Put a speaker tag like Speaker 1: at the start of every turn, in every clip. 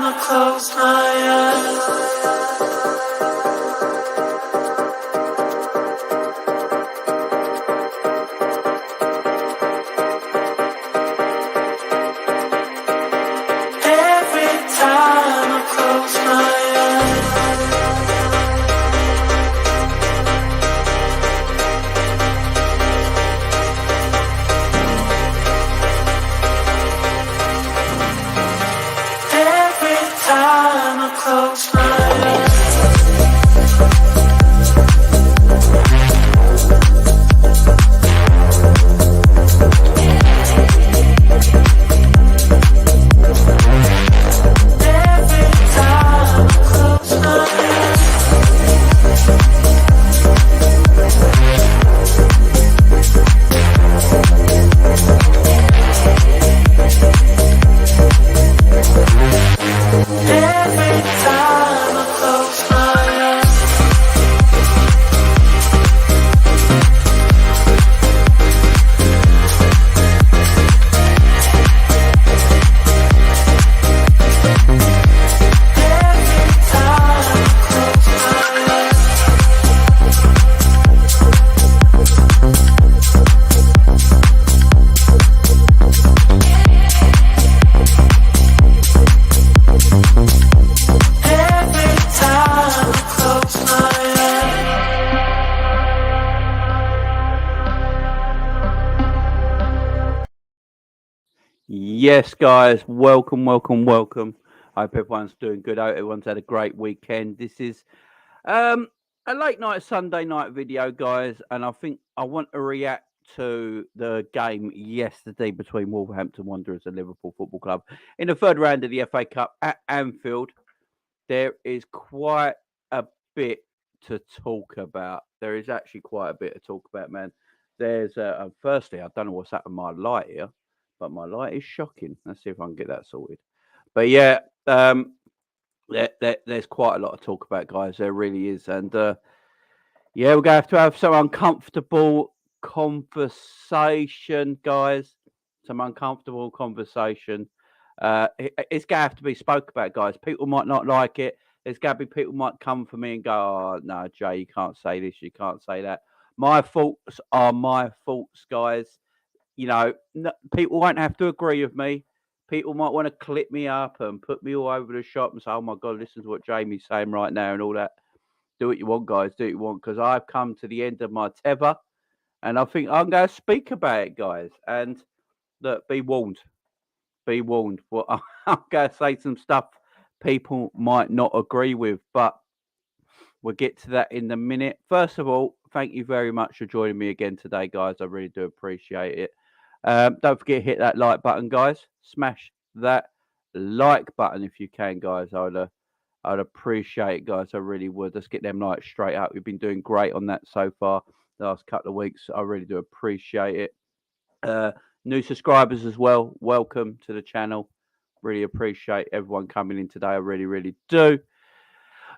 Speaker 1: I close my eyes.
Speaker 2: Yes, guys, welcome. I hope everyone's doing good. I hope everyone's had a great weekend. This is a late night Sunday night video, guys, and I think I want to react to the game yesterday between Wolverhampton Wanderers and Liverpool Football Club in the third round of the FA Cup at Anfield. There is quite a bit to talk about. There is actually quite a bit to talk about, man. There's firstly, I don't know what's happened to my light here, but my light is shocking. Let's see if I can get that sorted. But yeah, there's quite a lot to talk about, guys. There really is, and yeah, we're going to have some uncomfortable conversation, guys. Some uncomfortable conversation. It's going to have to be spoke about, guys. People might not like it. There's going to be people might come for me and go, "Oh no, Jay, you can't say this, you can't say that." My faults are my faults, guys. You know, people won't have to agree with me. People might want to clip me up and put me all over the shop and say, "Oh my God, listen to what Jamie's saying right now," and all that. Do what you want, guys. Do what you want, because I've come to the end of my tether, and I think I'm going to speak about it, guys. And look, be warned. Be warned. Well, I'm going to say some stuff people might not agree with, but we'll get to that in a minute. First of all, thank you very much for joining me again today, guys. I really do appreciate it. Don't forget to hit that like button, guys. Smash that like button if you can, guys. I'd appreciate it, guys. I really would. Let's get them likes straight up. We've been doing great on that so far the last couple of weeks. I really do appreciate it. New subscribers as well. Welcome to the channel. Really appreciate everyone coming in today. I really, really do.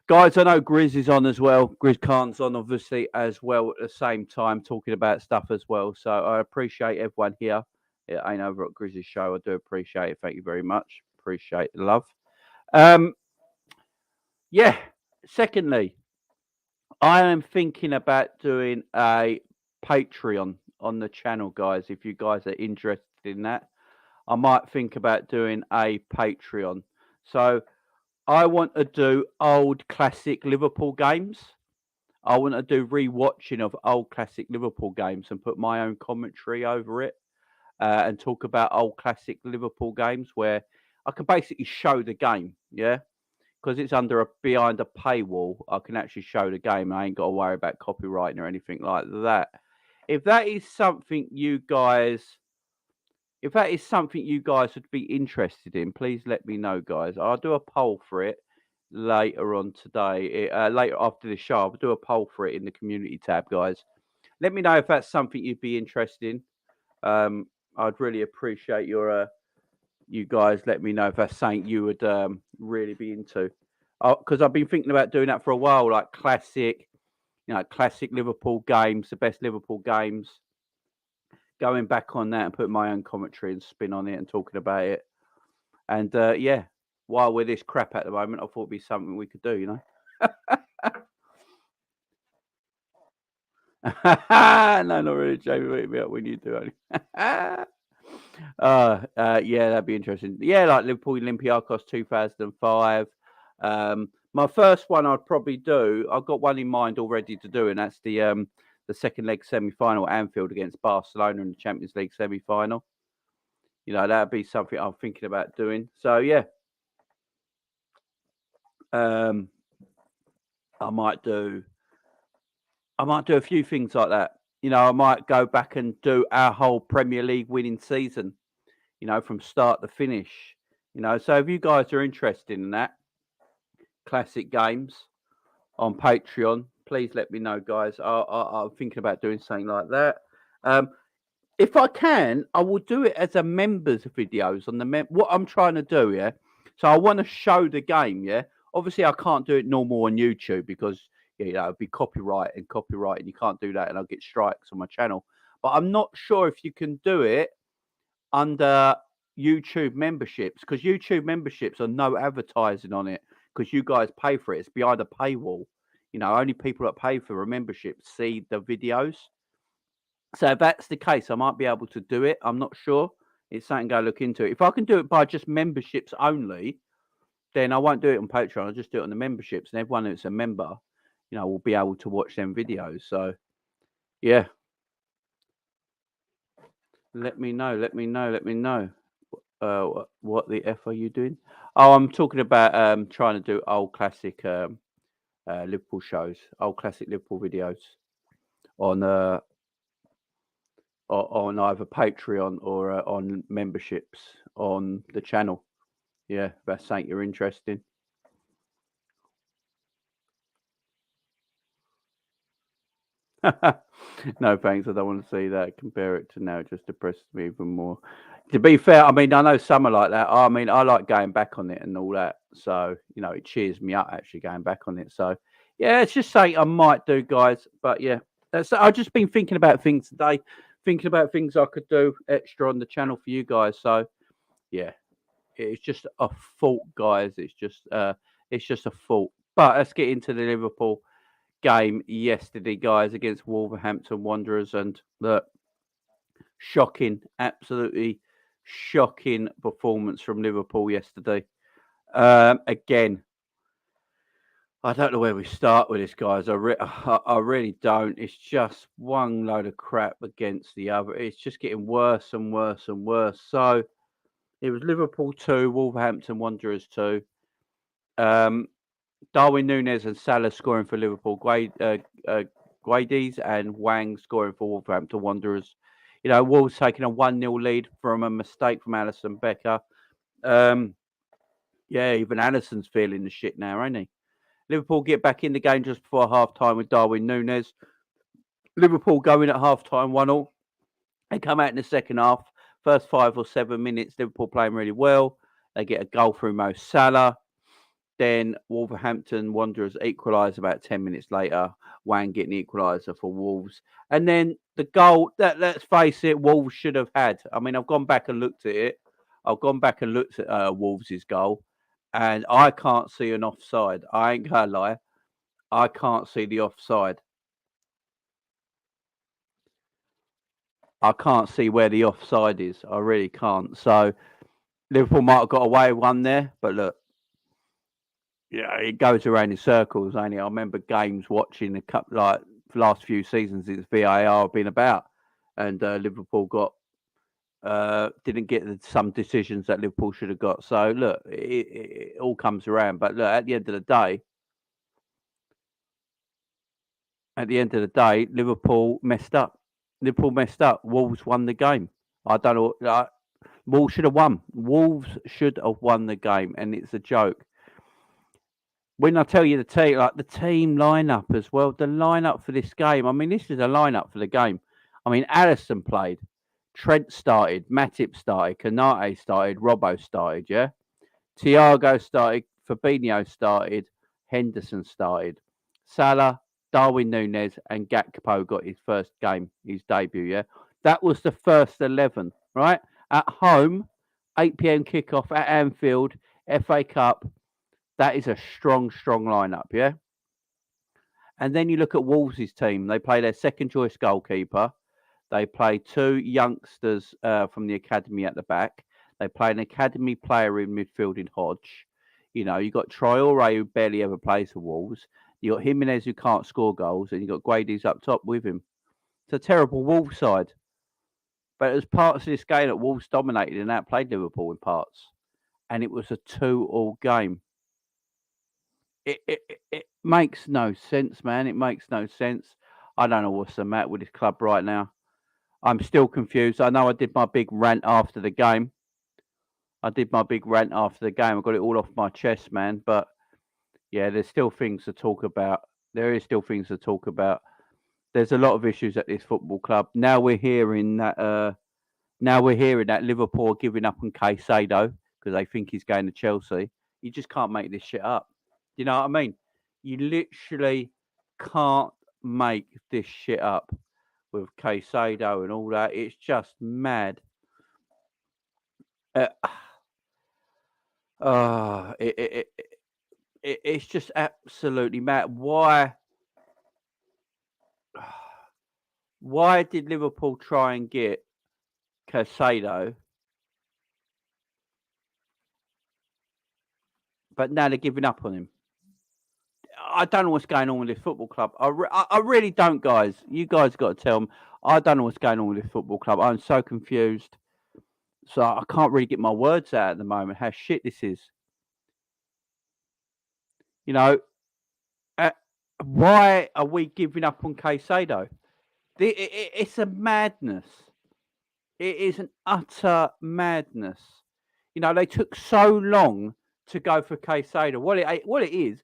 Speaker 2: Guys, I know Grizz is on as well. Grizz Khan's on, obviously, as well at the same time, talking about stuff as well. So I appreciate everyone here. It ain't over at Grizz's show. I do appreciate it. Thank you very much. Appreciate the love. Yeah. Secondly, I am thinking about doing a Patreon on the channel, guys. If you guys are interested in that, I might think about doing a Patreon. So I want to do old classic Liverpool games. I want to do rewatching of old classic Liverpool games and put my own commentary over it and talk about old classic Liverpool games where I can basically show the game, yeah? Because it's behind a paywall, I can actually show the game. I ain't got to worry about copyrighting or anything like that. If that is something you guys would be interested in, please let me know, guys. I'll do a poll for it later on today. Later after the show, I'll do a poll for it in the community tab, guys. Let me know if that's something you'd be interested in. I'd really appreciate you guys let me know if that's something you would really be into. Because I've been thinking about doing that for a while, like classic Liverpool games, the best Liverpool games. Going back on that and putting my own commentary and spin on it and talking about it. And yeah, while we're this crap at the moment, I thought it'd be something we could do, you know. No, not really, Jamie. Wake me up when you do it. Yeah, that'd be interesting. Yeah, like Liverpool Olympiacos 2005. My first one I'd probably do. I've got one in mind already to do, and that's the second leg semi-final at Anfield against Barcelona in the Champions League semi-final. You know, that'd be something I'm thinking about doing. So yeah, I might do a few things like that. You know, I might go back and do our whole Premier League winning season, you know, from start to finish. You know, so if you guys are interested in that, classic games on Patreon, please let me know, guys. I'm thinking about doing something like that. If I can, I will do it as a members videos on the what I'm trying to do, yeah. So I want to show the game, yeah. Obviously, I can't do it normal on YouTube because you know it'd be copyright, and you can't do that, and I'll get strikes on my channel. But I'm not sure if you can do it under YouTube memberships, because YouTube memberships are no advertising on it because you guys pay for it. It's behind a paywall. You know, only people that pay for a membership see the videos. So if that's the case, I might be able to do it. I'm not sure. It's something to go look into. If I can do it by just memberships only, then I won't do it on Patreon. I'll just do it on the memberships, and everyone that's a member, you know, will be able to watch them videos. So, yeah. Let me know. What the F are you doing? Oh, I'm talking about trying to do old classic Liverpool shows, old classic Liverpool videos on on either Patreon or on memberships on the channel. Yeah, if that's something you're interested in. No, thanks. I don't want to see that. Compare it to now. It just depresses me even more. To be fair, I mean, I know some are like that. I mean, I like going back on it and all that. So, you know, it cheers me up actually going back on it. So, yeah, it's just something I might do, guys. But yeah, I've just been thinking about things today, thinking about things I could do extra on the channel for you guys. So, yeah, it's just a thought, guys. It's just a thought. But let's get into the Liverpool game yesterday, guys, against Wolverhampton Wanderers, and look, shocking, absolutely shocking performance from Liverpool yesterday. Again, I don't know where we start with this, guys. I really don't. It's just one load of crap against the other. It's just getting worse and worse and worse. So it was Liverpool 2, Wolverhampton Wanderers 2. Darwin Núñez and Salah scoring for Liverpool. Guedes and Wang scoring for Wolverhampton Wanderers. You know, Wolves taking a 1-0 lead from a mistake from Alisson Becker. Yeah, even Alisson's feeling the shit now, ain't he? Liverpool get back in the game just before half-time with Darwin Núñez. Liverpool going at half-time 1-0. They come out in the second half. First 5 or 7 minutes, Liverpool playing really well. They get a goal through Mo Salah. Then Wolverhampton Wanderers equalise about 10 minutes later. Wang getting the equaliser for Wolves. And then the goal, that let's face it, Wolves should have had. I mean, I've gone back and looked at it. I've gone back and looked at Wolves' goal, and I can't see an offside. I ain't going to lie. I can't see the offside. I can't see where the offside is. I really can't. So Liverpool might have got away with one there, but look. Yeah, it goes around in circles, ain't it? I remember games watching the cup like last few seasons since VAR have been about, and Liverpool didn't get some decisions that Liverpool should have got. So look, it all comes around. But look, at the end of the day, Liverpool messed up. Wolves won the game. I don't know. Wolves should have won. Wolves should have won the game, and it's a joke. When I tell you the team, like the team lineup as well, the lineup for this game. I mean, this is a lineup for the game. I mean, Alisson played, Trent started, Matip started, Kanate started, Robbo started, yeah. Thiago started, Fabinho started, Henderson started, Salah, Darwin Núñez, and Gakpo got his first game, his debut, yeah. That was the first 11, right? At home, 8 p.m. kickoff at Anfield. FA Cup, that is a strong lineup, yeah? And then you look at Wolves' team. They play their second choice goalkeeper. They play 2 youngsters from the academy at the back. They play an academy player in midfield in Hodge. You know, you got Traore who barely ever plays for Wolves. You got Jimenez who can't score goals, and you got Guedes up top with him. It's a terrible Wolves side. But it was parts of this game that Wolves dominated and outplayed Liverpool in parts. And it was a 2-2 game. It makes no sense, man. It makes no sense. I don't know what's the matter with this club right now. I'm still confused. I know I did my big rant after the game. I got it all off my chest, man. But yeah, there's still things to talk about. There's a lot of issues at this football club. Now we're hearing that Liverpool are giving up on Caicedo because they think he's going to Chelsea. You just can't make this shit up. You know what I mean? You literally can't make this shit up with Caicedo and all that. It's just mad. It's just absolutely mad. Why did Liverpool try and get Caicedo, but now they're giving up on him? I don't know what's going on with this football club. I really don't, guys. You guys got to tell them. I don't know what's going on with this football club. I'm so confused. So I can't really get my words out at the moment. How shit this is. You know, why are we giving up on Caicedo? It's a madness. It is an utter madness. You know, they took so long to go for Caicedo. What it is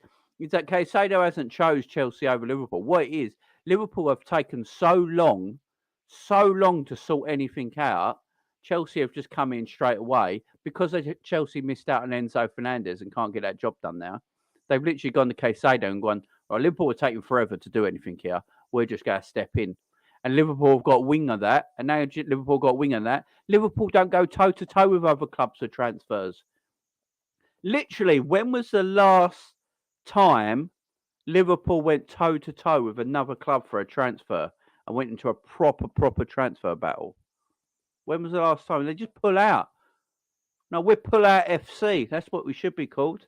Speaker 2: that Caicedo hasn't chose Chelsea over Liverpool. What it is, Liverpool have taken so long to sort anything out. Chelsea have just come in straight away because Chelsea missed out on Enzo Fernandez and can't get that job done now. They've literally gone to Caicedo and gone, right, Liverpool are taking forever to do anything here. We're just going to step in. And Liverpool have got a wing of that. And now Liverpool got a wing of that. Liverpool don't go toe-to-toe with other clubs for transfers. Literally, when was the last time Liverpool went toe-to-toe with another club for a transfer and went into a proper transfer battle? When was the last time? They just pull out. No, we're pull out FC. That's what we should be called.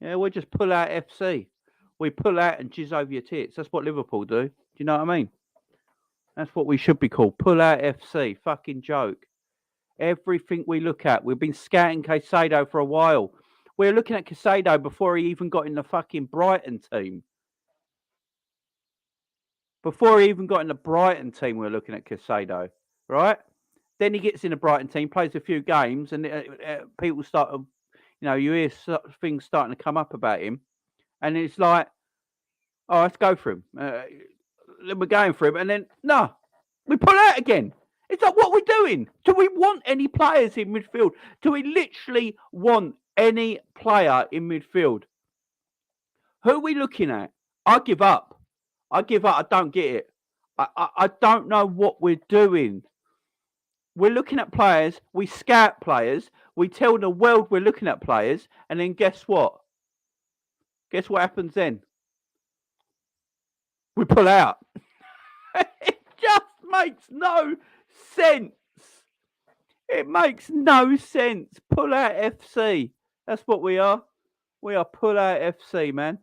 Speaker 2: Yeah, we're just pull out FC. We pull out and jizz over your tits. That's what Liverpool do. Do you know what I mean? That's what we should be called. Pull out FC. Fucking joke. Everything we look at. We've been scouting Caicedo for a while. We're looking at Caicedo before he even got in the fucking Brighton team. Before he even got in the Brighton team, we were looking at Caicedo. Right? Then he gets in the Brighton team, plays a few games, and people start to, you know, you hear things starting to come up about him. And it's like, oh, let's go for him. We're going for him. And then, no, we pull out again. It's like, what are we doing? Do we want any players in midfield? Do we literally want any player in midfield? Who are we looking at? I give up. I don't get it. I don't know what we're doing. We're looking at players. We scout players. We tell the world we're looking at players. And then guess what? Guess what happens then? We pull out. It just makes no sense. It makes no sense. Pull out FC. That's what we are. We are pull out FC, man.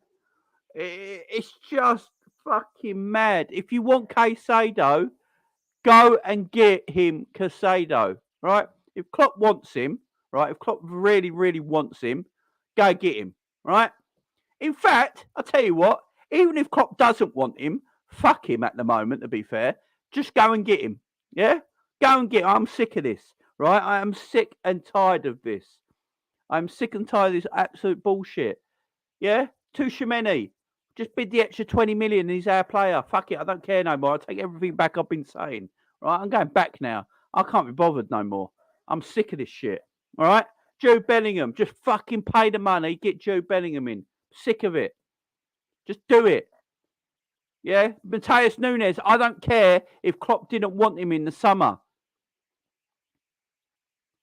Speaker 2: It's just fucking mad. If you want Caicedo, go and get him Caicedo, right? If Klopp wants him, right? If Klopp really, really wants him, go get him, right? In fact, I'll tell you what, even if Klopp doesn't want him, fuck him at the moment, to be fair. Just go and get him, yeah? Go and get him. I'm sick of this, right? I am sick and tired of this. I'm sick and tired of this absolute bullshit, yeah? Tuchemeni, just bid the extra 20 million and he's our player. Fuck it, I don't care no more. I'll take everything back I've been saying, right? I'm going back now. I can't be bothered no more. I'm sick of this shit, all right? Jude Bellingham, just fucking pay the money, get Jude Bellingham in. Sick of it. Just do it. Yeah? Matheus Nunes, I don't care if Klopp didn't want him in the summer.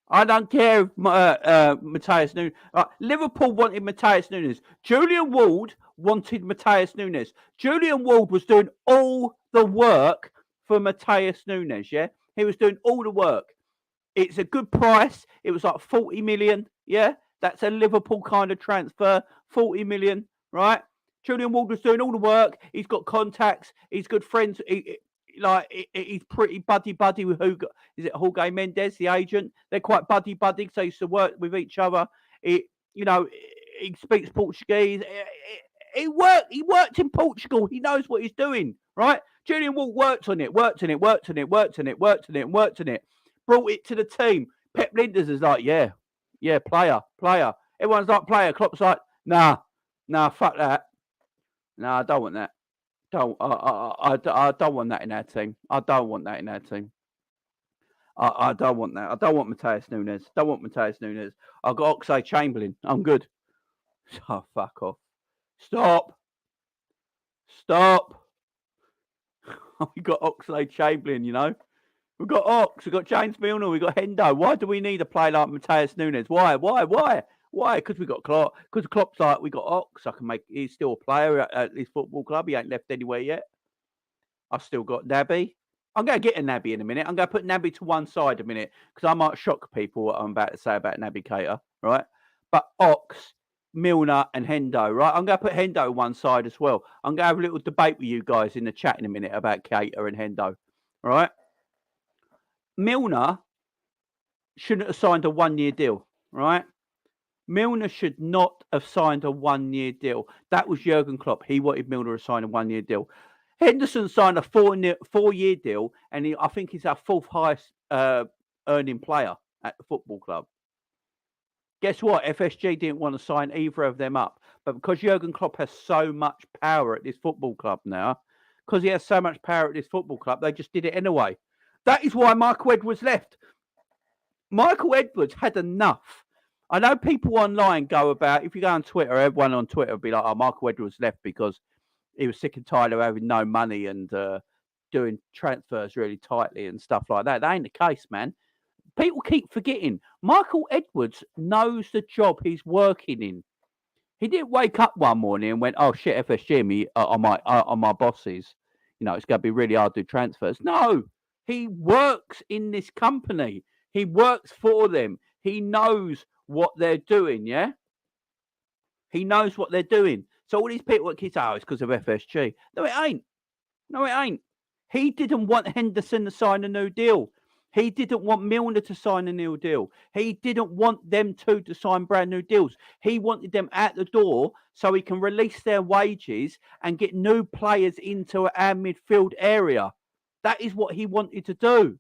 Speaker 2: I don't care if Matthias Nunes. Liverpool wanted Matthias Nunes. Julian Ward wanted Matthias Nunes. Julian Ward was doing all the work for Matthias Nunes. Yeah, he was doing all the work. It's a good price. It was like 40 million. Yeah, that's a Liverpool kind of transfer. 40 million, right? Julian Ward was doing all the work. He's got contacts. He's good friends. He's pretty buddy with Hugo. Is it Jorge Mendes, the agent? They're quite buddy. So they used to work with each other. He speaks Portuguese. He worked in Portugal. He knows what he's doing, right? Julian Ward worked on it. Brought it to the team. Pep Linders is like, yeah, player. Everyone's like, player. Klopp's like, nah, fuck that. Nah, I don't want that. I don't want that in our team. I don't want that in our team. I don't want that. I don't want Matthias Nunes. I've got Oxlade-Chamberlain. I'm good. Oh, fuck off. Stop. We got Oxlade-Chamberlain, you know. We've got Ox. We've got James Milner. We've got Hendo. Why do we need a player like Matthias Nunes? Why? Because we got Klopp. Because Klopp's like, we got Ox. He's still a player at this football club. He ain't left anywhere yet. I've still got Naby. I'm going to get a Naby in a minute. I'm going to put Naby to one side a minute because I might shock people what I'm about to say about Naby Keita, right? But Ox, Milner and Hendo, right? I'm going to put Hendo one side as well. I'm going to have a little debate with you guys in the chat in a minute about Keita and Hendo, right? Milner shouldn't have signed a 1-year deal, right? Milner should not have signed a 1-year deal. That was Jurgen Klopp. He wanted Milner to sign a 1-year deal. Henderson signed a 4-year deal, and I think he's our fourth highest earning player at the football club. Guess what? FSG didn't want to sign either of them up. But because Jurgen Klopp has so much power at this football club now, they just did it anyway. That is why Michael Edwards left. Michael Edwards had enough. I know people online go about, if you go on Twitter, everyone on Twitter will be like, oh, Michael Edwards left because he was sick and tired of having no money and doing transfers really tightly and stuff like that. That ain't the case, man. People keep forgetting. Michael Edwards knows the job he's working in. He didn't wake up one morning and went, oh, shit, FSG on my bosses. You know, it's going to be really hard to do transfers. No, he works in this company. He works for them. He knows what they're doing, yeah? He knows what they're doing. So all these people that keep saying, oh, it's because of FSG. No, it ain't. He didn't want Henderson to sign a new deal. He didn't want Milner to sign a new deal. He didn't want them two to sign brand new deals. He wanted them at the door so he can release their wages and get new players into our midfield area. That is what he wanted to do.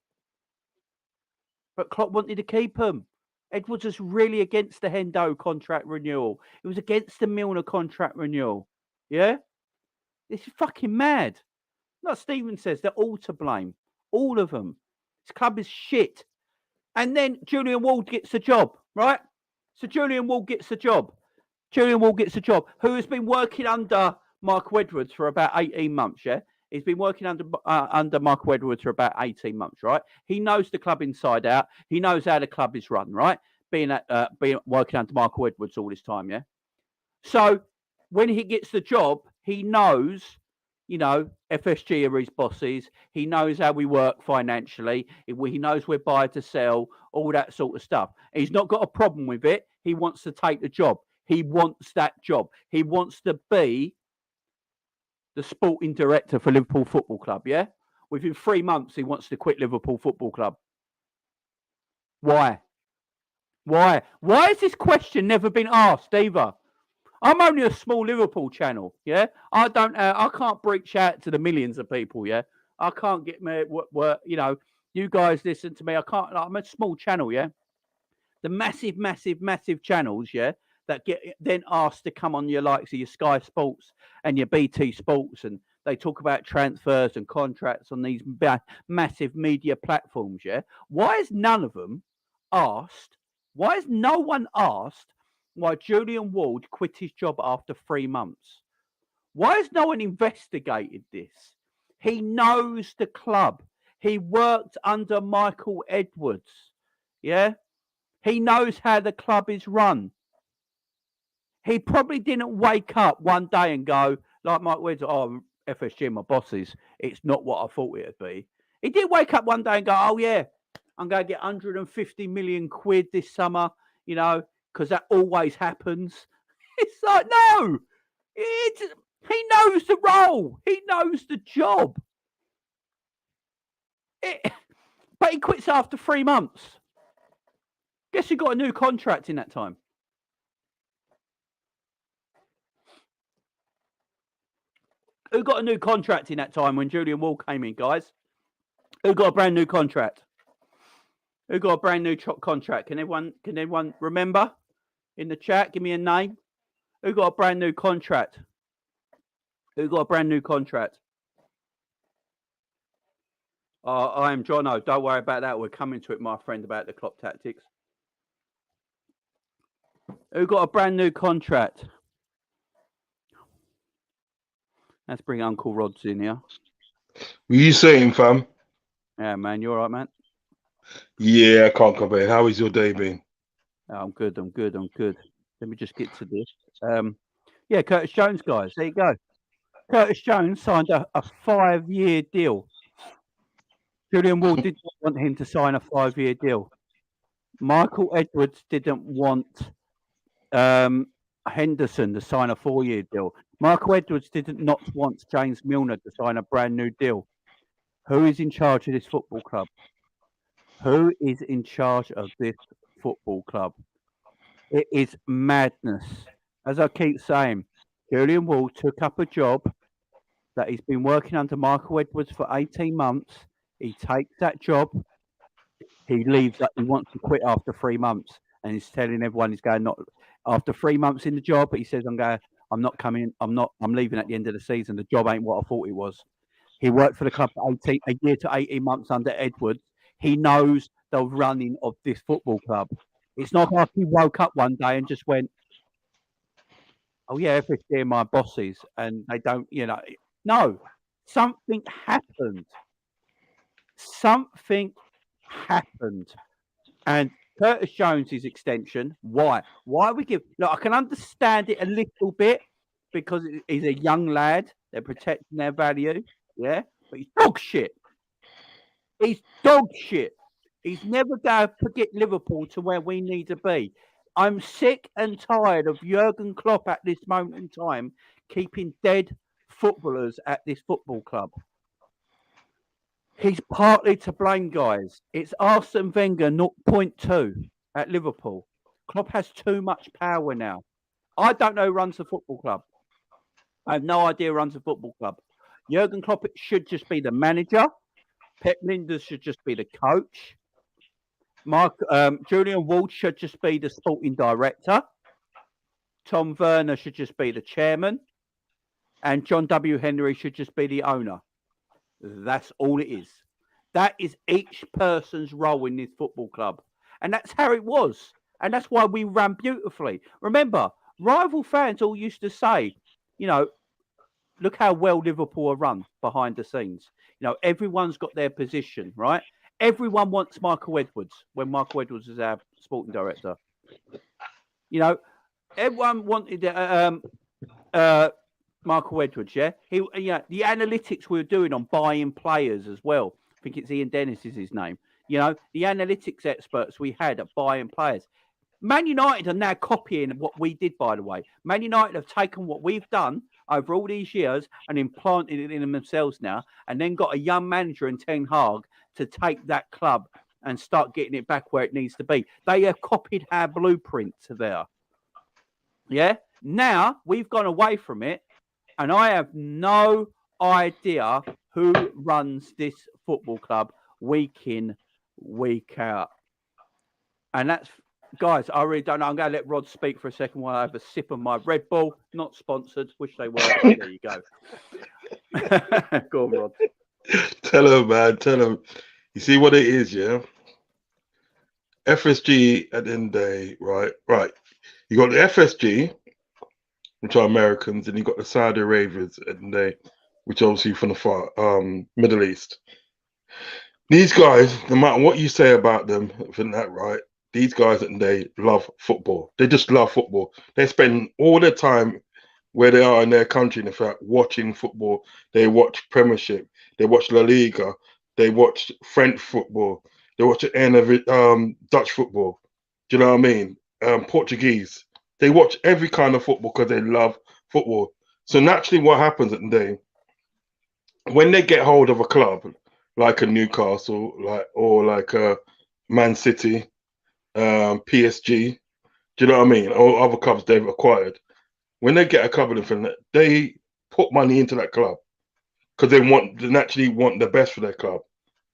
Speaker 2: But Klopp wanted to keep him. Edwards was really against the Hendo contract renewal. He was against the Milner contract renewal. Yeah? This is fucking mad. Like Steven says, they're all to blame. All of them. This club is shit. And then Julian Ward gets the job, right? So Julian Ward gets the job. Who has been working under Michael Edwards for about 18 months, yeah? He's been working under Michael Edwards for about 18 months, right? He knows the club inside out. He knows how the club is run, right? Being working under Michael Edwards all this time, yeah? So when he gets the job, he knows, you know, FSG are his bosses. He knows how we work financially. He knows we're buy to sell, all that sort of stuff. He's not got a problem with it. He wants to take the job. He wants that job. He wants to be the sporting director for Liverpool Football Club, yeah? Within 3 months, he wants to quit Liverpool Football Club. Why? Why has this question never been asked either? I'm only a small Liverpool channel, yeah? I can't reach out to the millions of people, yeah? I can't get me, you know, you guys listen to me. I'm a small channel, yeah? The massive channels, yeah? That get then asked to come on your likes of your Sky Sports and your BT Sports, and they talk about transfers and contracts on these massive media platforms, yeah? Why has none of them asked? Why has no one asked why Julian Ward quit his job after 3 months? Why has no one investigated this? He knows the club. He worked under Michael Edwards, yeah? He knows how the club is run. He probably didn't wake up one day and go, like Mike Woods, oh, FSG, my bosses, it's not what I thought it'd be. He did wake up one day and go, oh, yeah, I'm going to get 150 million quid this summer, you know, because that always happens. It's like, no, he knows the role. He knows the job. But he quits after 3 months. Guess who got a new contract in that time? Who got a new contract in that time when Julian Wall came in, guys? Who got a brand new contract? Who got a brand new contract? Can everyone remember in the chat? Give me a name. Who got a brand new contract? Who got a brand new contract? I am Jono. Don't worry about that. We're coming to it, my friend, about the Klopp tactics. Who got a brand new contract? Let's bring Uncle Rods in here.
Speaker 3: What are you saying, fam?
Speaker 2: Yeah, man. You all right, man?
Speaker 3: Yeah, I can't complain. How has your day been?
Speaker 2: I'm good. Let me just get to this. Yeah, Curtis Jones, guys. There you go. Curtis Jones signed a 5-year deal. Julian Wall didn't want him to sign a 5-year deal. Michael Edwards didn't want Henderson to sign a 4-year deal. Michael Edwards did not want James Milner to sign a brand new deal. Who is in charge of this football club? Who is in charge of this football club? It is madness. As I keep saying, Julian Wall took up a job that he's been working under Michael Edwards for 18 months. He takes that job. He leaves. He wants to quit after 3 months, and he's telling everyone he's going not after 3 months in the job. He says, I'm not coming. I'm leaving at the end of the season. The job ain't what I thought it was. He worked for the club for a year to 18 months under Edwards. He knows the running of this football club. It's not like he woke up one day and just went, oh, yeah, FSG are my bosses, and they don't, No, something happened. Something happened. And Curtis Jones's extension, why? Why we give... Look, I can understand it a little bit because he's a young lad. They're protecting their value, yeah? But he's dog shit. He's dog shit. He's never going to get Liverpool to where we need to be. I'm sick and tired of Jurgen Klopp at this moment in time keeping dead footballers at this football club. He's partly to blame, guys. It's Arsene Wenger 0.2 at Liverpool. Klopp has too much power now. I don't know who runs the football club. I have no idea who runs the football club. Jurgen Klopp should just be the manager. Pep Linders should just be the coach. Julian Ward should just be the sporting director. Tom Werner should just be the chairman. And John W. Henry should just be the owner. That's all it is. That is each person's role in this football club. And that's how it was. And that's why we ran beautifully. Remember, rival fans all used to say, look how well Liverpool are run behind the scenes. Everyone's got their position, right? Everyone wants Michael Edwards when Michael Edwards is our sporting director. Everyone wanted Michael Edwards, yeah? The analytics we were doing on buying players as well. I think it's Ian Dennis is his name. The analytics experts we had at buying players. Man United are now copying what we did, by the way. Man United have taken what we've done over all these years and implanted it in themselves now, and then got a young manager in Ten Hag to take that club and start getting it back where it needs to be. They have copied our blueprint to there. Yeah? Now, we've gone away from it, and I have no idea who runs this football club week in, week out. And that's... Guys, I really don't know. I'm going to let Rod speak for a second while I have a sip of my Red Bull. Not sponsored. Wish they were. There you go. Go on, Rod.
Speaker 3: Tell him, man. Tell him. You see what it is, yeah? FSG at the end of the day, right? Right. You got the FSG, which are Americans, and you got the Saudi Arabians at the end of the day, which are obviously from the far Middle East. These guys, no matter what you say about them, I think that right, these guys and they love football. They just love football. They spend all their time where they are in their country, in fact, watching football. They watch Premiership. They watch La Liga. They watch French football. They watch Dutch football. Do you know what I mean? Portuguese. They watch every kind of football because they love football. So naturally, what happens at the day when they get hold of a club like a Newcastle, like a Man City, PSG, do you know what I mean? Or other clubs they've acquired. When they get a club in front, they put money into that club because they naturally want the best for their club.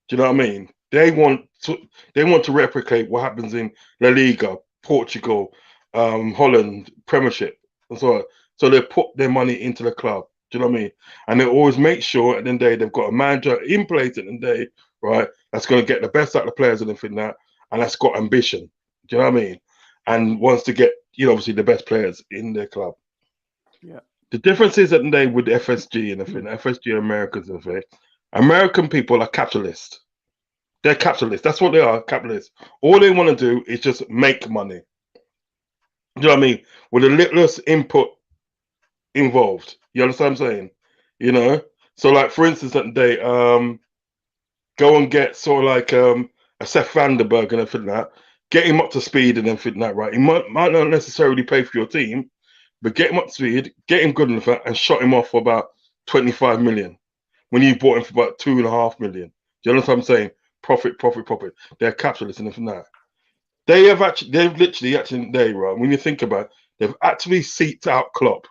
Speaker 3: Do you know what I mean? They want to replicate what happens in La Liga, Portugal, Holland, Premiership, and so on. So they put their money into the club. Do you know what I mean? And they always make sure at the end of the day they've got a manager in place at the end of the day, right? That's going to get the best out of the players and everything that, and that's got ambition. Do you know what I mean? And wants to get obviously the best players in their club.
Speaker 2: Yeah.
Speaker 3: The difference is that they with FSG and everything, FSG Americans and everything. American people are capitalists. They're capitalists. That's what they are, capitalists. All they want to do is just make money. Do you know what I mean? With a littlest input involved. You understand what I'm saying? So like for instance, that they go and get sort of like a Seth Vandenberg and everything like that, get him up to speed and everything like that, right? He might not necessarily pay for your team, but get him up to speed, get him good enough, and shot him off for about 25 million when you bought him for about 2.5 million. Do you understand what I'm saying? Profit. They're capitalists and everything like that. They've literally, right? When you think about it, they've actually seeked out Klopp.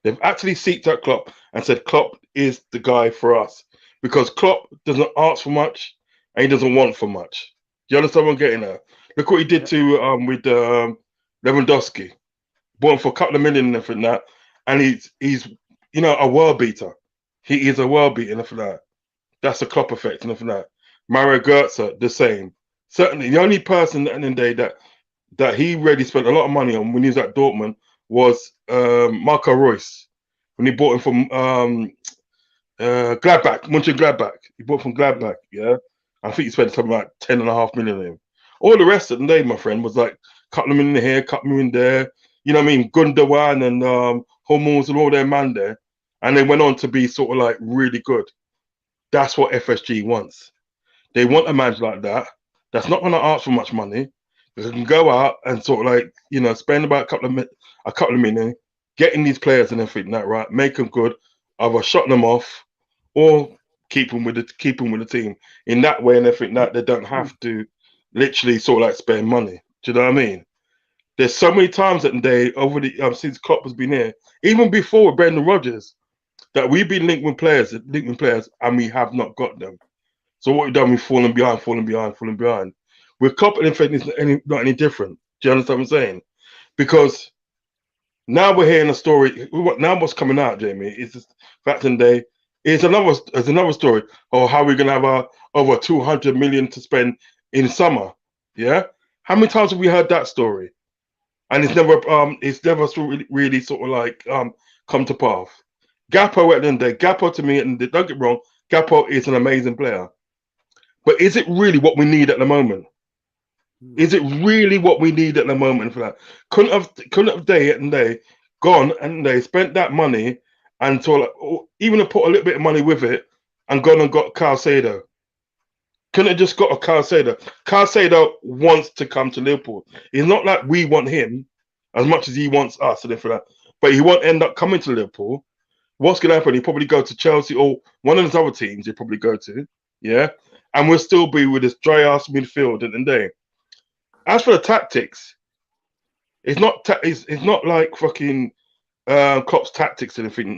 Speaker 3: They've actually seeked out Klopp and said Klopp is the guy for us because Klopp doesn't ask for much and he doesn't want for much. Do you understand what I'm getting at? Look what he did to with Lewandowski. Bought him for a couple of million and everything like that, and he's a world beater. He is a world beater and everything like that. That's the Klopp effect and everything like that. Mario Götze, the same. Certainly, the only person at the end of the day that he really spent a lot of money on when he was at Dortmund was Marco Reus when he bought him from Gladbach, Mönchengladbach. He bought from Gladbach, yeah. I think he spent something like 10.5 million on him. All the rest of the day, my friend, was like couple of million here, couple of million there. You know what I mean? Gundogan and Hummels and all their man there, and they went on to be sort of like really good. That's what FSG wants. They want a manager like that. That's not going to ask for much money. They can go out and sort of like spend about a couple of million, getting these players and everything that right, make them good, either shut them off or keep them with the team in that way and everything that they don't have to literally sort of like spend money. Do you know what I mean? There's so many times that they over the since Klopp has been here, even before Brendan Rodgers, that we've been linked with players, and we have not got them. So what we've done, we've fallen behind. With Klopp and everything, it's not any different. Do you understand what I'm saying? Because now we're hearing a story. Now what's coming out, Jamie, is the fact and day. It's another story of how we're gonna have over 200 million to spend in summer. Yeah, how many times have we heard that story? And it's never really sort of like come to pass. Gakpo at the end of the day, Gakpo to me, and don't get wrong, Gakpo is an amazing player. But is it really what we need at the moment? Is it really what we need at the moment for that? Couldn't have day and day gone and they spent that money and sort of even have put a little bit of money with it and gone and got Caicedo. Couldn't have just got a Caicedo. Caicedo wants to come to Liverpool. It's not like we want him as much as he wants us and for that. But he won't end up coming to Liverpool. What's going to happen? He'll probably go to Chelsea or one of those other teams he'll probably go to. Yeah. And we'll still be with this dry ass midfield at the end of the day. As for the tactics, it's not like fucking Klopp's tactics and everything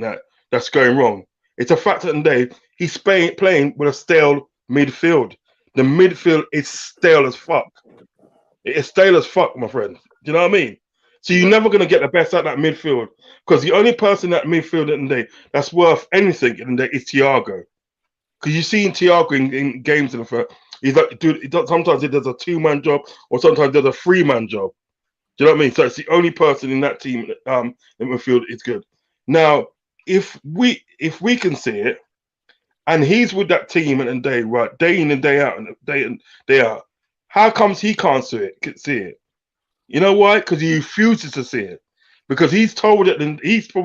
Speaker 3: that's going wrong. It's a fact that today he's playing with a stale midfield. The midfield is stale as fuck. It is stale as fuck, my friend. Do you know what I mean? So you're never going to get the best out of that midfield because the only person that midfield at the day that's worth anything in the day is Thiago. Because you see Thiago in games and he's like, dude, sometimes he does a 2-man job or sometimes does a 3-man job. Do you know what I mean? So it's the only person in that team in midfield is good. Now, if we can see it, and he's with that team and day, right, day in and day out and day out, How comes he can't see it? You know why? Because he refuses to see it. Because he's probably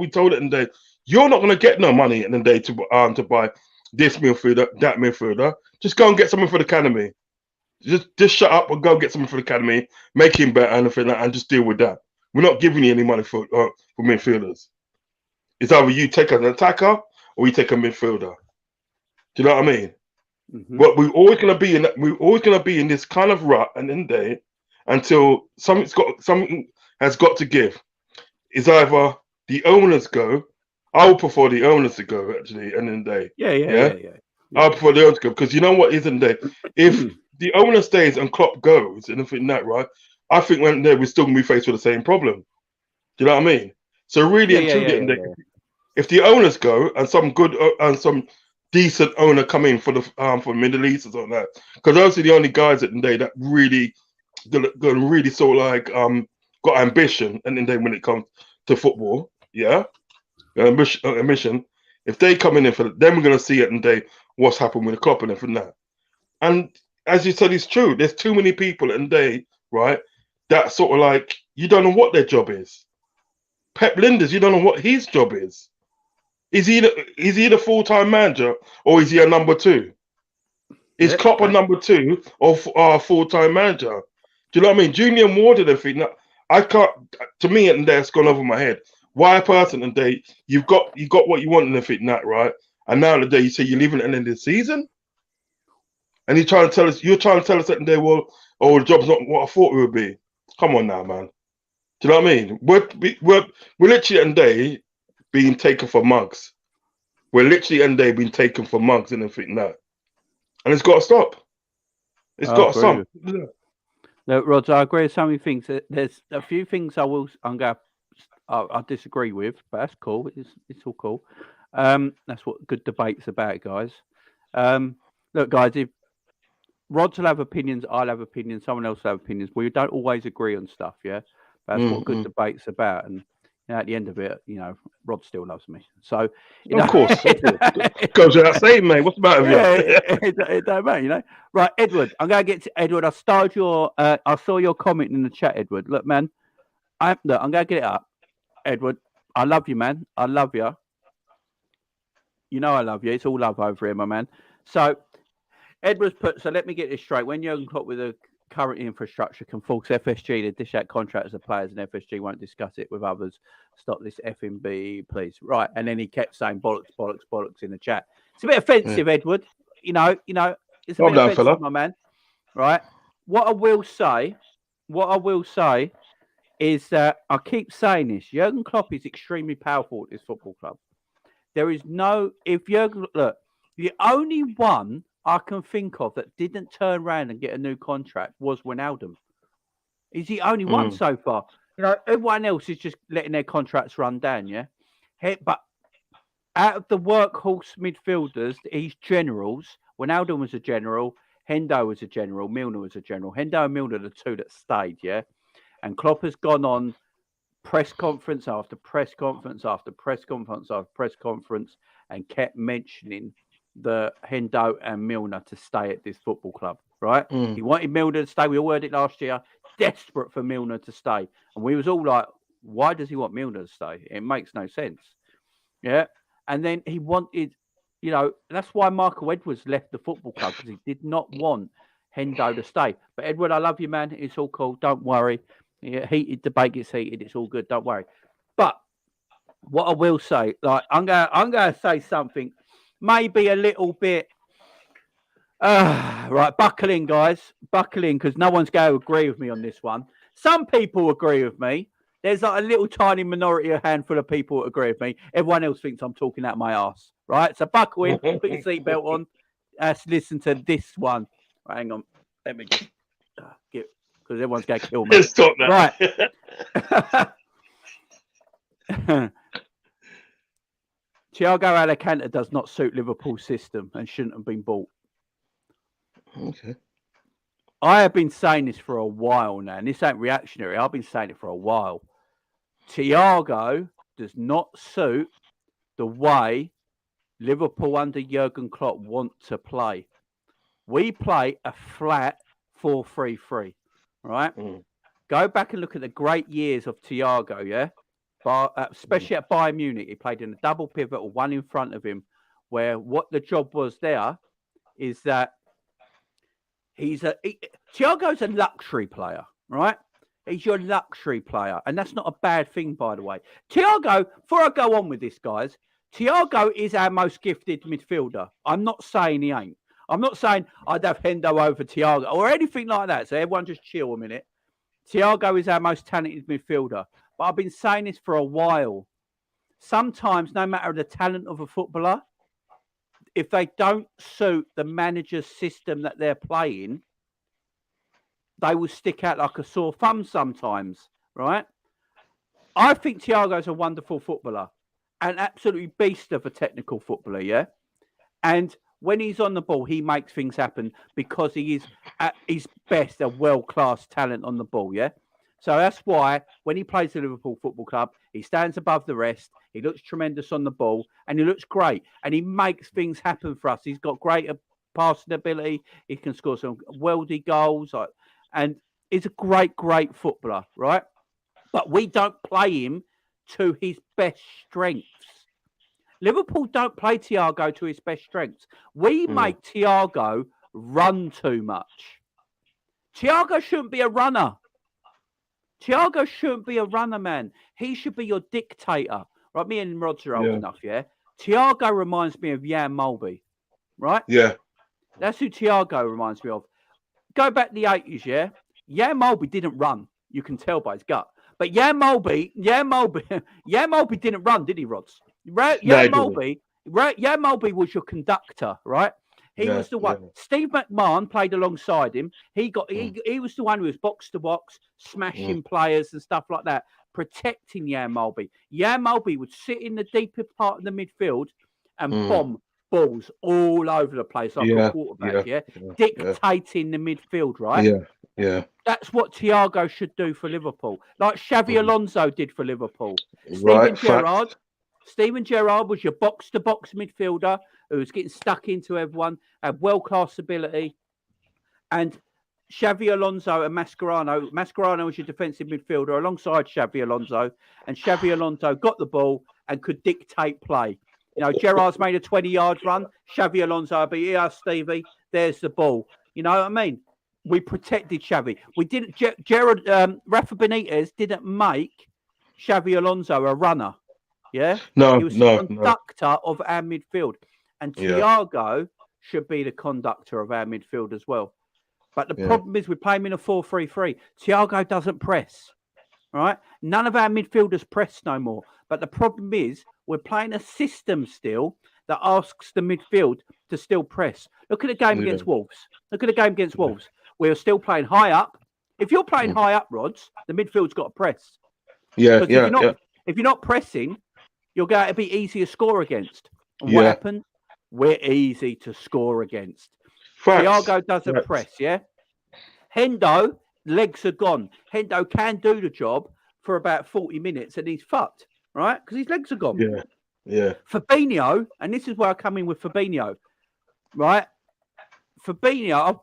Speaker 3: told it in the day, you're not going to get no money in the day to buy this midfielder, that midfielder. Just go and get someone for the academy. Just shut up and go get someone for the academy, make him better and just deal with that. We're not giving you any money for midfielders. It's either you take an attacker or you take a midfielder. Do you know what I mean?
Speaker 2: Mm-hmm.
Speaker 3: But we're always gonna be in this kind of rut and in day until something has got to give. It's either the owners go. I would prefer the owners to go actually, and in the day.
Speaker 2: Yeah.
Speaker 3: I prefer the owners to go because you know what isn't there. If the owner stays and Klopp goes and everything that right, I think when there we're still gonna be faced with the same problem. Do you know what I mean? So really and truly, if the owners go and some good and some decent owner come in for the Middle East or something like that, because those are the only guys at the day that really sort of like got ambition, and then when it comes to football, ambition. If they come in for then we're gonna see it and day what's happened with the Klopp and everything that. And as you said, it's true. There's too many people in day, right? That sort of like you don't know what their job is. Pep Linders, you don't know what his job is. Is he the full-time manager or is he a number two? Is Klopp a number two or a full-time manager? Do you know what I mean? Junior Ward and everything. I can't. To me, and that's gone over my head. Why a person and day you got what you want and everything that right, and now the day you say you're leaving at the end of the season, and you're trying to tell us that day, well, oh, the job's not what I thought it would be. Come on now, man. Do you know what I mean? We're literally at the day being taken for mugs. We're literally end day being taken for mugs and everything that, and it's got to stop. It's got to stop.
Speaker 2: No, Rods, I agree with so many things. There's a few things I disagree with, but that's cool. It's all cool. That's what good debate's about, guys. Look, guys, if Rods will have opinions, I'll have opinions, someone else will have opinions. We don't always agree on stuff, yeah. That's what good debate's about, and at the end of it, Rod still loves me. So,
Speaker 3: of course, goes without saying, mate. What's the matter with you?
Speaker 2: It don't matter, Right, Edward. I'm going to get to Edward. I saw your comment in the chat, Edward. Look, man. I'm going to get it up, Edward. I love you, man. I love you. You know I love you. It's all love over here, my man. So, Edward's put. So let me get this straight. When Jurgen Klopp with the current infrastructure can force FSG to dish out contracts to players and FSG won't discuss it with others. Stop this FMB, please. Right. And then he kept saying bollocks in the chat. It's a bit offensive, Edward. It's a bit offensive, my man. Right. What I will say is that I keep saying this. Jurgen Klopp is extremely powerful at this football club. There is the only one I can think of that didn't turn around and get a new contract was Wijnaldum. He's the only one so far. Everyone else is just letting their contracts run down, yeah? But out of the workhorse midfielders, he's generals. Wijnaldum was a general. Hendo was a general. Milner was a general. Hendo and Milner are the two that stayed, yeah? And Klopp has gone on press conference after press conference after press conference after press conference and kept mentioning the Hendo and Milner to stay at this football club, right? He wanted Milner to stay. We all heard it last year. Desperate for Milner to stay. And we was all like, why does he want Milner to stay? It makes no sense. Yeah. And then he wanted, that's why Michael Edwards left the football club, because he did not want Hendo to stay. But Edward, I love you, man. It's all cool. Don't worry. Heated debate gets heated. It's all good. Don't worry. But what I will say, I'm going to say something maybe a little bit, right, buckle in, guys. Buckle in, because no one's going to agree with me on this one. Some people agree with me. There's like a little tiny minority, a handful of people that agree with me. Everyone else thinks I'm talking out my ass, right? So buckle in, put your seatbelt on. Let's listen to this one. Right, hang on. Let me just get, because everyone's going to kill me.
Speaker 3: Stop that.
Speaker 2: Right. Thiago Alcantara does not suit Liverpool's system and shouldn't have been bought.
Speaker 3: Okay.
Speaker 2: I have been saying this for a while now, and this ain't reactionary. I've been saying it for a while. Thiago does not suit the way Liverpool under Jurgen Klopp want to play. We play a flat 4-3-3, right?
Speaker 3: Mm.
Speaker 2: Go back and look at the great years of Thiago, yeah? Especially at Bayern Munich. He played in a double pivot or one in front of him, where what the job was there is that Thiago's a luxury player, right? He's your luxury player. And that's not a bad thing, by the way. Thiago, before I go on with this, guys, Thiago is our most gifted midfielder. I'm not saying he ain't. I'm not saying I'd have Hendo over Thiago or anything like that. So everyone just chill a minute. Thiago is our most talented midfielder. But I've been saying this for a while. Sometimes, no matter the talent of a footballer, if they don't suit the manager's system that they're playing, they will stick out like a sore thumb sometimes, right? I think Thiago's a wonderful footballer, an absolutely beast of a technical footballer, yeah? And when he's on the ball, he makes things happen because he is at his best a world-class talent on the ball, yeah? So that's why when he plays the Liverpool Football Club, he stands above the rest. He looks tremendous on the ball and he looks great. And he makes things happen for us. He's got great passing ability. He can score some worldy goals. And he's a great, great footballer, right? But we don't play him to his best strengths. Liverpool don't play Thiago to his best strengths. We make Thiago run too much. Thiago shouldn't be a runner. Thiago shouldn't be a runner, man. He should be your dictator. Right, me and Rods are old enough, yeah? Thiago reminds me of Jan Mulby, right?
Speaker 3: Yeah.
Speaker 2: That's who Thiago reminds me of. Go back to the 80s, yeah? Jan Mulby didn't run. You can tell by his gut. But Jan Mulby didn't run, did he, Rods? Jan Mulby was your conductor, right? He was the one. Yeah. Steve McMahon played alongside him. He was the one who was box to box, smashing players and stuff like that, protecting Jan Mulby. Jan Mulby would sit in the deeper part of the midfield and bomb balls all over the place like a quarterback, dictating the midfield, right?
Speaker 3: Yeah.
Speaker 2: That's what Thiago should do for Liverpool, like Xavi Alonso did for Liverpool. Steven Gerrard was your box-to-box midfielder who was getting stuck into everyone, had world-class ability. And Xavi Alonso and Mascherano was your defensive midfielder alongside Xavi Alonso. And Xavi Alonso got the ball and could dictate play. You know, Gerrard's made a 20-yard run. Xavi Alonso would be, here, Stevie, there's the ball. You know what I mean? We protected Xavi. We didn't. Rafa Benitez didn't make Xavi Alonso a runner. Yeah, he was the conductor of our midfield, and Thiago should be the conductor of our midfield as well. But the problem is we play him in a 4-3-3. Thiago doesn't press, right? None of our midfielders press no more. But the problem is we're playing a system still that asks the midfield to still press. Look at the game against Wolves. We're still playing high up. If you're playing high up, Rods, the midfield's got to press. If you're not pressing, you're going to be easy to score against. And what happened? We're easy to score against. Thiago doesn't press, yeah? Hendo, legs are gone. Hendo can do the job for about 40 minutes and he's fucked, right? Because his legs are gone.
Speaker 3: Yeah.
Speaker 2: Fabinho, and this is where I come in with Fabinho, right? Fabinho,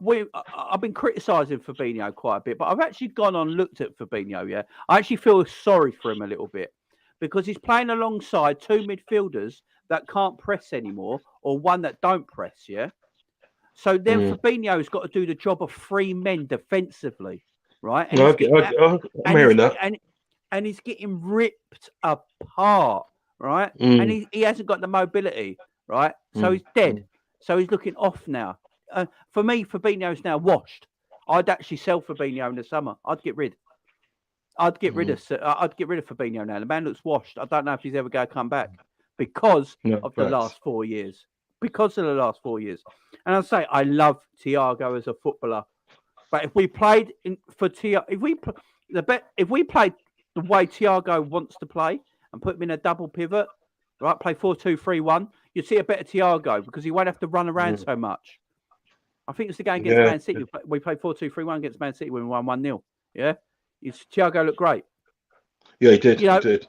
Speaker 2: I've been criticising Fabinho quite a bit, but I've actually gone on and looked at Fabinho, yeah? I actually feel sorry for him a little bit because he's playing alongside two midfielders that can't press anymore or one that don't press, yeah? So then Fabinho's got to do the job of three men defensively, right? And
Speaker 3: I'm hearing that.
Speaker 2: And he's getting ripped apart, right? And he hasn't got the mobility, right? So he's dead. So he's looking off now. For me, Fabinho's now washed. I'd actually sell Fabinho in the summer. I'd get rid of Fabinho now. The man looks washed. I don't know if he's ever going to come back because of the last 4 years. And I say I love Thiago as a footballer, but if we played if we played the way Thiago wants to play and put him in a double pivot, right? Play 4-2-3-1. You'd see a better Thiago because he won't have to run around so much. I think it's the game against Man City. We played 4-2-3-1 against Man City when we won 1-0. Yeah, Thiago looked great.
Speaker 3: Yeah, he did.
Speaker 2: He did.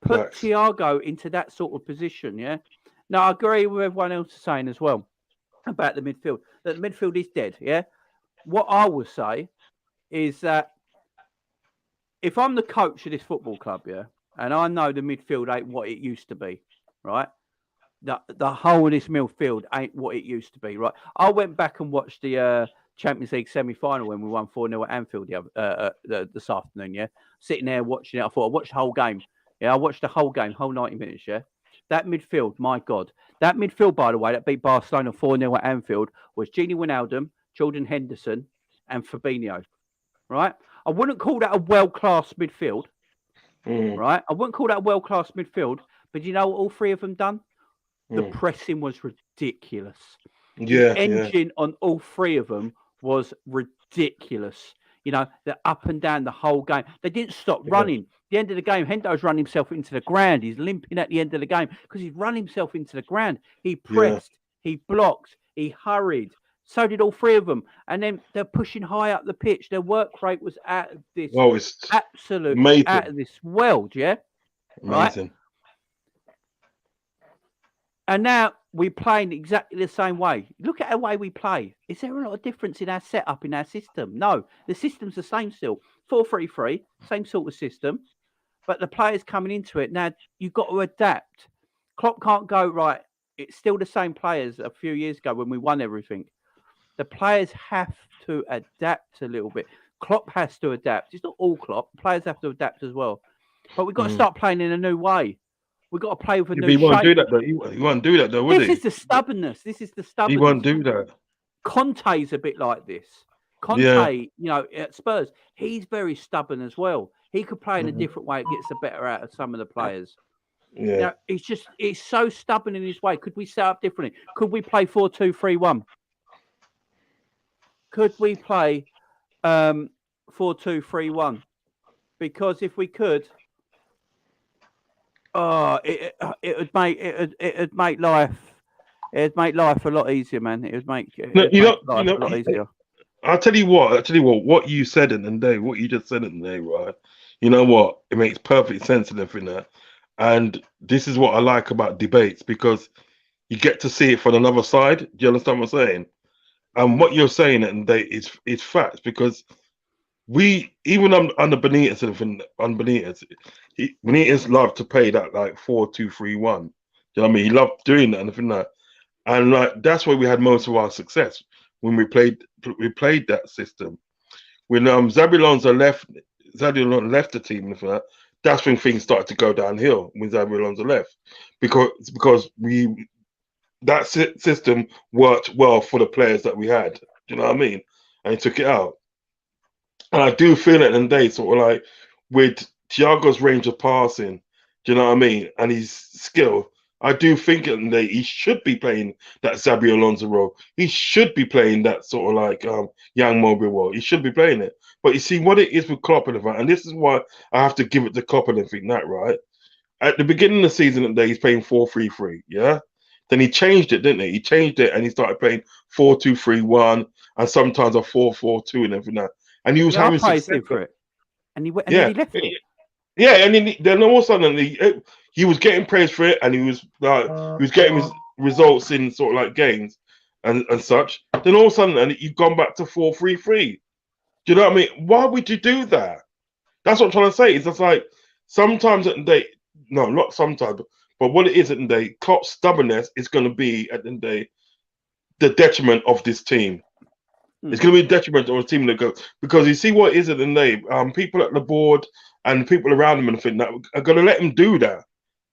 Speaker 2: Put Thiago into that sort of position. Yeah. Now I agree with everyone else saying as well about the midfield. That the midfield is dead. Yeah. what I would say is that if I'm the coach of this football club, yeah, and I know the midfield ain't what it used to be, right? The whole of this midfield ain't what it used to be, right? I went back and watched the Champions League semi-final when we won 4-0 at Anfield this afternoon, yeah? Sitting there watching it, I thought, I watched the whole game. Yeah, I watched the whole game, whole 90 minutes, yeah? That midfield, my God. That midfield, by the way, that beat Barcelona 4-0 at Anfield was Gini Wijnaldum, Jordan Henderson, and Fabinho, right? I wouldn't call that a world-class midfield, right? I wouldn't call that a world-class midfield, but you know what all three of them done? The pressing was ridiculous. The engine on all three of them was ridiculous. You know, they're up and down the whole game. They didn't stop running. At the end of the game, Hendo's run himself into the ground. He's limping at the end of the game because he's run himself into the ground. He pressed, he blocked, he hurried. So did all three of them. And then they're pushing high up the pitch. Their work rate was out of this absolutely out of this world, yeah?
Speaker 3: Amazing.
Speaker 2: Right? And now we're playing exactly the same way. Look at the way we play. Is there a lot of difference in our setup, in our system? No, the system's the same still. 4-3-3, same sort of system. But the players coming into it, now you've got to adapt. Klopp can't go, right, it's still the same players a few years ago when we won everything. The players have to adapt a little bit. Klopp has to adapt. It's not all Klopp. Players have to adapt as well. But we've got to start playing in a new way. We've got to play with a new shape.
Speaker 3: He won't do that, though. He won't do that, though, would he?
Speaker 2: This is the stubbornness.
Speaker 3: He won't do that.
Speaker 2: Conte's a bit like this. Conte, you know, at Spurs, he's very stubborn as well. He could play in a different way. It gets the better out of some of the players.
Speaker 3: Yeah.
Speaker 2: Now, he's so stubborn in his way. Could we set up differently? Could we play 4-2-3-1? Could we play 4-2-3-1? Because if we could, it'd make life a lot easier, man. It would make life a lot easier.
Speaker 3: I'll tell you what you said in the day, what you just said in the day, right? You know what? It makes perfect sense and everything there. And this is what I like about debates, because you get to see it from another side. Do you understand what I'm saying? And what you're saying in the day is facts, because even under Benitez and Benitez loved to play that like 4-2-3-1. Do you know what I mean? He loved doing that and everything like that. And like that's where we had most of our success when we played that system. When Xabi Alonso left the team and everything like that, that's when things started to go downhill when Xabi Alonso left, because that system worked well for the players that we had. Do you know what I mean? And he took it out. And I do feel it in the day, sort of like with Thiago's range of passing, do you know what I mean? And his skill, I do think in the day he should be playing that Xabi Alonso role. He should be playing that sort of like young mobile role. He should be playing it. But you see what it is with Klopp and everything, and this is why I have to give it to Klopp and everything, that right? At the beginning of the season, in the day, he's playing 4-3-3, yeah? Then he changed it, didn't he? He changed it and he started playing 4-2-3-1 and sometimes a 4-4-2 and everything like that. And he was having success
Speaker 2: for it. And then he left it.
Speaker 3: Yeah, and then all of a sudden he was getting praise for it, and he was getting his results in sort of like games and such. Then all of a sudden, and you've gone back to 4-3-3. Do you know what I mean? Why would you do that? That's what I'm trying to say. It's just like sometimes at the day, no, not sometimes, but what it is at the day, Klopp's stubbornness is going to be at the day the detriment of this team. It's going to be a detriment of a team that goes, because you see what it is at the day. People at the board and people around him and think that are going to let him do that.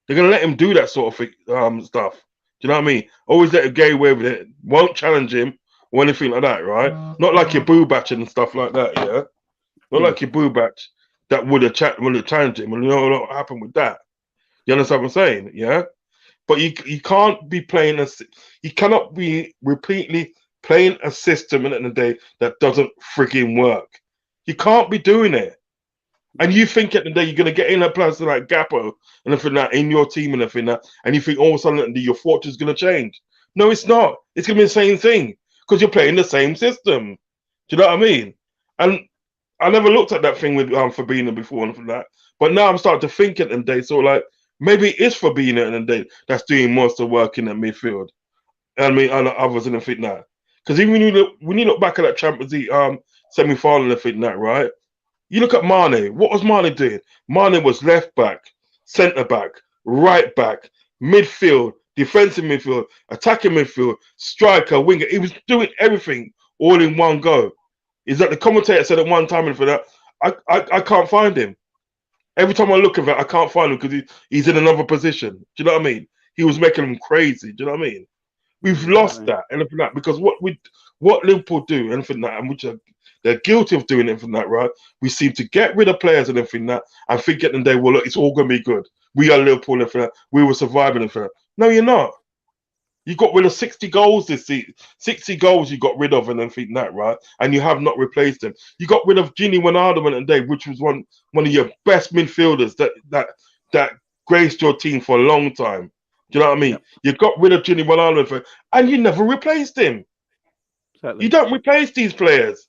Speaker 3: They're going to let him do that sort of stuff. Do you know what I mean? Always let him get away with it. Won't challenge him or anything like that, right? Not like your boo batch and stuff like that, yeah. Not like your boo batch that would have challenged him, and you know what happened with that. You understand what I'm saying? Yeah. But you can't be playing you cannot be repeatedly playing a system in the day that doesn't freaking work. You can't be doing it. And you think at the day you're going to get in a person like Gappo and everything that in your team and everything that, and you think all of a sudden your fortune is going to change. No, it's not. It's going to be the same thing because you're playing the same system. Do you know what I mean? And I never looked at that thing with Fabinho before and everything like that. But now I'm starting to think at the day, so like maybe it is Fabinho at the day that's doing most of the work in the midfield. I mean, and others and everything like that. Because even when you look back at that Champions League semi-final and think that, right? You look at Mane. What was Mane doing? Mane was left back, centre back, right back, midfield, defensive midfield, attacking midfield, striker, winger. He was doing everything all in one go. Is that the commentator said at one time and for that, I can't find him. Every time I look at it, I can't find him because he's in another position. Do you know what I mean? He was making them crazy. Do you know what I mean? We've lost that, anything like that, because what Liverpool do, anything like that, and which they're guilty of doing anything like that, right? We seem to get rid of players and everything like that, and think at the day, well, look, it's all going to be good. We are Liverpool and everything like that. We were surviving and everything like that. No, you're not. You got rid of 60 goals this season. 60 goals you got rid of and everything like that, right? And you have not replaced them. You got rid of Gini Wijnaldum and Dave, which was one of your best midfielders that graced your team for a long time. Do you know what I mean? Yep. You got rid of Gini Wijnaldum and you never replaced him. Exactly. You don't replace these players.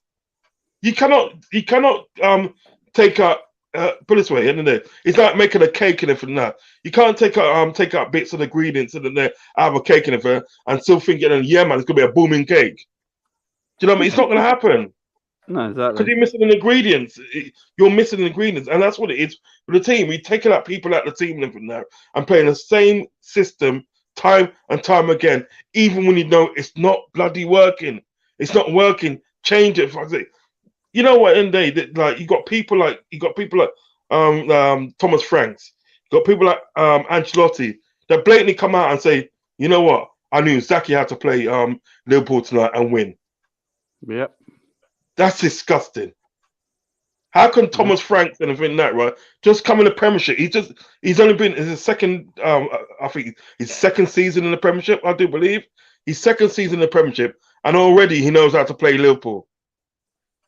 Speaker 3: You cannot take out put it this way, isn't it? It's like making a cake and everything like that. You can't take out bits of the ingredients and then have a cake and everything and still thinking, yeah, man, it's gonna be a booming cake. Do you know what I mean? It's not gonna happen.
Speaker 2: No, exactly.
Speaker 3: Because you're missing the ingredients. You're missing the ingredients, and that's what it is for the team. We're taking out people out the team and everything now and playing the same system time and time again, even when you know it's not bloody working. It's not working. Change it. You know what? In the day, like you got people like Thomas Franks, you got people like Ancelotti that blatantly come out and say, you know what? I knew exactly how to play Liverpool tonight and win.
Speaker 2: Yep.
Speaker 3: That's disgusting. How can Thomas Franks and everything that, right, just come in the Premiership? He's only been in his second, I think his second season in the Premiership, I do believe. His second season in the Premiership, and already he knows how to play Liverpool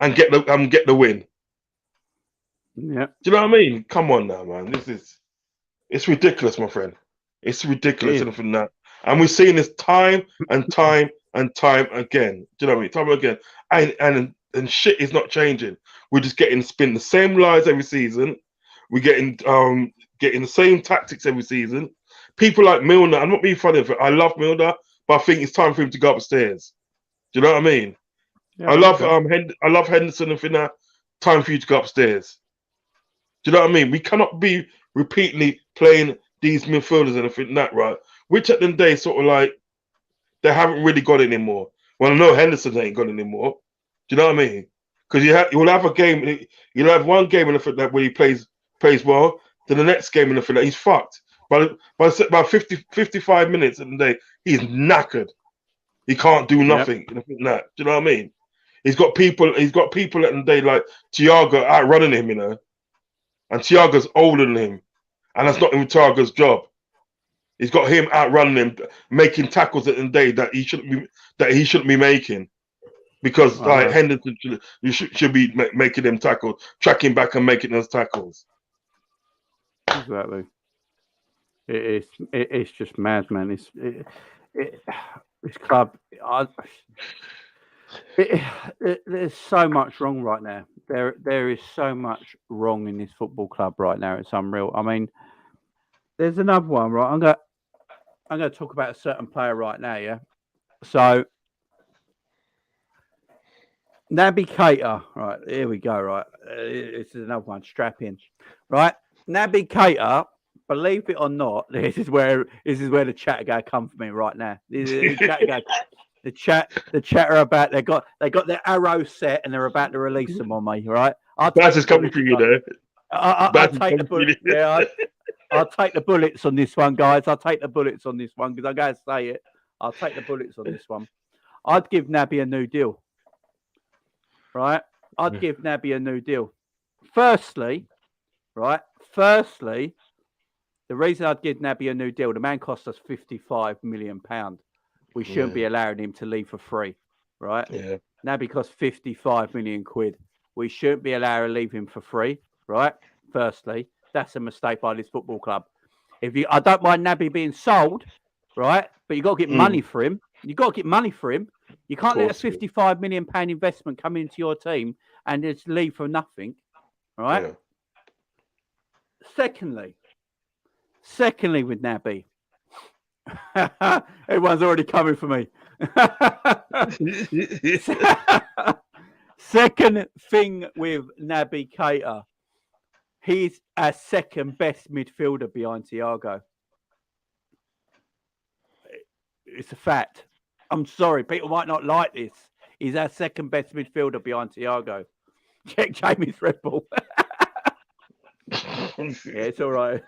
Speaker 3: and get the win.
Speaker 2: Yeah.
Speaker 3: Do you know what I mean? Come on now, man. It's ridiculous, my friend. It's ridiculous and everything that. And we're seeing this time and time and time again. Do you know what I mean? Time again. And shit is not changing. We're just getting spin the same lies every season. We're getting the same tactics every season. People like Milner, I'm not being funny of it. I love Milner, but I think it's time for him to go upstairs. Do you know what I mean? Yeah, I love Henderson and Finna. Time for you to go upstairs. Do you know what I mean? We cannot be repeatedly playing these midfielders and everything that, right? Which at the end of the day, sort of like, they haven't really got it anymore. Well, I know Henderson ain't got it anymore. Do you know what I mean? Because you'll have a game, you'll have one game in the that where he plays well, then the next game in the that he's fucked. By 55 minutes in the day, he's knackered. He can't do nothing. Yep. That. Do you know what I mean? He's got people at the day like Thiago outrunning him, you know. And Thiago's older than him. And that's not even Thiago's job. He's got him outrunning him, making tackles at the day that he shouldn't be making. Because like Henderson should be making them tackles, tracking back and making those tackles.
Speaker 2: Exactly. It's just mad, man. This club. There's so much wrong right now. There is so much wrong in this football club right now. It's unreal. I mean, there's another one, right? I'm gonna talk about a certain player right now. Yeah. So. Naby Keita, right, here we go, right. This is another one, strap in. Right. Naby Keita, believe it or not, this is where the chat are gonna come for me right now. The chat are about they got their arrow set and they're about to release them on me, right?
Speaker 3: That's coming for you there.
Speaker 2: I'll take the bullet. Yeah, I'll take the bullets on this one, guys. I'll take the bullets on this one because I gotta say it. I'll take the bullets on this one. I'd give Naby a new deal. Right, I'd give Naby a new deal. Firstly, the reason I'd give Naby a new deal, the man cost us £55 million. We shouldn't be allowing him to leave for free, right?
Speaker 3: Yeah.
Speaker 2: Naby cost 55 million quid. We shouldn't be allowed to leave him for free, right? Firstly, that's a mistake by this football club. I don't mind Naby being sold, right? But you got to get money for him. You can't let a £55 million investment come into your team and just leave for nothing, right? Yeah. Secondly, with Naby, everyone's already coming for me. Second thing with Naby Keita, he's our second best midfielder behind Thiago. It's a fact. I'm sorry, people might not like this. He's our second best midfielder behind Thiago. Check Jamie's Red Bull. Yeah, it's all right.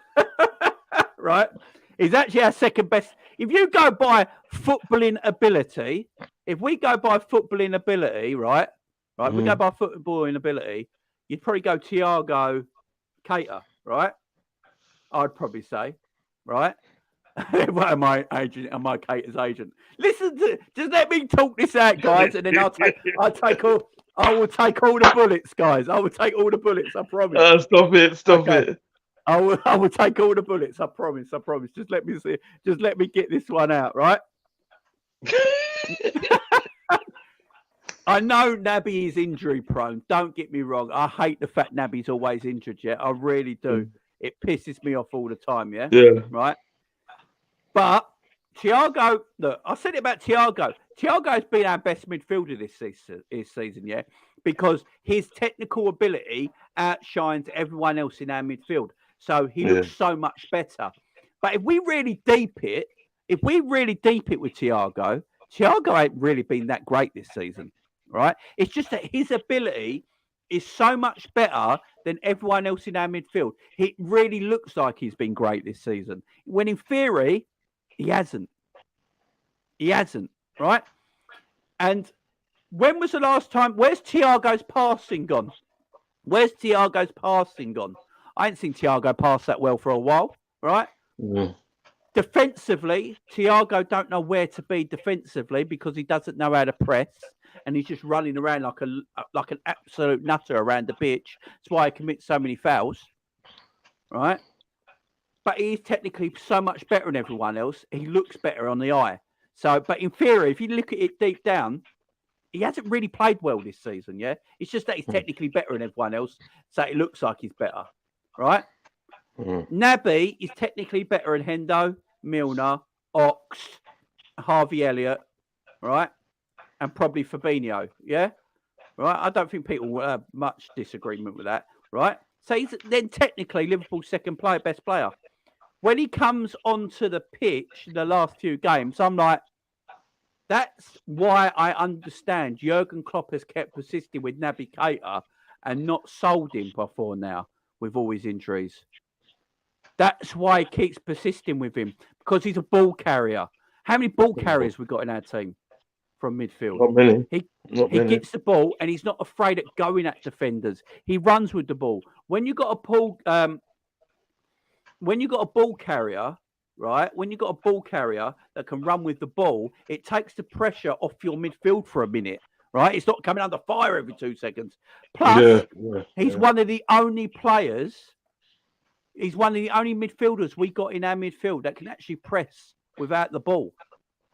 Speaker 2: Right? He's actually our second best. If you go by footballing ability, if we go by footballing ability, right? Right, we go by footballing ability, you'd probably go Thiago, Keita, right? I'd probably say, right? What am I agent? Am I Keita's agent? Listen to, just let me talk this out, guys, and then I will take all the bullets, guys. I will take all the bullets. I promise.
Speaker 3: Stop it.
Speaker 2: I will take all the bullets. I promise. Just let me see. Just let me get this one out, right? I know Naby is injury prone. Don't get me wrong. I hate the fact Naby's always injured. Yeah, I really do. It pisses me off all the time. Yeah.
Speaker 3: Yeah.
Speaker 2: Right. But Thiago, look, I said it about Thiago. Thiago's been our best midfielder this season, yeah, because his technical ability outshines everyone else in our midfield. So he looks so much better. But if we really deep it with Thiago ain't really been that great this season, right? It's just that his ability is so much better than everyone else in our midfield. He really looks like he's been great this season, when in theory, he hasn't. He hasn't, right? And when was the last time? Where's Thiago's passing gone? Where's Thiago's passing gone? I ain't seen Thiago pass that well for a while, right? Defensively, Thiago don't know where to be defensively because he doesn't know how to press, and he's just running around like an absolute nutter around the pitch. That's why he commits so many fouls, right? But he's technically so much better than everyone else. He looks better on the eye. So, but in theory, if you look at it deep down, he hasn't really played well this season, yeah? It's just that he's technically better than everyone else, so it looks like he's better, right? Naby is technically better than Hendo, Milner, Ox, Harvey Elliott, right? And probably Fabinho, yeah? Right? I don't think people will have much disagreement with that, right? So he's then technically Liverpool's second best player. When he comes onto the pitch the last few games, I'm like, that's why I understand Jurgen Klopp has kept persisting with Naby Keita and not sold him before now with all his injuries. That's why he keeps persisting with him, because he's a ball carrier. How many ball carriers we got in our team from midfield?
Speaker 3: Not many.
Speaker 2: He gets the ball and he's not afraid of going at defenders. He runs with the ball. When you got a ball carrier, right? When you've got a ball carrier that can run with the ball, it takes the pressure off your midfield for a minute, right? It's not coming under fire every 2 seconds. Plus, he's one of the only players, he's one of the only midfielders we got in our midfield that can actually press without the ball.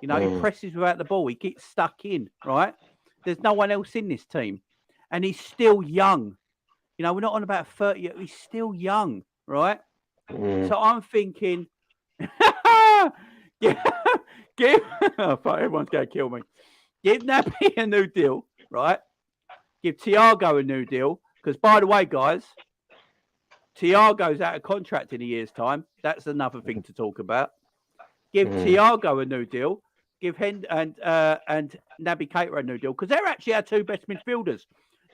Speaker 2: You know, he presses without the ball. He gets stuck in, right? There's no one else in this team. And he's still young. You know, we're not on about 30. He's still young, right? So I'm thinking, give everyone's going to kill me. Give Naby a new deal, right? Give Thiago a new deal. Because, by the way, guys, Thiago's out of contract in a year's time. That's another thing to talk about. Give Thiago a new deal. Give and Naby Keita a new deal. Because they're actually our two best midfielders.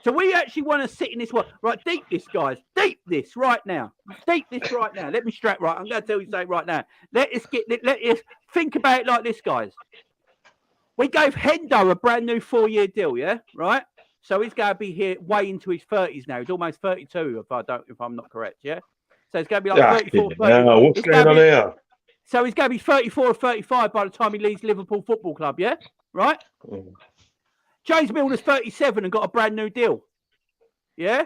Speaker 2: So we actually want to sit in this one. Right, deep this, guys. Deep this right now. Deep this right now. Let me strap right. I'm going to tell you something right now. Let us think about it like this, guys. We gave Hendo a brand new 4-year deal, yeah? Right? So he's going to be here way into his 30s now. He's almost 32, if I'm not correct, yeah? So it's going to be like 34, 30.
Speaker 3: What's going on here?
Speaker 2: So he's going to be 34 or 35 by the time he leaves Liverpool Football Club, yeah? Right? James Milner's 37 and got a brand new deal. Yeah?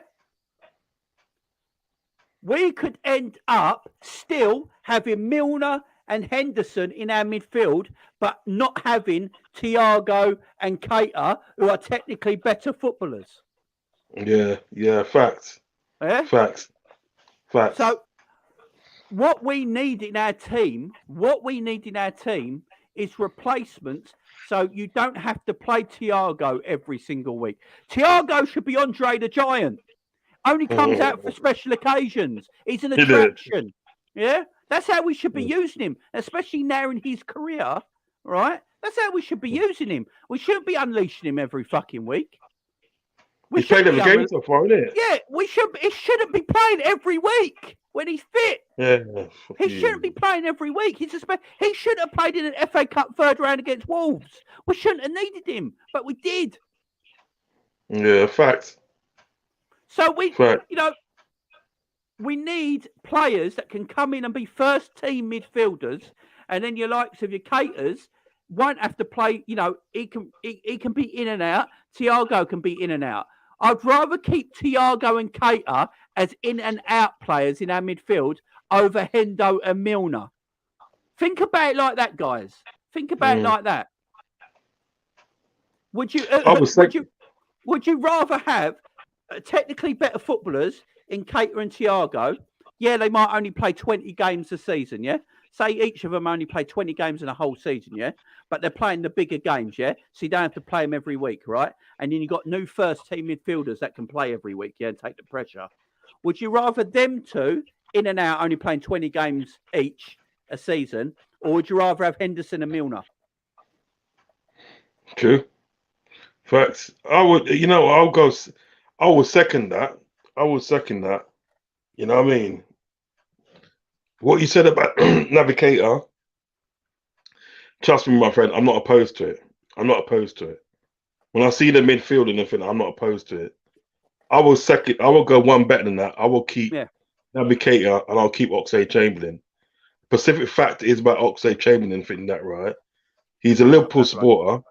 Speaker 2: We could end up still having Milner and Henderson in our midfield, but not having Thiago and Keita, who are technically better footballers.
Speaker 3: Yeah, facts.
Speaker 2: Yeah?
Speaker 3: Facts.
Speaker 2: So what we need in our team is replacements So you don't have to play Thiago every single week. Thiago should be Andre the Giant. Only comes out for special occasions. He's an attraction. Yeah? That's how we should be using him, especially now in his career, right? That's how we should be using him. We shouldn't be unleashing him every fucking week.
Speaker 3: He's played every game so far, isn't it?
Speaker 2: Yeah, he shouldn't be playing every week when he's fit.
Speaker 3: Yeah.
Speaker 2: He shouldn't be playing every week. He should have played in an FA Cup third round against Wolves. We shouldn't have needed him, but we did.
Speaker 3: Yeah, facts.
Speaker 2: So we need players that can come in and be first team midfielders, and then your likes of your Caters won't have to play. You know, he can be in and out. Thiago can be in and out. I'd rather keep Thiago and Cater as in and out players in our midfield over Hendo and Milner. Think about it like that, guys. Think about it like that. Would you rather have technically better footballers in Cater and Thiago? Yeah, they might only play 20 games a season, yeah? Say each of them only play 20 games in a whole season, yeah? But they're playing the bigger games, yeah? So you don't have to play them every week, right? And then you've got new first-team midfielders that can play every week, yeah, and take the pressure. Would you rather them two, in and out, only playing 20 games each a season, or would you rather have Henderson and Milner?
Speaker 3: True. Facts. I would second that. You know what I mean? What you said about Navigator, trust me, my friend, I'm not opposed to it. When I see the midfield and everything, I'm not opposed to it. I will go one better than that. I will keep Navigator and I'll keep Oxlade-Chamberlain. Specific fact is about Oxlade-Chamberlain, thinking that, right? He's a Liverpool supporter.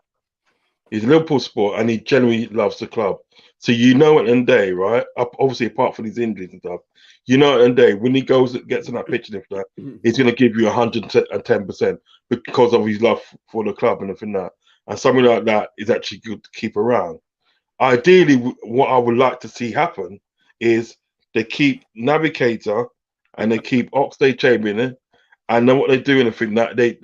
Speaker 3: He's a Liverpool supporter and he genuinely loves the club. So at the end of the day, right? Obviously, apart from his injuries and stuff, at the end of the day, when he gets in that pitch and everything, he's going to give you 110% because of his love for the club and everything that. And something like that is actually good to keep around. Ideally, what I would like to see happen is they keep Navigator and they keep Oxlade-Chamberlain, and then what they do in everything that they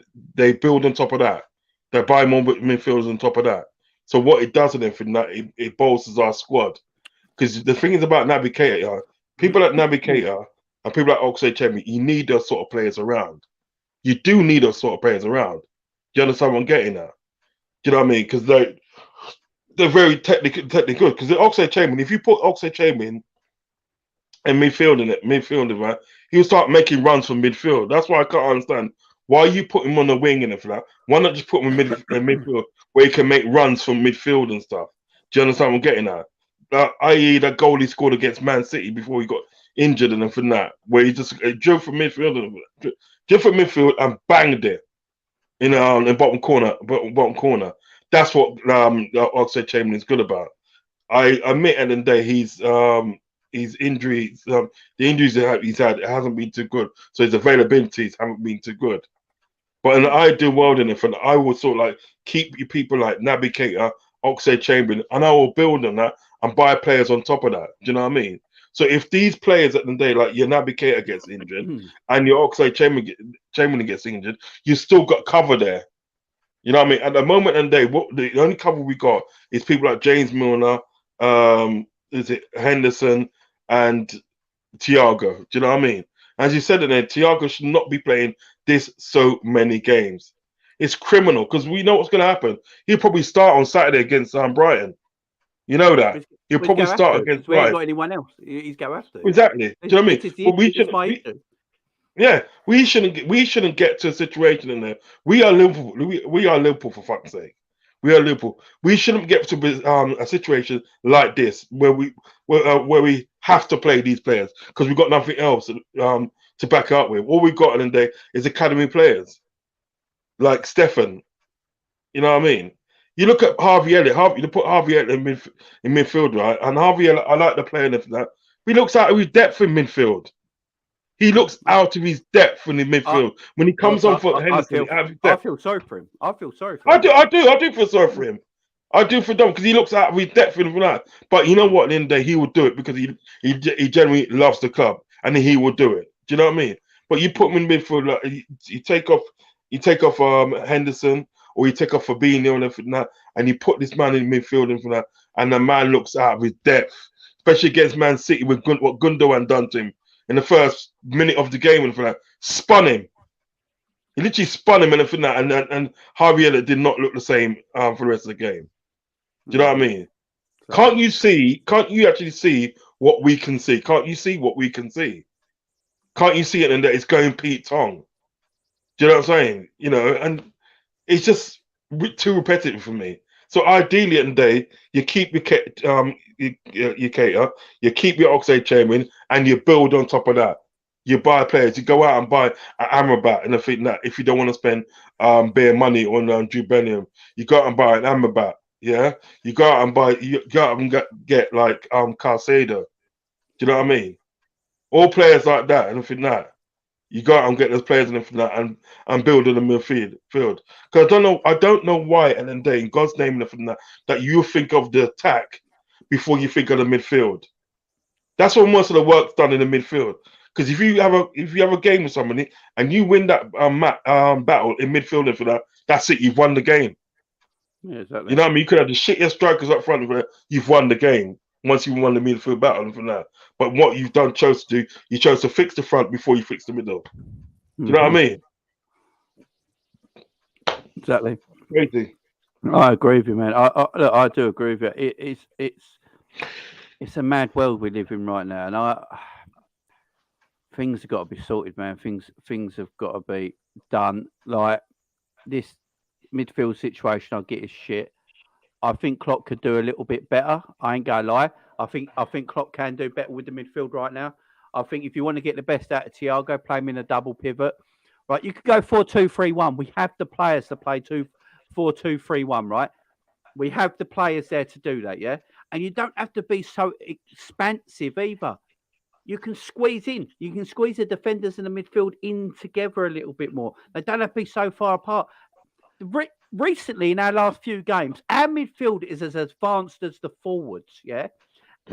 Speaker 3: build on top of that. They buy more midfielders on top of that. So what it does in everything that it bolsters our squad. Because the thing is about Navigator, people like Navigator and people like Oxlade-Chamberlain, you need those sort of players around. You do need those sort of players around. Do you understand what I'm getting at? Do you know what I mean? Because they're very technically good. Because the Oxlade-Chamberlain, if you put Oxlade-Chamberlain and midfield, right, he'll start making runs from midfield. That's why I can't understand. Why are you putting him on the wing and everything? Why not just put him in midfield where he can make runs from midfield and stuff? Do you understand what I'm getting at? I.e. that goal he scored against Man City before he got injured and everything that, where he just drove from midfield and banged it in the bottom corner. That's what Oxlade-Chamberlain is good about. I admit at the end of the day his injuries, the injuries he's had, it hasn't been too good. So his availabilities haven't been too good. But in the ideal world, I would sort of like keep people like Navigator, Oxlade-Chamberlain, and I will build on that and buy players on top of that. Do you know what I mean? So if these players at the end of the day, like your Navigator gets injured and your Oxlade-Chamberlain gets injured, you still got cover there. You know what I mean? At the moment and day, the only cover we got is people like James Milner, Henderson, and Thiago. Do you know what I mean? As you said, Thiago should not be playing this so many games. It's criminal because we know what's going to happen. He'll probably start on Saturday against Brighton. You know that. He'll probably start against
Speaker 2: Brighton. We ain't got
Speaker 3: anyone
Speaker 2: else. He's going to have to.
Speaker 3: Exactly. Do you know what I mean? But we shouldn't get to a situation in there. We are Liverpool. We are Liverpool, for fuck's sake. We are Liverpool. We shouldn't get to a situation like this where we have to play these players because we've got nothing else to back up with. All we've got in the day is academy players like Stefan. You know what I mean? You look at Harvey Elliott. You put Harvey Elliott in midfield, right? And Harvey Elliott, I like the player in that. He looks out of his depth in midfield. He looks out of his depth in the midfield. When he comes on for Henderson,
Speaker 2: I feel sorry for him. I do
Speaker 3: feel sorry for him. I do for Dom because he looks out of his depth in that. But you know what? At the end of the day, he will do it because he genuinely loves the club and he will do it. Do you know what I mean? But you put him in midfield, like, you take off Henderson or you take off Fabinho and everything that, and you put this man in midfield and for that, and the man looks out of his depth, especially against Man City with what Gundogan done to him in the first minute of the game and for that, spun him. He literally spun him and everything that, and Harvey Elliott did not look the same for the rest of the game. Do you know what I mean? Can't you actually see what we can see? Can't you see what we can see? Can't you see it and that it's going Pete Tong? Do you know what I'm saying? You know, and it's just too repetitive for me. So ideally, at the day, you keep your cater, you keep your Oxlade-Chamberlain, and you build on top of that. You buy players. You go out and buy an Amrabat, and I think that if you don't want to spend bare money on Jude Bellingham, you go out and buy an Amrabat. Yeah, you go out and get like Caicedo. Do you know what I mean? All players like that, and I think that. You go out and get those players and everything like that, and build in the midfield. Because I don't know why, and then in God's name and everything that you think of the attack before you think of the midfield. That's what most of the work's done in the midfield. Because if you have a game with somebody and you win that battle in midfield and for that, that's it. You've won the game.
Speaker 2: Yeah, exactly.
Speaker 3: You know what I mean? You could have the shittiest strikers up front, but you've won the game. Once you won the midfield battle and from that. But what you've chose to do, you chose to fix the front before you fix the middle. Do you know what I mean?
Speaker 2: Exactly.
Speaker 3: Crazy.
Speaker 2: I agree with you, man. I do agree with you. It's a mad world we live in right now, and things have got to be sorted, man. Things have got to be done. Like this midfield situation, I get is shit. I think Klopp could do a little bit better. I ain't gonna lie. I think Klopp can do better with the midfield right now. I think if you want to get the best out of Thiago, play him in a double pivot. Right, you could go 4-2-3-1. We have the players to play 4-2-3-1, right? We have the players there to do that, yeah? And you don't have to be so expansive either. You can squeeze in. You can squeeze the defenders and the midfield in together a little bit more. They don't have to be so far apart. Recently, in our last few games, our midfield is as advanced as the forwards, yeah?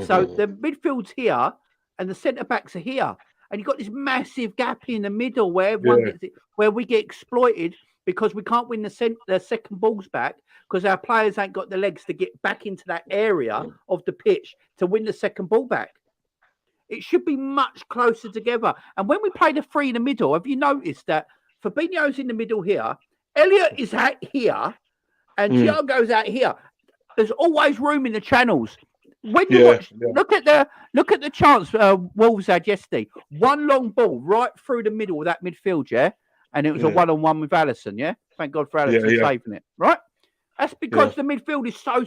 Speaker 2: So the midfield's here and the centre-backs are here. And you've got this massive gap in the middle where everyone gets it, where we get exploited because we can't win the second balls back because our players ain't got the legs to get back into that area of the pitch to win the second ball back. It should be much closer together. And when we play the three in the middle, have you noticed that Fabinho's in the middle here, Elliott is out here, and Thiago's out here? There's always room in the channels. When you watch, look at the chance Wolves had yesterday. One long ball right through the middle of that midfield, yeah, and it was a one-on-one with Alisson, yeah. Thank God for Alisson saving it, right? That's because the midfield is so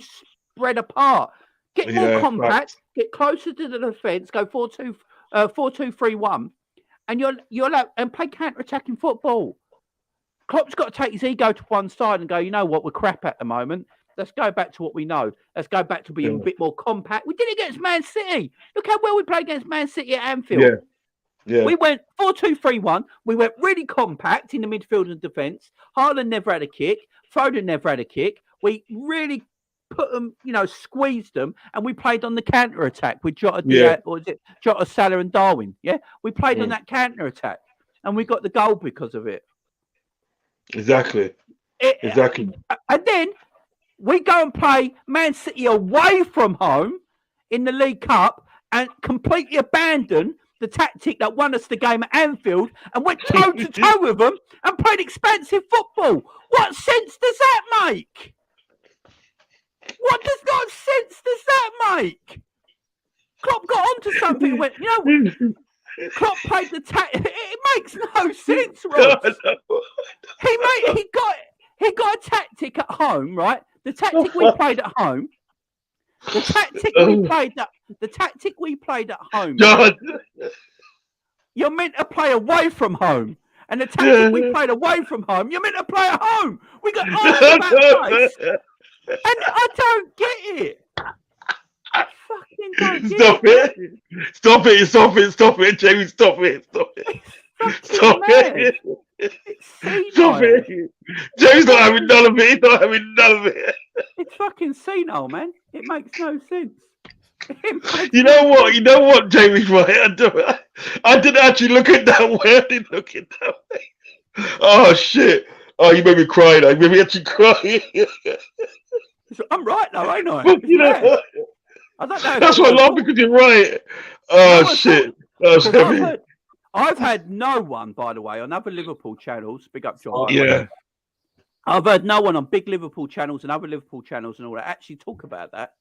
Speaker 2: spread apart. Get more compact, get closer to the defence, go 4-2-3-1, and you'll and play counter-attacking football. Klopp's got to take his ego to one side and go, you know what, we're crap at the moment. Let's go back to what we know. Let's go back to being a bit more compact. We did it against Man City. Look how well we played against Man City at Anfield. Yeah. We went 4-2-3-1. We went really compact in the midfield and defence. Haaland never had a kick. Foden never had a kick. We really put them, squeezed them, and we played on the counter attack with Jota, Jota, Salah, and Darwin. Yeah, we played on that counter attack, and we got the goal because of it.
Speaker 3: Exactly.
Speaker 2: And then we go and play Man City away from home in the League Cup and completely abandon the tactic that won us the game at Anfield and went toe-to-toe with them and played expansive football. What sense does that make? What sense does that make? Klopp got onto something and went, Klopp played the tactic. It makes no sense, Rob. He got a tactic at home, right? The tactic we played at home. The tactic we played at home. You're meant to play away from home. And the tactic we played away from home, you're meant to play at home. We got arms about place. And I don't get it. I fucking don't get it.
Speaker 3: Stop it, Jamie. Stop it. Stop it. Jamie's not having none of it.
Speaker 2: It's fucking senile, man. It makes no sense.
Speaker 3: You know what, Jamie, right? I didn't actually look at that way. Oh, shit. Oh, you made me cry. You made me actually cry.
Speaker 2: I'm right though, ain't I?
Speaker 3: You know,
Speaker 2: I don't know.
Speaker 3: that's why I love because you're right. Oh, shit. That's heavy.
Speaker 2: I've had no one, by the way, on other Liverpool channels. Big up, John. By the way.
Speaker 3: Yeah.
Speaker 2: I've heard no one on big Liverpool channels and other Liverpool channels and all that actually talk about that.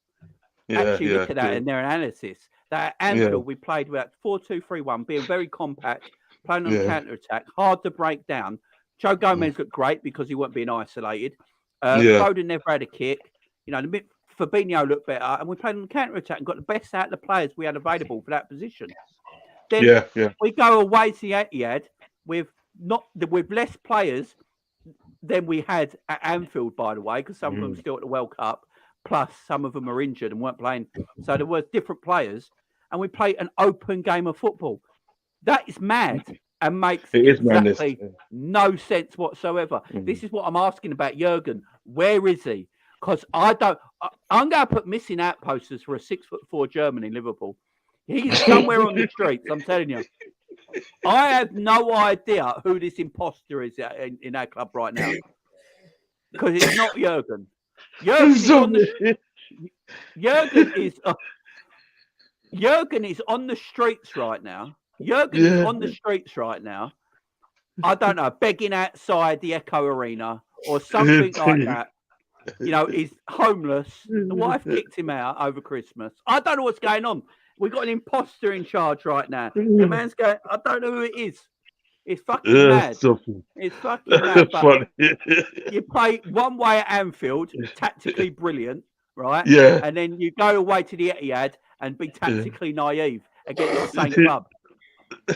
Speaker 2: Actually look at that in their analysis. That at Anfield we played with 4-2-3-1, being very compact, playing on the counter attack, hard to break down. Joe Gomez looked great because he wasn't being isolated. Foden never had a kick. You know, Fabinho looked better, and we played on the counter attack and got the best out of the players we had available for that position. Then we go away to the Etihad with less players than we had at Anfield, by the way, because some of them still at the World Cup. Plus, some of them are injured and weren't playing. So there were different players, and we played an open game of football. That is mad and makes exactly no sense whatsoever. This is what I'm asking about Jurgen. Where is he? Because I'm going to put missing out posters for a 6'4" German in Liverpool. He's somewhere on the streets, I'm telling you. I have no idea who this imposter is in our club right now. Because it's not Jurgen. Jurgen is on the streets right now. Jurgen is on the streets right now. I don't know, begging outside the Echo Arena or something like that. You know, he's homeless. The wife kicked him out over Christmas. I don't know what's going on. We've got an imposter in charge right now. The man's going, I don't know who it is. It's fucking mad. It's fucking mad. But you play one way at Anfield, tactically brilliant, right?
Speaker 3: Yeah.
Speaker 2: And then you go away to the Etihad and be tactically naive against the same club.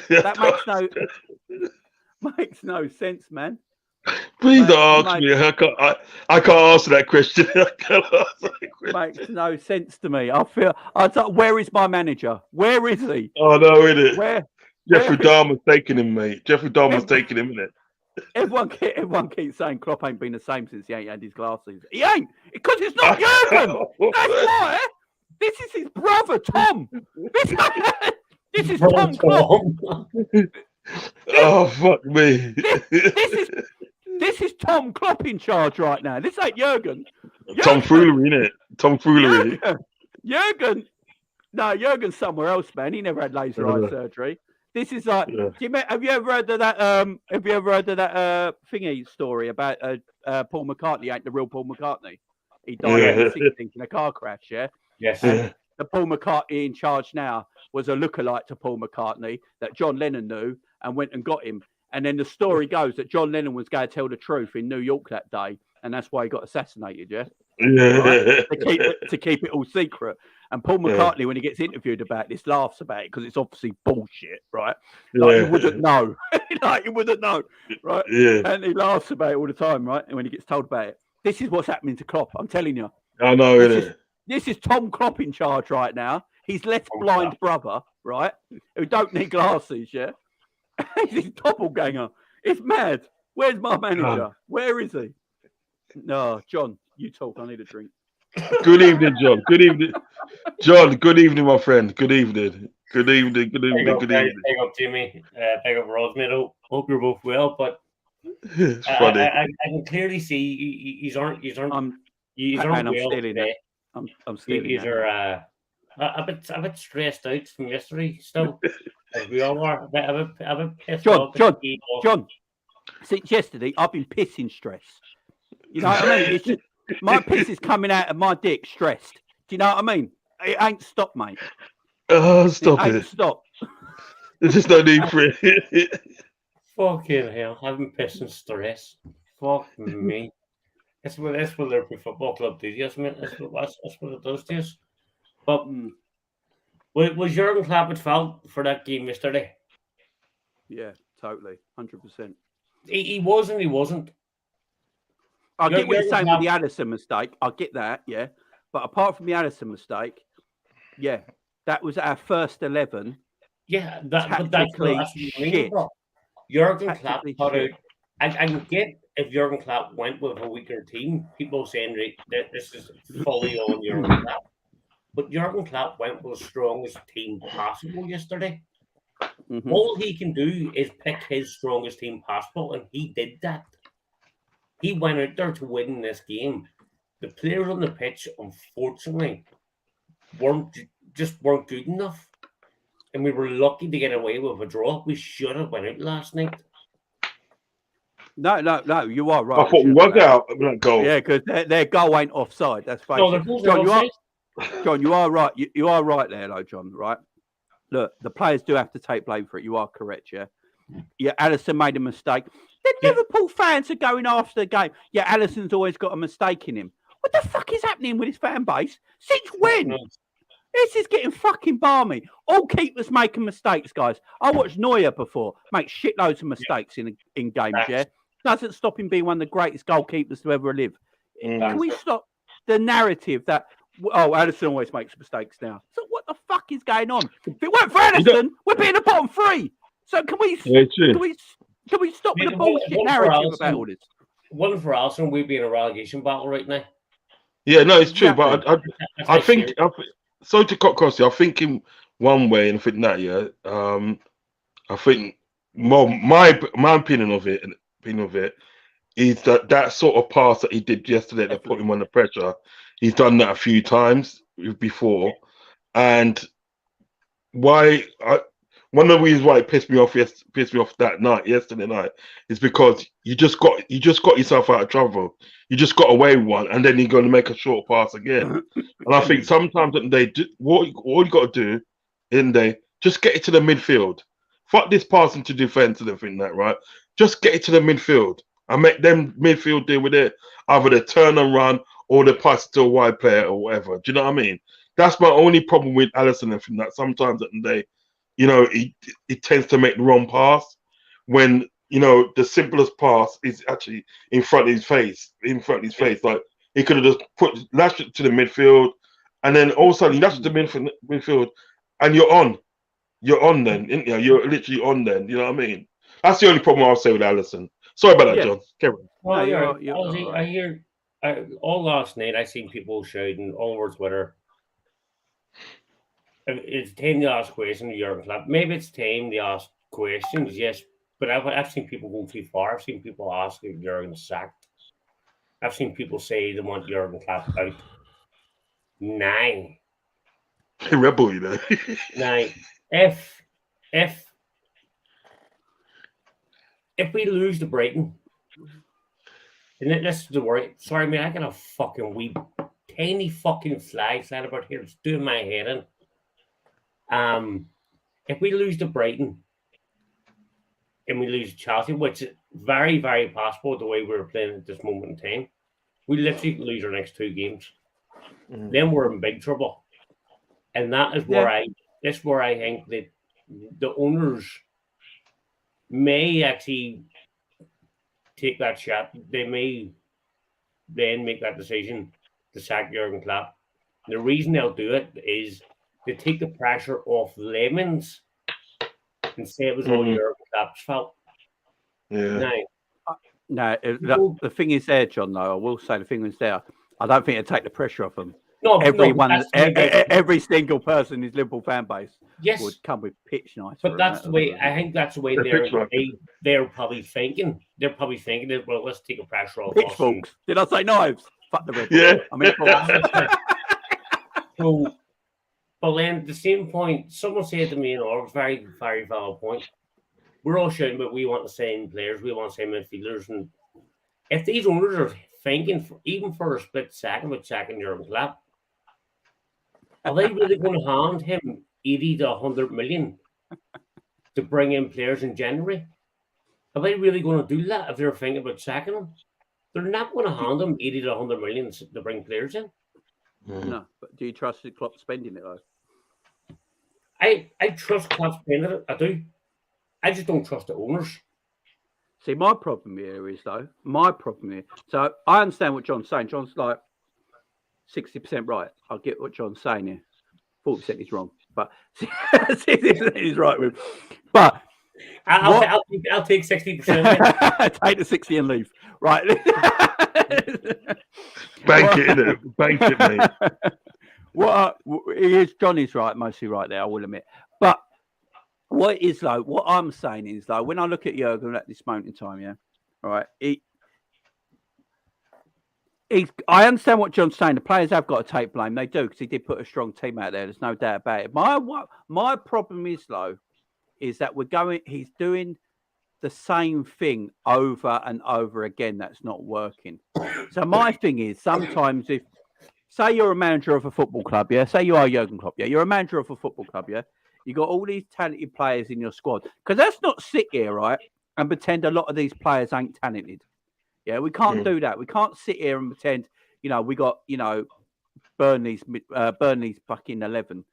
Speaker 2: That makes no sense, man.
Speaker 3: Please ask me. I can't answer that question.
Speaker 2: Makes no sense to me. I thought, where is my manager? Where is he?
Speaker 3: Oh no, innit?
Speaker 2: Where?
Speaker 3: Jeffrey Dahmer's taking him, mate. Jeffrey Dahmer's taking him, innit?
Speaker 2: Everyone keeps saying Klopp ain't been the same since he ain't had his glasses. He ain't, because it's not Jurgen. That's why. This is his brother, Tom. This is Tom Klopp.
Speaker 3: Oh, fuck me.
Speaker 2: This is Tom Klopp in charge right now. This ain't Jurgen.
Speaker 3: Tom Foolery, innit? Tom Foolery.
Speaker 2: Jurgen. No, Jurgen's somewhere else, man. He never had laser eye surgery. This is like. Have you ever heard of that? Thingy story about Paul McCartney ain't the real Paul McCartney? He died at 16 in a car crash. Yeah.
Speaker 4: Yes.
Speaker 2: And the Paul McCartney in charge now was a lookalike to Paul McCartney that John Lennon knew and went and got him. And then the story goes that John Lennon was going to tell the truth in New York that day, and that's why he got assassinated. Yeah. Right? To keep it all secret. And Paul McCartney, when he gets interviewed about this, laughs about it because it's obviously bullshit, right? Like you wouldn't know. Like you wouldn't know, right?
Speaker 3: Yeah.
Speaker 2: And he laughs about it all the time, right? And when he gets told about it. This is what's happening to Klopp, I'm telling you.
Speaker 3: I know, innit?
Speaker 2: This is Tom Klopp in charge right now. His left blind brother, right? Who don't need glasses, yeah? He's his doppelganger. It's mad. Where's my manager? Where is he? No, John, you talk. I need a drink.
Speaker 3: Good evening, John. Good evening. John, good evening, my friend. Good evening. Good evening. Good evening. Good evening.
Speaker 4: Pick up Jimmy. Pick up Rosman. Hope you're both well, but
Speaker 3: it's funny.
Speaker 4: I can clearly see he's aren't well today.
Speaker 2: I'm stealing.
Speaker 4: These are a bit stressed out from yesterday still. As we all are. A bit pissed off.
Speaker 2: John. Since yesterday, I've been pissing stress. You know what I mean? It's just, my piss is coming out of my dick stressed. Do you know what I mean? It ain't stopped, mate.
Speaker 3: Stop it.
Speaker 2: Stop.
Speaker 3: There's just no need for it.
Speaker 4: Fucking hell, having piss and stress. Fuck me. That's what Liverpool Football Club do. Yes, man. That's what it does to us. But was Jurgen Klopp at fault for that game yesterday?
Speaker 2: Yeah, totally, 100%.
Speaker 4: He was and he wasn't.
Speaker 2: I get what you're saying with the Addison mistake. I get that, yeah. But apart from the Addison mistake, yeah, that was our first 11.
Speaker 4: Yeah, that's shit. Jurgen Klopp put out. I can get if Jurgen Klopp went with a weaker team. People saying that this is fully on Jurgen Klopp. But Jurgen Klopp went with the strongest team possible yesterday. Mm-hmm. All he can do is pick his strongest team possible, and he did that. He went out there to win this game. The players on the pitch, unfortunately, weren't good enough. And we were lucky to get away with a draw. We should have went out last night.
Speaker 2: No, you are right.
Speaker 3: I thought we was out that goal.
Speaker 2: Yeah, because their goal ain't offside. That's fine. John, you are right. You are right there, though, John. Right? Look, the players do have to take blame for it. You are correct. Yeah, Alisson made a mistake. Then Liverpool fans are going after the game. Yeah, Alisson's always got a mistake in him. What the fuck is happening with his fan base? Since when? This is getting fucking balmy. All keepers making mistakes, guys. I watched Neuer before make shitloads of mistakes in games. Yeah, doesn't stop him being one of the greatest goalkeepers to ever live. Can we stop the narrative that Alisson always makes mistakes now? So what the fuck is going on? If it weren't for Alisson, we'd be in the bottom three. So can we stop with the bullshit narrative about all this?
Speaker 4: One for Alisson, we'd be in a relegation battle right now.
Speaker 3: Yeah, no, it's true, but I think. Sorry to cut across you. I think in one way, and I think that, I think my opinion of it is that sort of pass that he did yesterday that put him under pressure. He's done that a few times before, and one of the reasons why it pissed me off yesterday night, is because you just got yourself out of trouble. You just got away with one, and then you're going to make a short pass again. And I think sometimes what you got to do, just get it to the midfield. Fuck this passing to defense and everything that, right? Just get it to the midfield and make them midfield deal with it. Either they turn and run or they pass it to a wide player or whatever. Do you know what I mean? That's my only problem with Alisson and everything that sometimes he tends to make the wrong pass when the simplest pass is actually in front of his face. Like he could have just lashed it to the midfield, and then all of a sudden lashed it to midfield, and you're on then, isn't you? You're literally on then. You know what I mean? That's the only problem I'll say with Alisson. Sorry about that, John. Kevin.
Speaker 4: Well, I hear all last night. I seen people shouting all over Twitter. It's time to ask questions to Jurgen Klopp. Maybe it's time to ask questions, yes. But I've seen people go too far. I've seen people ask if Jurgen sacked. I've seen people say they want Jurgen Klopp out. 9.
Speaker 3: Rebel, you know.
Speaker 4: 9. If we lose to Brighton, and this is the worry. Sorry, man, I got a fucking wee tiny fucking fly flying about here. It's doing my head in. If we lose to Brighton and we lose to Chelsea, which is very, very possible the way we're playing at this moment in time, we literally lose our next 2 games. Then we're in big trouble. And that is where I think that the owners may actually take that shot. They may then make that decision to sack Jurgen Klopp. The reason they'll do it is they take the pressure off Lemons and say it was all Jurgen Klopp's fault.
Speaker 3: Yeah.
Speaker 2: The thing is there, John, though, I will say the thing is there. I don't think it'd take the pressure off them.
Speaker 4: No,
Speaker 2: every single person in his Liverpool fan base would come with pitch knives.
Speaker 4: But that's the way. I think that's the way they're probably thinking. They're probably thinking that, well, let's take a pressure off.
Speaker 2: Pitchforks. Did I say knives? Fuck the red.
Speaker 3: Yeah.
Speaker 2: I mean,
Speaker 4: so, but then at the same point, someone said to me, it was a very, very valid point. We're all shouting, but we want the same players, we want the same midfielders, and if these owners are thinking, even for a split second, with sacking Jurgen Klopp, are they really going to hand him 80 to 100 million to bring in players in January? Are they really going to do that if they're thinking about sacking him? They're not going to hand him 80 to 100 million to bring players in.
Speaker 2: No, but do you trust the Klopp spending it though?
Speaker 4: I trust Klopp spending it. I do. I just don't trust the owners.
Speaker 2: See, my problem here is though. So I understand what John's saying. John's like 60% right. I get what John's saying here. 40% is wrong, but 60% is right with. But
Speaker 4: I'll take 60%.
Speaker 2: Take the 60 and leave. Right.
Speaker 3: Bank it, innit? Bank it, mate.
Speaker 2: Johnny's right, mostly right there, I will admit. But what I'm saying is, though, when I look at Jurgen at this moment in time, all right, I understand what John's saying. The players have got to take blame. They do, because he did put a strong team out there. There's no doubt about it. My problem is, though, is that he's doing the same thing over and over again. That's not working. So my thing is, sometimes if, say you're a manager of a football club, yeah? Say you are Jurgen Klopp, yeah? You're a manager of a football club, yeah? You got all these talented players in your squad. Because let's not sit here, right, and pretend a lot of these players ain't talented. Yeah, we can't do that. We can't sit here and pretend, we got, Burnley's fucking 11.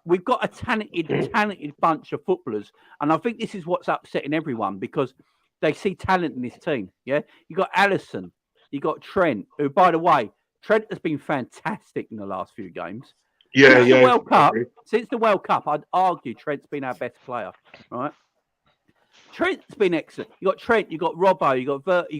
Speaker 2: We've got a talented bunch of footballers. And I think this is what's upsetting everyone, because they see talent in this team. Yeah, you got Alisson, you got Trent, who, by the way, Trent has been fantastic in the last few games. Since the World Cup, I'd argue Trent's been our best player, right? Trent's been excellent. You got Trent, you got Robbo, you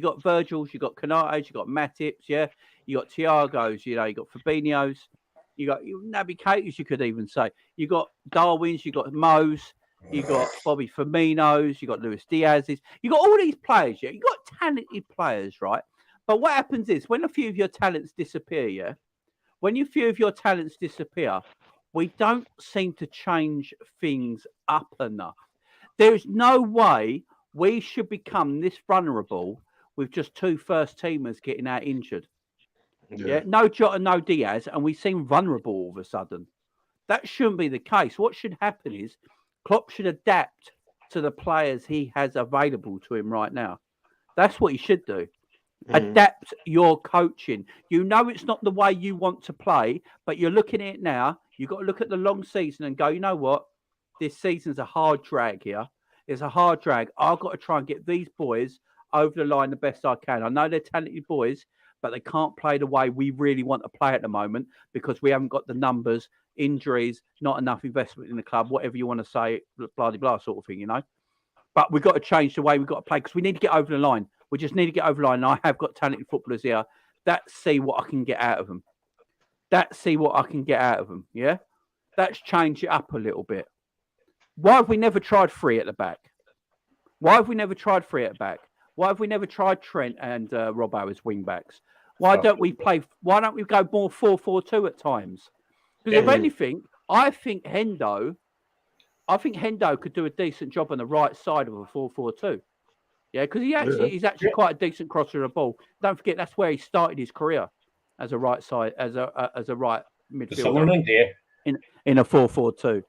Speaker 2: got Virgil's, you got Canates, you got Matip's, yeah, you got Thiago's, you got Fabinho's, you got Naby Keita's, you could even say. You got Darwin's, you got Mo's, you got Bobby Firmino's, you got Luis Diaz's, you got all these players, yeah. You got talented players, right? But what happens is when a few of your talents disappear, yeah, we don't seem to change things up enough. There's no way we should become this vulnerable with just 2 first-teamers getting out injured. Yeah, no Jota, no Diaz, and we seem vulnerable all of a sudden. That shouldn't be the case. What should happen is Klopp should adapt to the players he has available to him right now. That's what he should do. Adapt your coaching. It's not the way you want to play, but you're looking at it now. You've got to look at the long season and go, you know what? This season's a hard drag here. It's a hard drag. I've got to try and get these boys over the line the best I can. I know they're talented boys, but they can't play the way we really want to play at the moment because we haven't got the numbers, injuries, not enough investment in the club, whatever you want to say, blah, blah, blah sort of thing, But we've got to change the way we've got to play because we need to get over the line. We just need to get over the line. And I have got talented footballers here. Let's see what I can get out of them. Yeah? Let's change it up a little bit. Why have we never tried 3 at the back? Why have we never tried Trent and Robbo as wing backs? Why don't we go more 4-4-2 at times? Because if anything, I think Hendo could do a decent job on the right side of a 4-4-2. Yeah, because he's actually quite a decent crosser of the ball. Don't forget that's where he started his career as a right side, as a right midfielder in a 4-4-2.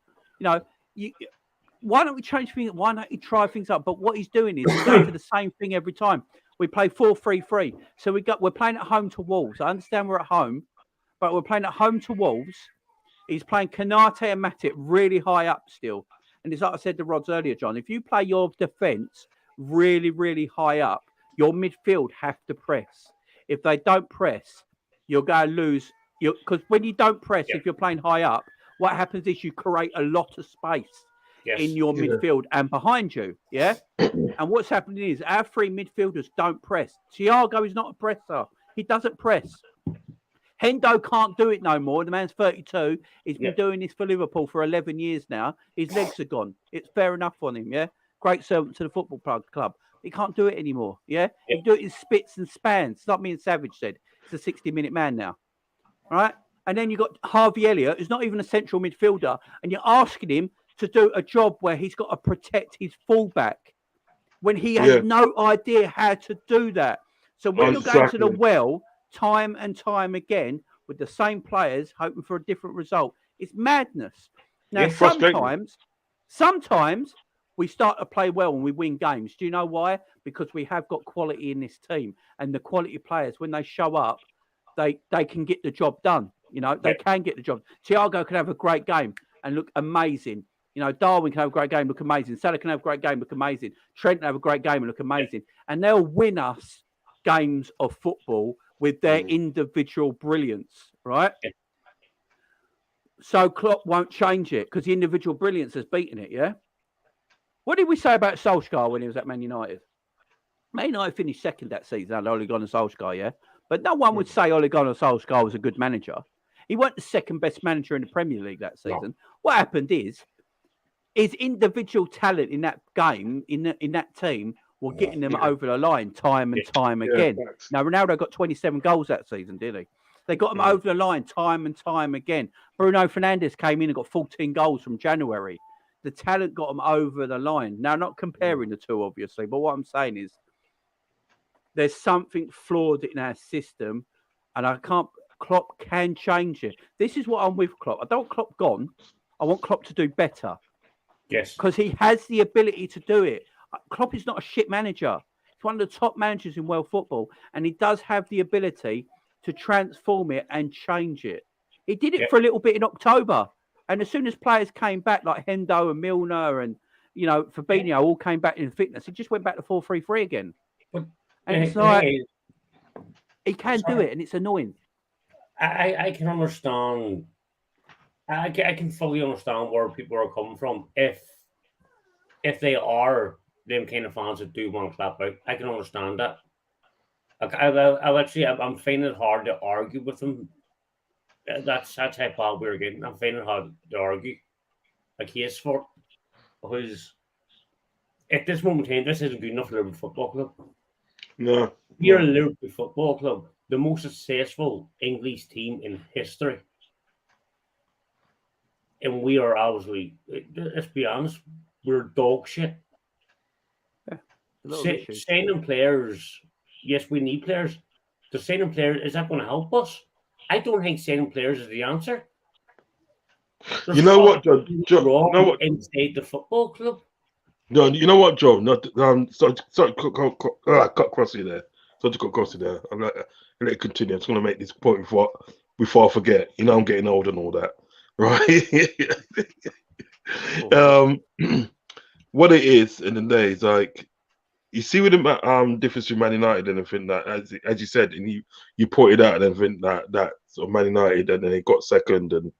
Speaker 2: Why don't we change things? Why don't he try things up? But what he's doing is he's going to the same thing every time. We play 4-3-3. So we're playing at home to Wolves. I understand we're at home, but we're playing at home to Wolves. He's playing Konate and Matip really high up still. And it's like I said to Rods earlier, John, if you play your defence really, really high up, your midfield have to press. If they don't press, you're going to lose. Because when you don't press, if you're playing high up, what happens is you create a lot of space in your midfield and behind you. Yeah. And what's happening is our 3 midfielders don't press. Thiago is not a presser. He doesn't press. Hendo can't do it no more. The man's 32. He's been doing this for Liverpool for 11 years now. His legs are gone. It's fair enough on him, yeah? Great servant to the football club. He can't do it anymore, yeah? He can do it in spits and spans. It's like me and Savage said. It's a 60-minute man now, all right? And then you've got Harvey Elliott, who's not even a central midfielder, and you're asking him to do a job where he's got to protect his fullback when he has no idea how to do that. So when you're going to the well time and time again with the same players hoping for a different result, it's madness. Now, sometimes we start to play well and we win games. Do you know why? Because we have got quality in this team, and the quality players, when they show up, they can get the job done. They can get the job. Thiago can have a great game and look amazing. Darwin can have a great game, look amazing. Salah can have a great game, look amazing. Trent can have a great game and look amazing. And they'll win us games of football with their individual brilliance, right? Yeah. So Klopp won't change it because the individual brilliance has beaten it, yeah? What did we say about Solskjaer when he was at Man United? Man United finished second that season under Ole Gunnar Solskjaer, yeah? But no one would say Ole Gunnar Solskjaer was a good manager. He wasn't the second best manager in the Premier League that season. No. What happened is his individual talent in that game, in that team, were getting them over the line time and time again. Now, Ronaldo got 27 goals that season, didn't he? They got him over the line time and time again. Bruno Fernandes came in and got 14 goals from January. The talent got him over the line. Now, not comparing the two, obviously, but what I'm saying is there's something flawed in our system, and Klopp can change it. This is what I'm with Klopp. I don't want Klopp gone. I want Klopp to do better.
Speaker 4: Yes.
Speaker 2: Because he has the ability to do it. Klopp is not a shit manager. He's one of the top managers in world football, and he does have the ability to transform it and change it. He did it for a little bit in October, and as soon as players came back, like Hendo and Milner and Fabinho all came back in fitness, he just went back to 4-3-3 again. And it's like he can do it, and it's annoying.
Speaker 4: I can understand. I can fully understand where people are coming from. If they are them kind of fans that do want to clap out, I can understand that. I'm finding it hard to argue with them. That's how bad we're getting. I'm finding it hard to argue a case for it, because at this moment in time, this isn't good enough for Liverpool Football Club.
Speaker 3: No.
Speaker 4: We're a Liverpool Football Club, the most successful English team in history. And we are obviously, let's be honest, we're dog shit. Signing players, yes, we need players. The signing players, is that going to help us? I don't think signing players is the answer. There's
Speaker 3: you know what, Joe?
Speaker 4: Inside the football club.
Speaker 3: No, you know what, Joe? Sorry, cut across you there. Sorry to cut across you there. I'm let it continue. I'm just going to make this point before I forget. I'm getting old and all that, right? What it is in the day is like, you see with the difference between Man United and everything that, as you said, and you pointed out and everything that sort of Man United, and then they got second and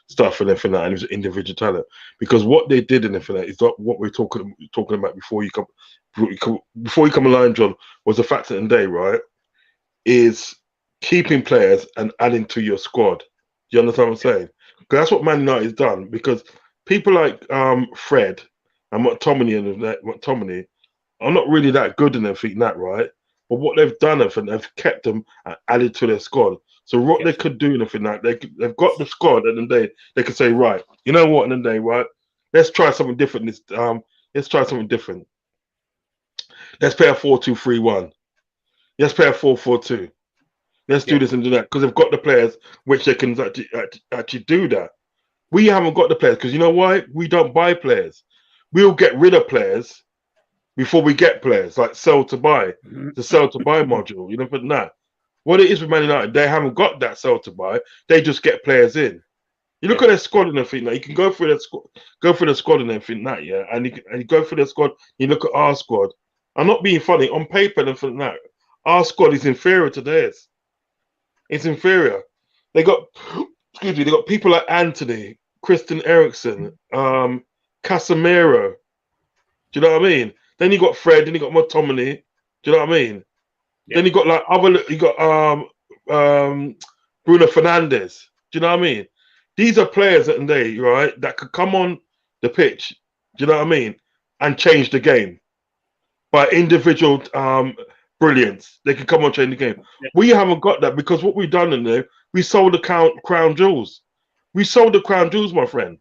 Speaker 3: stuff and everything that, and it was individual talent. Because what they did and everything that is not what we're talking about before you come along, John, was the fact that today, right, is keeping players and adding to your squad. Do you understand what I'm saying? Because that's what Man United has done. Because people like Fred and McTominay are not really that good in everything that, right? But what they've done, they've kept them and added to their squad. So what they could do, anything that they've got the squad, and then they could say, right, you know what, and then right, let's try something different. Let's try something different. Let's play a 4-2-3-1. Let's play a 4-4-2. Let's do this and do that, because they've got the players which they can actually do that. We haven't got the players because you know why? We don't buy players. We'll get rid of players before we get players, like sell to buy, the sell to buy module. But that. What it is with Man United, they haven't got that sell to buy. They just get players in. You look at their squad and everything. Like, you can go through the squad and everything that, and you go through the squad. You look at our squad. I'm not being funny. On paper and everything that, our squad is inferior to theirs. It's inferior. They got people like Anthony, Christian Eriksen, Casemiro. Do you know what I mean? Then you got Fred, then you got McTominay. Do you know what I mean? Yeah. Then you got Bruno Fernandes. Do you know what I mean? These are players that could come on the pitch. Do you know what I mean? And change the game by individual brilliance. They could come on and change the game. Yeah. We haven't got that because what we've done in there, we sold the crown jewels. We sold the crown jewels, my friend.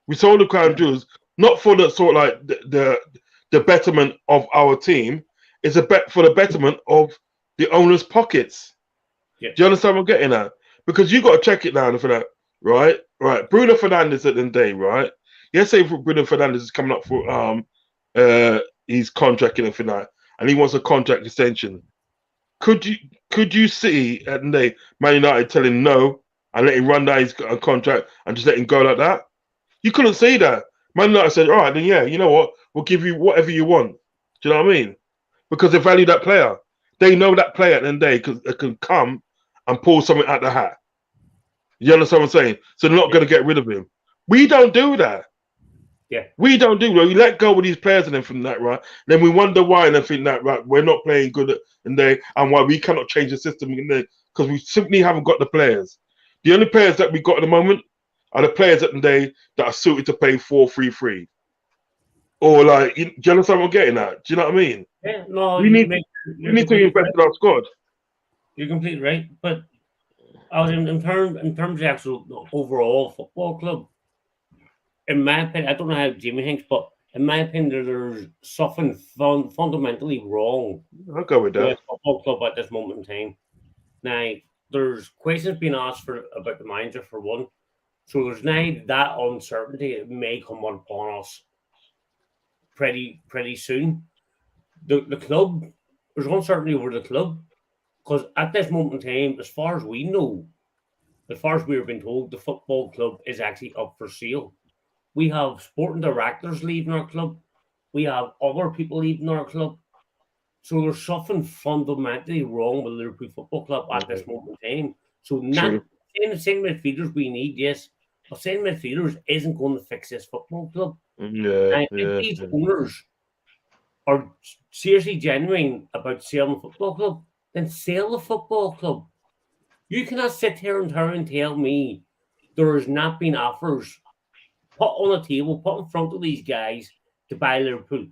Speaker 3: We sold the crown jewels, not for the sort of like the betterment of our team. It's a bet for the betterment of the owner's pockets. Yeah. Do you understand what I'm getting at? Because you got to check it now for that, right? Right. Bruno Fernandes at the day, right? Yes, say Bruno Fernandes is coming up for his contract and everything like that, and he wants a contract extension. Could you see at the day Man United telling him no and let him run down his contract and just let him go like that? You couldn't see that. Man United said, all right, then yeah, you know what? We'll give you whatever you want. Do you know what I mean? Because they value that player. They know that player at the end of the day can come and pull something out the hat. You understand what I'm saying? So they're not going to get rid of him. We don't do that.
Speaker 4: Yeah.
Speaker 3: We don't do that. We let go with these players and everything that, right? Then we wonder why and everything that, right? We're not playing good and why we cannot change the system in there because we simply haven't got the players. The only players that we got at the moment are the players at the day that are suited to play 4-3-3. Or like, do you understand what I'm getting at? Do you know what I mean?
Speaker 4: Yeah, no,
Speaker 3: We need to invest in our squad.
Speaker 4: You're completely right, but I was in terms of the actual overall football club. In my opinion, I don't know how Jimmy thinks, but in my opinion, there's something fundamentally wrong
Speaker 3: I'll go with that.
Speaker 4: with football club at this moment in time. Now, there's questions being asked about the manager for one. So there's now that uncertainty that may come upon us pretty soon. The club, there's uncertainty over the club because at this moment in time, as far as we know, as far as we've been told, the football club is actually up for sale. We have sporting directors leaving our club. We have other people leaving our club. So there's something fundamentally wrong with Liverpool Football Club at this moment in time. So not saying midfielders we need, yes, but saying midfielders isn't going to fix this football club. And if these owners are seriously genuine about selling the football club, then sell the football club. You cannot sit here and tell me there has not been offers put on the table, put in front of these guys to buy Liverpool.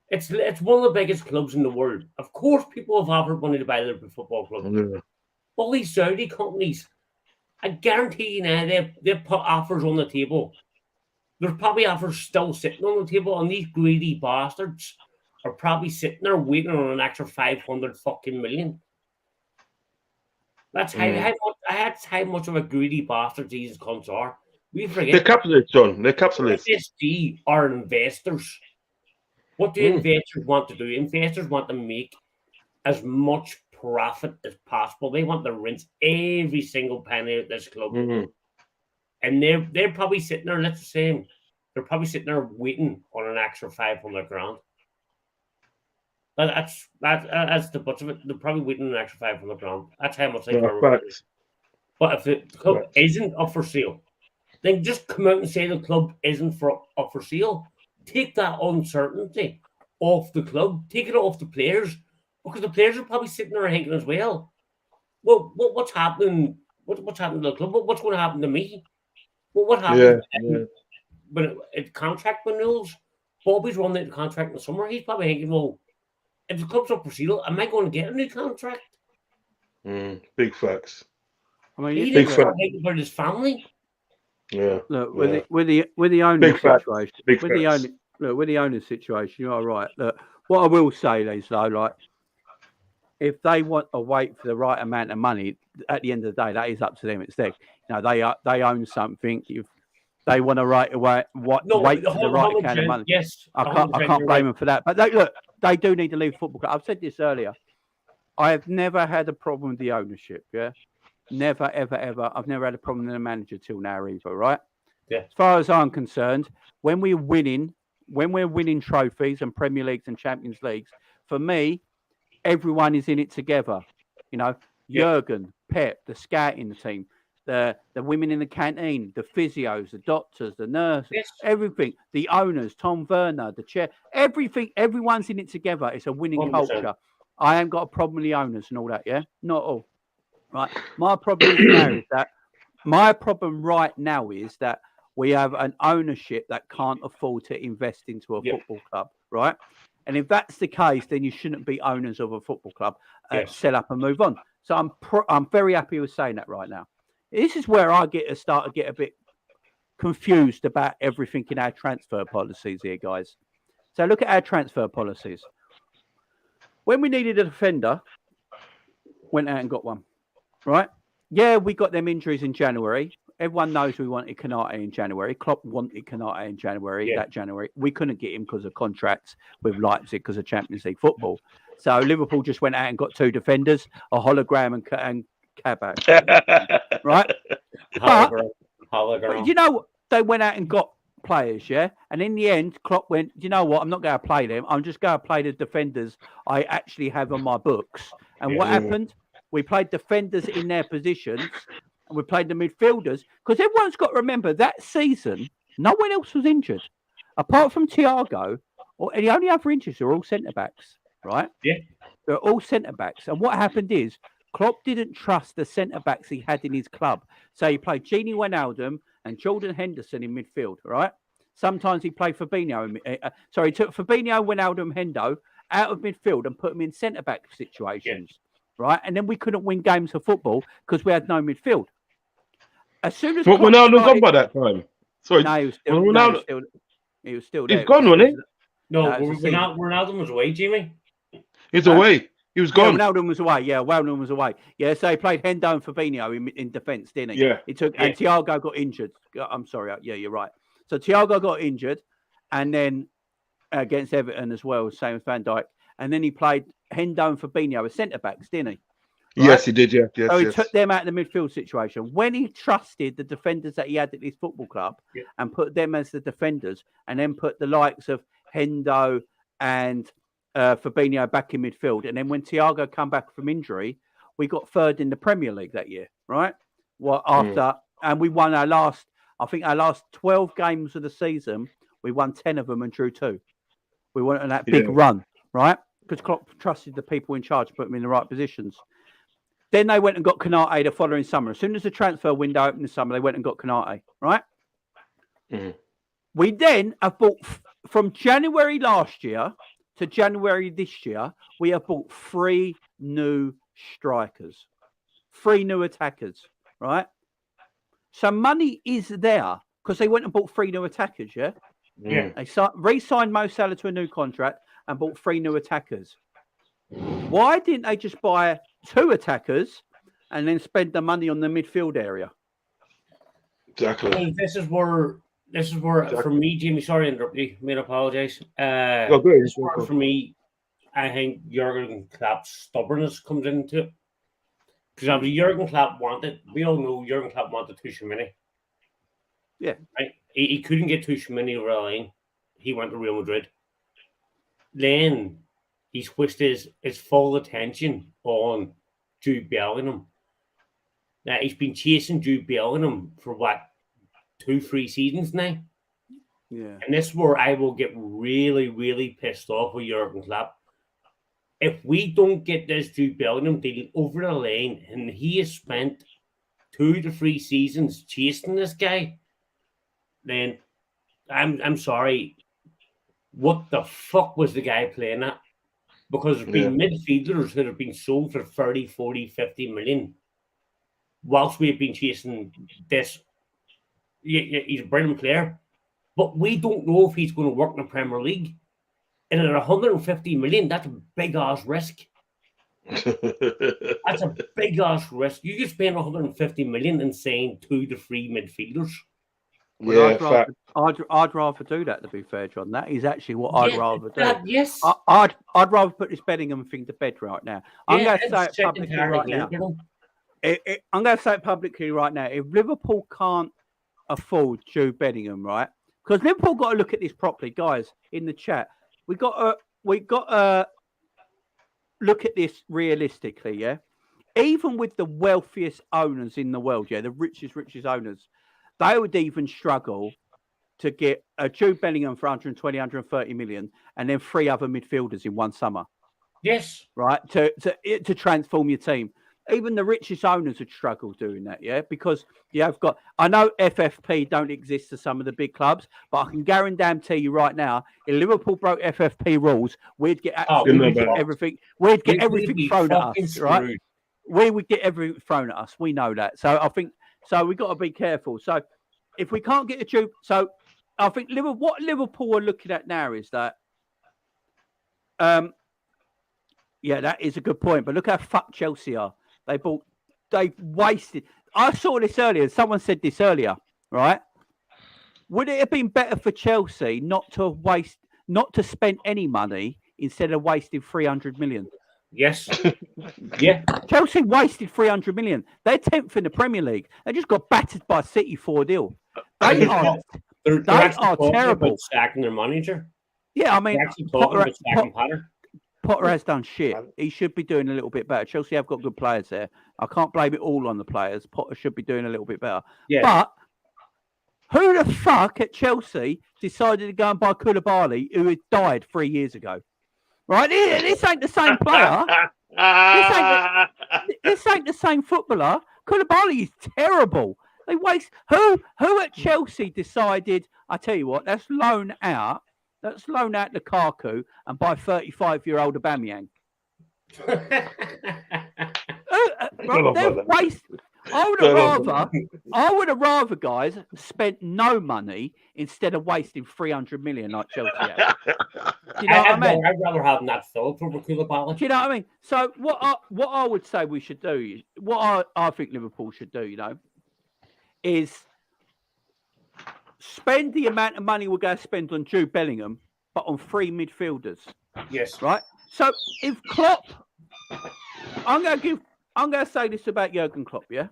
Speaker 4: It's one of the biggest clubs in the world. Of course, people have offered money to buy Liverpool Football Club.
Speaker 3: Yeah.
Speaker 4: All these Saudi companies, I guarantee you now, they've put offers on the table. There's probably offers still sitting on the table, and these greedy bastards are probably sitting there waiting on an extra 500 fucking million. That's how much of a greedy bastard these cunts are. We forget
Speaker 3: they're capitalists, John. They're capitalists.
Speaker 4: PSG are investors. What do investors want to do? Investors want to make as much profit as possible. They want to rinse every single penny at this club. And they're probably sitting there, let's say, they're probably sitting there waiting on an extra 500 grand. That's the bunch of it. They're probably waiting on an extra 500 grand. That's how much they can. But if the club isn't up for sale, then just come out and say the club isn't up for sale. Take that uncertainty off the club. Take it off the players, because the players are probably sitting there thinking as well. Well, what's happening? What's happening to the club? What's going to happen to me? Well, what happens when contract renewals? Bobby's running out of contract in the summer. He's probably thinking, well, if the club's up for sale, am I going to get a new contract?
Speaker 3: Big facts.
Speaker 4: I mean, he didn't start thinking about his family.
Speaker 2: Yeah. Look, with the owner situation, with the owner situation, you are right. Look, what I will say is though, like, if they want to wait for the right amount of money, at the end of the day, that is up to them. It's their, they own something. If they want to wait for the right amount of money,
Speaker 4: yes,
Speaker 2: I can't blame them for that. But they do need to leave football club. I've said this earlier. I have never had a problem with the ownership. Yeah. Never, ever, ever. I've never had a problem with the manager till now either, right?
Speaker 4: Yeah.
Speaker 2: As far as I'm concerned, when we're winning trophies and Premier Leagues and Champions Leagues, for me, everyone is in it together. Jurgen, Pep, the scouting team, the women in the canteen, the physios, the doctors, the nurses, everything, the owners, Tom Werner, the chair, everything, everyone's in it together. It's a winning 100%. Culture. I haven't got a problem with the owners and all that, yeah? Not all. Right. My problem right now is that we have an ownership that can't afford to invest into a football club, right? And if that's the case, then you shouldn't be owners of a football club. Sell up and move on. So I'm very happy with saying that right now. This is where I start to get a bit confused about everything in our transfer policies here, guys. So look at our transfer policies. When we needed a defender, went out and got one. Right? Yeah, we got them injuries in January. Everyone knows we wanted Kanate in January. Klopp wanted Kanate in January, that January. We couldn't get him because of contracts with Leipzig because of Champions League football. So Liverpool just went out and got two defenders, a hologram and Kabak. Right? But they went out and got players, yeah? And in the end, Klopp went, you know what? I'm not going to play them. I'm just going to play the defenders I actually have on my books. And what happened? We played defenders in their positions, and we played the midfielders. Because everyone's got to remember, that season, no one else was injured. Apart from Thiago, the only other injuries are all centre-backs, right?
Speaker 4: Yeah.
Speaker 2: They're all centre-backs. And what happened is, Klopp didn't trust the centre-backs he had in his club. So he played Gini Wijnaldum and Jordan Henderson in midfield, right? Sometimes he played Fabinho. He took Fabinho, Wijnaldum, Hendo out of midfield and put them in centre-back situations, right? And then we couldn't win games of football because we had no midfield. As soon as
Speaker 3: Ronaldo gone by that time. Sorry,
Speaker 2: no, he was still there.
Speaker 3: He's gone, wasn't he?
Speaker 4: No, Ronaldo was away, Jimmy.
Speaker 3: He's away. He was gone.
Speaker 2: Yeah, Wijnaldum was away. Wijnaldum was away. Yeah, so he played Hendo and Fabinho in defence, didn't he?
Speaker 3: Yeah.
Speaker 2: And Thiago got injured. I'm sorry. Yeah, you're right. So Thiago got injured, and then against Everton as well, same as Van Dijk. And then he played Hendo and Fabinho as centre backs, didn't he? Right?
Speaker 3: Yes, he did. Yeah. Yes,
Speaker 2: so he took them out of the midfield situation. When he trusted the defenders that he had at his football club and put them as the defenders, and then put the likes of Hendo and Fabinho back in midfield, and then when Thiago come back from injury, we got third in the Premier League that year, right? And we won our last 12 games of the season, we won 10 of them and drew 2. We went on that big run, right? Because Klopp trusted the people in charge to put them in the right positions. Then they went and got Konate the following summer. As soon as the transfer window opened in the summer, they went and got Konate, right? Mm. We then have bought, from January last year to January this year, we have bought 3 new strikers, 3 new attackers, right? So money is there because they went and bought 3 new attackers, yeah?
Speaker 4: Yeah.
Speaker 2: They re-signed Mo Salah to a new contract and bought 3 new attackers. Why didn't they just buy 2 attackers and then spend the money on the midfield area?
Speaker 3: Exactly.
Speaker 4: And this is where for me, Jimmy, sorry to interrupt you, I apologise. For me, I think Jurgen Klopp's stubbornness comes into it. Because Jurgen Klopp we all know Jurgen Klopp wanted Tuchel.
Speaker 2: Yeah.
Speaker 4: Right? He couldn't get Tuchel over the line. He went to Real Madrid. Then he switched his full attention on Jude Bellingham. Now, he's been chasing Jude Bellingham for 2-3 seasons now.
Speaker 2: Yeah.
Speaker 4: And this is where I will get really, really pissed off with Jurgen Klopp. If we don't get this Jude Bellingham deal over the line, and he has spent 2 to 3 seasons chasing this guy, then I'm sorry. What the fuck was the guy playing at? Because there's been midfielders that have been sold for 30, 40, 50 million. Whilst we've been chasing this, he's a brilliant player. But we don't know if he's going to work in the Premier League. And at 150 million, that's a big ass risk. That's a big ass risk. You just spend 150 million and saying 2 to 3 midfielders.
Speaker 2: Well, I'd rather do that, to be fair, John. That is actually what I'd rather do.
Speaker 4: Yes.
Speaker 2: I'd rather put this Bellingham thing to bed right now. I'm going to say it publicly right now. I'm going to say it publicly right now. If Liverpool can't afford Jude Bellingham, right? Because Liverpool got to look at this properly, guys. In the chat, we got to look at this realistically. Yeah, even with the wealthiest owners in the world, the richest owners, they would even struggle to get a Jude Bellingham for 120, 130 million, and then 3 other midfielders in one summer.
Speaker 4: Yes,
Speaker 2: right. To transform your team. Even the richest owners would struggle doing that, because you have got. I know FFP don't exist to some of the big clubs, but I can guarantee you right now, if Liverpool broke FFP rules, we'd get everything. We'd get everything thrown at us, right? We would get everything thrown at us. We know that. So I think we've got to be careful. So if we can't get a Jude, so I think what Liverpool are looking at now is that. That is a good point. But look how fucked Chelsea are. They've wasted. I saw this earlier. Someone said this earlier, right? Would it have been better for Chelsea not to spend any money instead of wasting 300 million?
Speaker 4: Yes. Yeah.
Speaker 2: Chelsea wasted 300 million. They're 10th in the Premier League. They just got battered by City 4-0. They are terrible.
Speaker 4: Sacking their manager.
Speaker 2: Yeah, I mean,
Speaker 4: they're actually talking about sacking
Speaker 2: Potter has done shit. He should be doing a little bit better. Chelsea have got good players there. I can't blame it all on the players. Potter should be doing a little bit better. Yeah. But who the fuck at Chelsea decided to go and buy Koulibaly, who had died 3 years ago? Right? This ain't the same player. This ain't the same footballer. Koulibaly is terrible. They waste. Who at Chelsea decided, I tell you what, let's loan out Lukaku and buy 35-year-old Aubameyang. They're wasted. I would have rather, guys, spent no money instead of wasting 300 million like Chelsea have. Do you know what I mean?
Speaker 4: I'd rather have that sold for Koulibaly.
Speaker 2: Do you know what I mean? So what I would say we should do, what I think Liverpool should do, is spend the amount of money we're going to spend on Jude Bellingham, but on 3 midfielders.
Speaker 4: Yes.
Speaker 2: Right? So if Klopp, I'm going to say this about Jurgen Klopp, yeah?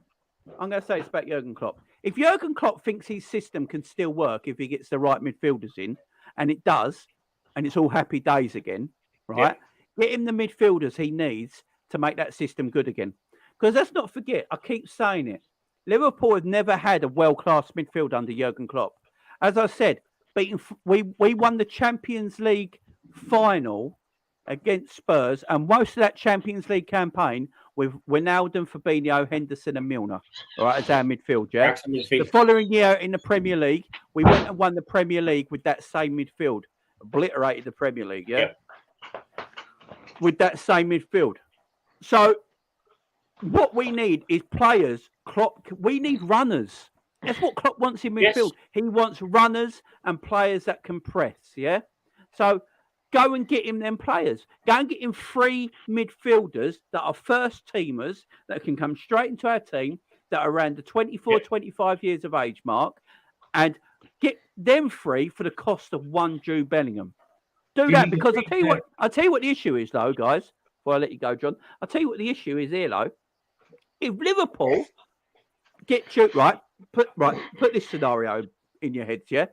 Speaker 2: I'm going to say this about Jurgen Klopp. If Jurgen Klopp thinks his system can still work if he gets the right midfielders in, and it does, and it's all happy days again, right? Yeah. Get him the midfielders he needs to make that system good again. Because let's not forget, I keep saying it, Liverpool have never had a world-class midfield under Jurgen Klopp. As I said, we won the Champions League final against Spurs, and most of that Champions League campaign with Wijnaldum, Fabinho, Henderson and Milner, all right, as our midfield, yeah? The following year in the Premier League, we went and won the Premier League with that same midfield. Obliterated the Premier League, yeah? With that same midfield. So what we need is players. We need runners. That's what Klopp wants in midfield. Yes. He wants runners and players that can press, yeah? So go and get him them players. Go and get him 3 midfielders that are first teamers that can come straight into our team, that are around the 24, 25 years of age mark, and get them 3 for the cost of 1 Jude Bellingham. Do that, because I'll tell you what the issue is, though, guys, before I let you go, John. I'll tell you what the issue is here, though. If Liverpool get Jude, put this scenario in your heads, yeah?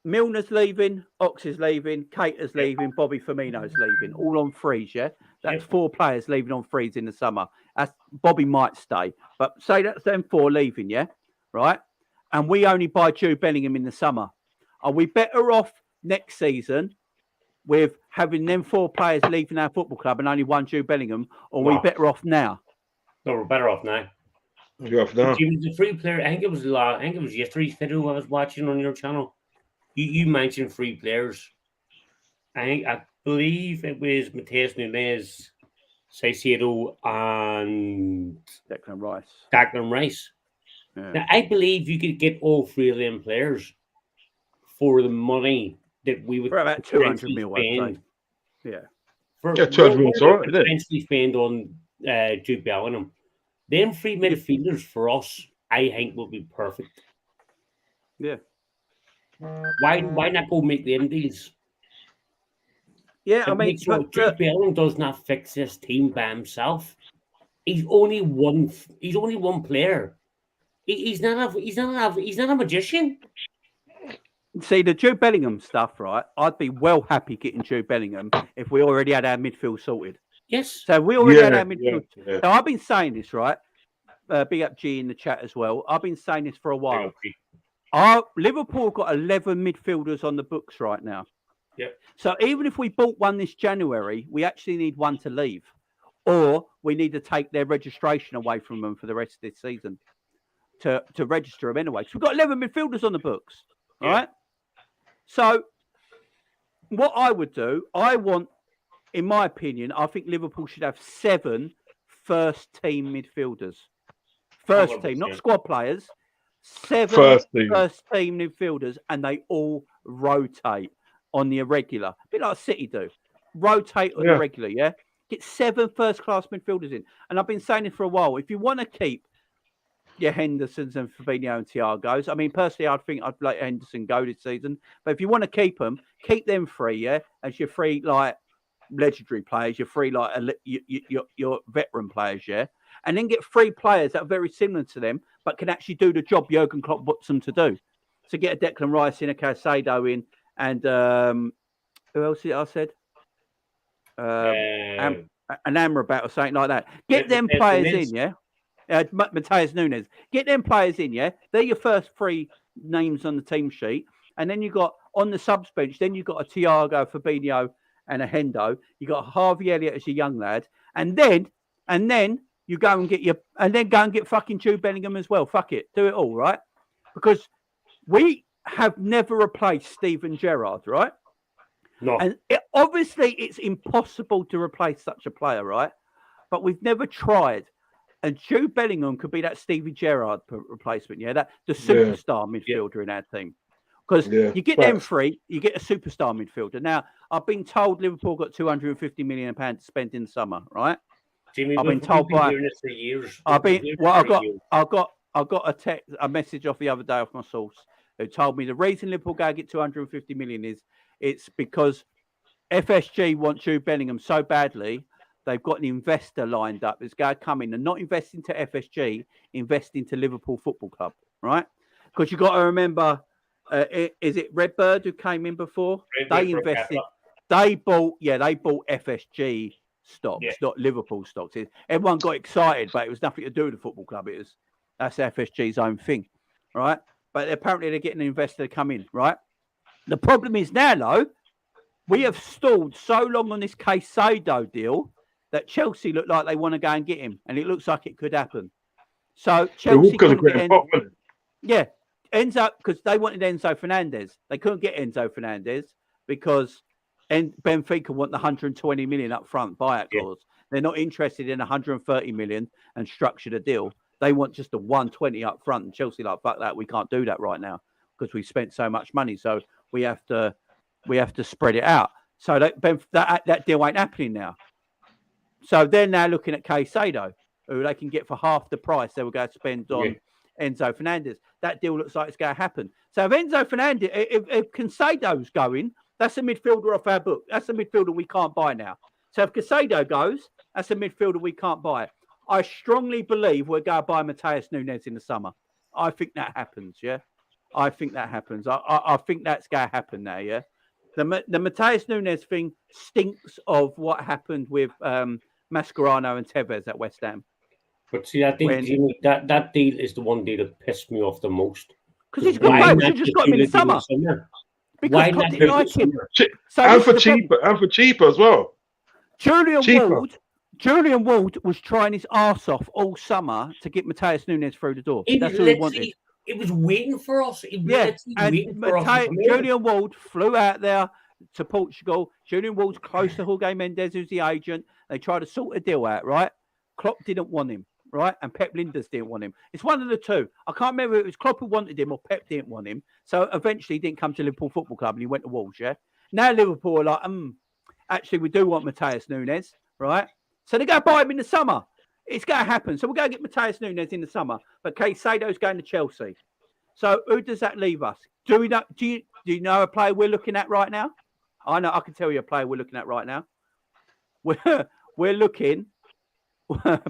Speaker 2: Milner's leaving, Ox is leaving, Keita's leaving, Bobby Firmino's leaving, all on frees, yeah? That's 4 players leaving on frees in the summer. Bobby might stay, but say that's them 4 leaving, yeah? Right? And we only buy Jude Bellingham in the summer. Are we better off next season with having them 4 players leaving our football club and only 1 Jude Bellingham, or are we better off now?
Speaker 4: No, we're better off now.
Speaker 3: You're off now.
Speaker 4: He was a free player. I think it was yesterday's video I was watching on your channel. You mentioned 3 players. I believe it was Mateus Nunes, Caicedo, and Declan Rice. Yeah. Now, I believe you could get all 3 of them players for the money that we would
Speaker 2: for about 200 million. Yeah.
Speaker 3: 200 million, sorry.
Speaker 4: Potentially spend on Jude Bellingham. Them 3 midfielders for us, I think, will be perfect.
Speaker 2: Yeah.
Speaker 4: Why not go make them deals?
Speaker 2: Yeah, I mean,
Speaker 4: Jude Bellingham does not fix this team by himself. He's only one player. He's not a magician.
Speaker 2: See, the Jude Bellingham stuff, right? I'd be well happy getting Jude Bellingham if we already had our midfield sorted.
Speaker 4: Yes.
Speaker 2: So we already had our midfield. Yeah. Now, I've been saying this, right? Big up G in the chat as well. I've been saying this for a while. Liverpool got 11 midfielders on the books right now.
Speaker 4: Yep.
Speaker 2: So even if we bought one this January, we actually need one to leave. Or we need to take their registration away from them for the rest of this season to register them anyway. So we've got 11 midfielders on the books. All right? So what I would do, in my opinion, I think Liverpool should have 7 first-team midfielders. First team, not squad players. 7 first-team midfielders, and they all rotate on the irregular. A bit like City do. Rotate on the regular, yeah? Get 7 first-class midfielders in. And I've been saying it for a while. If you want to keep your Hendersons and Fabinho and Thiago's, I mean, personally, I'd let Henderson go this season. But if you want to keep them 3, yeah? As your 3, like, legendary players, your 3, like, your veteran players, yeah? And then get 3 players that are very similar to them, but can actually do the job Jurgen Klopp wants them to do. So get a Declan Rice in, a Caicedo in, and who else did I said? An Amrabat or something like that. Get them players in, yeah? Mateus Nunes. Get them players in, yeah? They're your first 3 names on the team sheet. And then you got, on the subs bench, then you've got a Thiago, Fabinho, and a Hendo. You got Harvey Elliott as a young lad. And then you go and get fucking Jude Bellingham as well. Fuck it. Do it all, right? Because have never replaced Steven Gerrard, right?
Speaker 4: No.
Speaker 2: And obviously, it's impossible to replace such a player, right? But we've never tried. And Jude Bellingham could be that Steven Gerrard replacement, yeah? The superstar midfielder in our team. Because you get them three, you get a superstar midfielder. Now, I've been told Liverpool got £250 million to spend in the summer, right?
Speaker 4: Jimmy,
Speaker 2: I've been told by
Speaker 4: for years.
Speaker 2: I got a message off the other day off my source who told me the reason Liverpool go get 250 million is it's because FSG want Jude Bellingham so badly they've got an investor lined up that's going to come in and not invest into FSG, invest into Liverpool Football Club, right? Because you've got to remember, is it Redbird who came in before? They invested. They bought FSG stocks, not Liverpool stocks. Everyone got excited, but it was nothing to do with the football club. That's FSG's own thing, right? But apparently they're getting an investor to come in, right? The problem is now, though, we have stalled so long on this Caicedo deal that Chelsea look like they want to go and get him, and it looks like it could happen. So Chelsea couldn't get Enzo, because they wanted Enzo Fernandez. They couldn't get Enzo Fernandez because Benfica want the 120 million up front buyout clause. They're not interested in 130 million and structure the deal. They want just the 120 up front. And Chelsea like, fuck that, we can't do that right now because we spent so much money. So we have to spread it out. So that deal ain't happening now. So they're now looking at Caicedo, who they can get for half the price they were going to spend on Enzo Fernandez. That deal looks like it's going to happen. So if Enzo Fernandez, if Caicedo's going, that's a midfielder off our book. That's a midfielder we can't buy now. So if Caicedo goes, that's a midfielder we can't buy. I strongly believe we're going to buy Matheus Nunes in the summer. I think that happens, yeah? I think that happens. I think that's going to happen now, yeah? The Matheus Nunes thing stinks of what happened with Mascherano and Tevez at West Ham.
Speaker 4: But see, I think that deal is the one deal that pissed me off the most.
Speaker 2: Because he's a good player. We should just got him in the summer. Because Klopp didn't like him.
Speaker 3: And for cheaper as well.
Speaker 2: Julian Ward was trying his arse off all summer to get Matheus Nunes through the door. That's who he wanted.
Speaker 4: It was waiting for us.
Speaker 2: Julian Ward flew out there to Portugal. Julian Ward's close to Jorge Mendes, who's the agent. They tried to sort a deal out, right? Klopp didn't want him, right? And Pep Linders didn't want him. It's one of the two. I can't remember if it was Klopp who wanted him or Pep didn't want him. So eventually he didn't come to Liverpool Football Club and he went to Wolves, yeah? Now Liverpool are like, actually we do want Matheus Nunes, right? So they're going to buy him in the summer. It's going to happen. So we're going to get Matheus Nunes in the summer. But Caicedo's going to Chelsea. So who does that leave us? Do you know a player we're looking at right now? I know. I can tell you a player we're looking at right now. We're looking,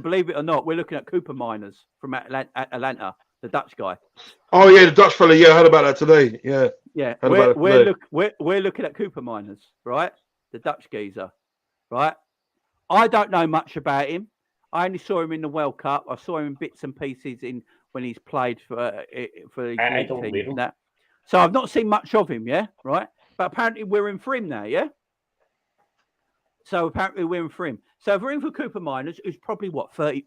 Speaker 2: believe it or not, we're looking at Cooper Miners from Atlanta, the Dutch guy.
Speaker 3: Oh yeah, the Dutch fella. Yeah, I heard about that today. Yeah.
Speaker 2: We're looking at Cooper Miners, right? The Dutch geezer, right? I don't know much about him. I only saw him in the World Cup. I saw him in bits and pieces when he's played for
Speaker 4: I don't read him.
Speaker 2: That. So I've not seen much of him, yeah, right? But apparently we're in for him now, yeah? So apparently we're in for him. So if we're in for Cooper Miners, who's probably 30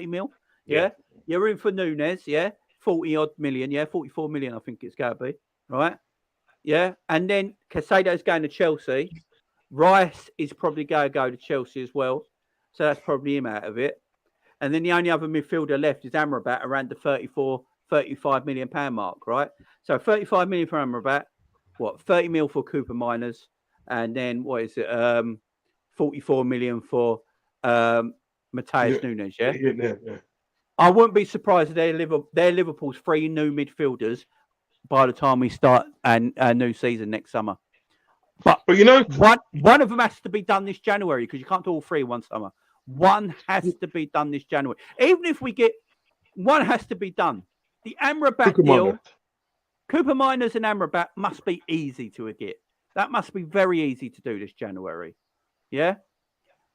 Speaker 2: mil, yeah? You're in for Nunes, yeah? 40 odd million, yeah? 44 million, I think it's going to be, right? Yeah? And then Caicedo's going to Chelsea. Rice is probably going to go to Chelsea as well. So that's probably him out of it. And then the only other midfielder left is Amrabat around the 35 million pound mark, right? So 35 million for Amrabat, 30 mil for Cooper Miners, and then 44 million for Matheus Nunes, yeah? Yeah. I wouldn't be surprised if they're Liverpool's 3 new midfielders by the time we start a new season next summer. But
Speaker 3: you know,
Speaker 2: one of them has to be done this January because you can't do all 3 in one summer. One has to be done this January. Even if we get one, has to be done. The Amrabat deal, Cooper Miners and Amrabat must be easy to get. That must be very easy to do this January. Yeah.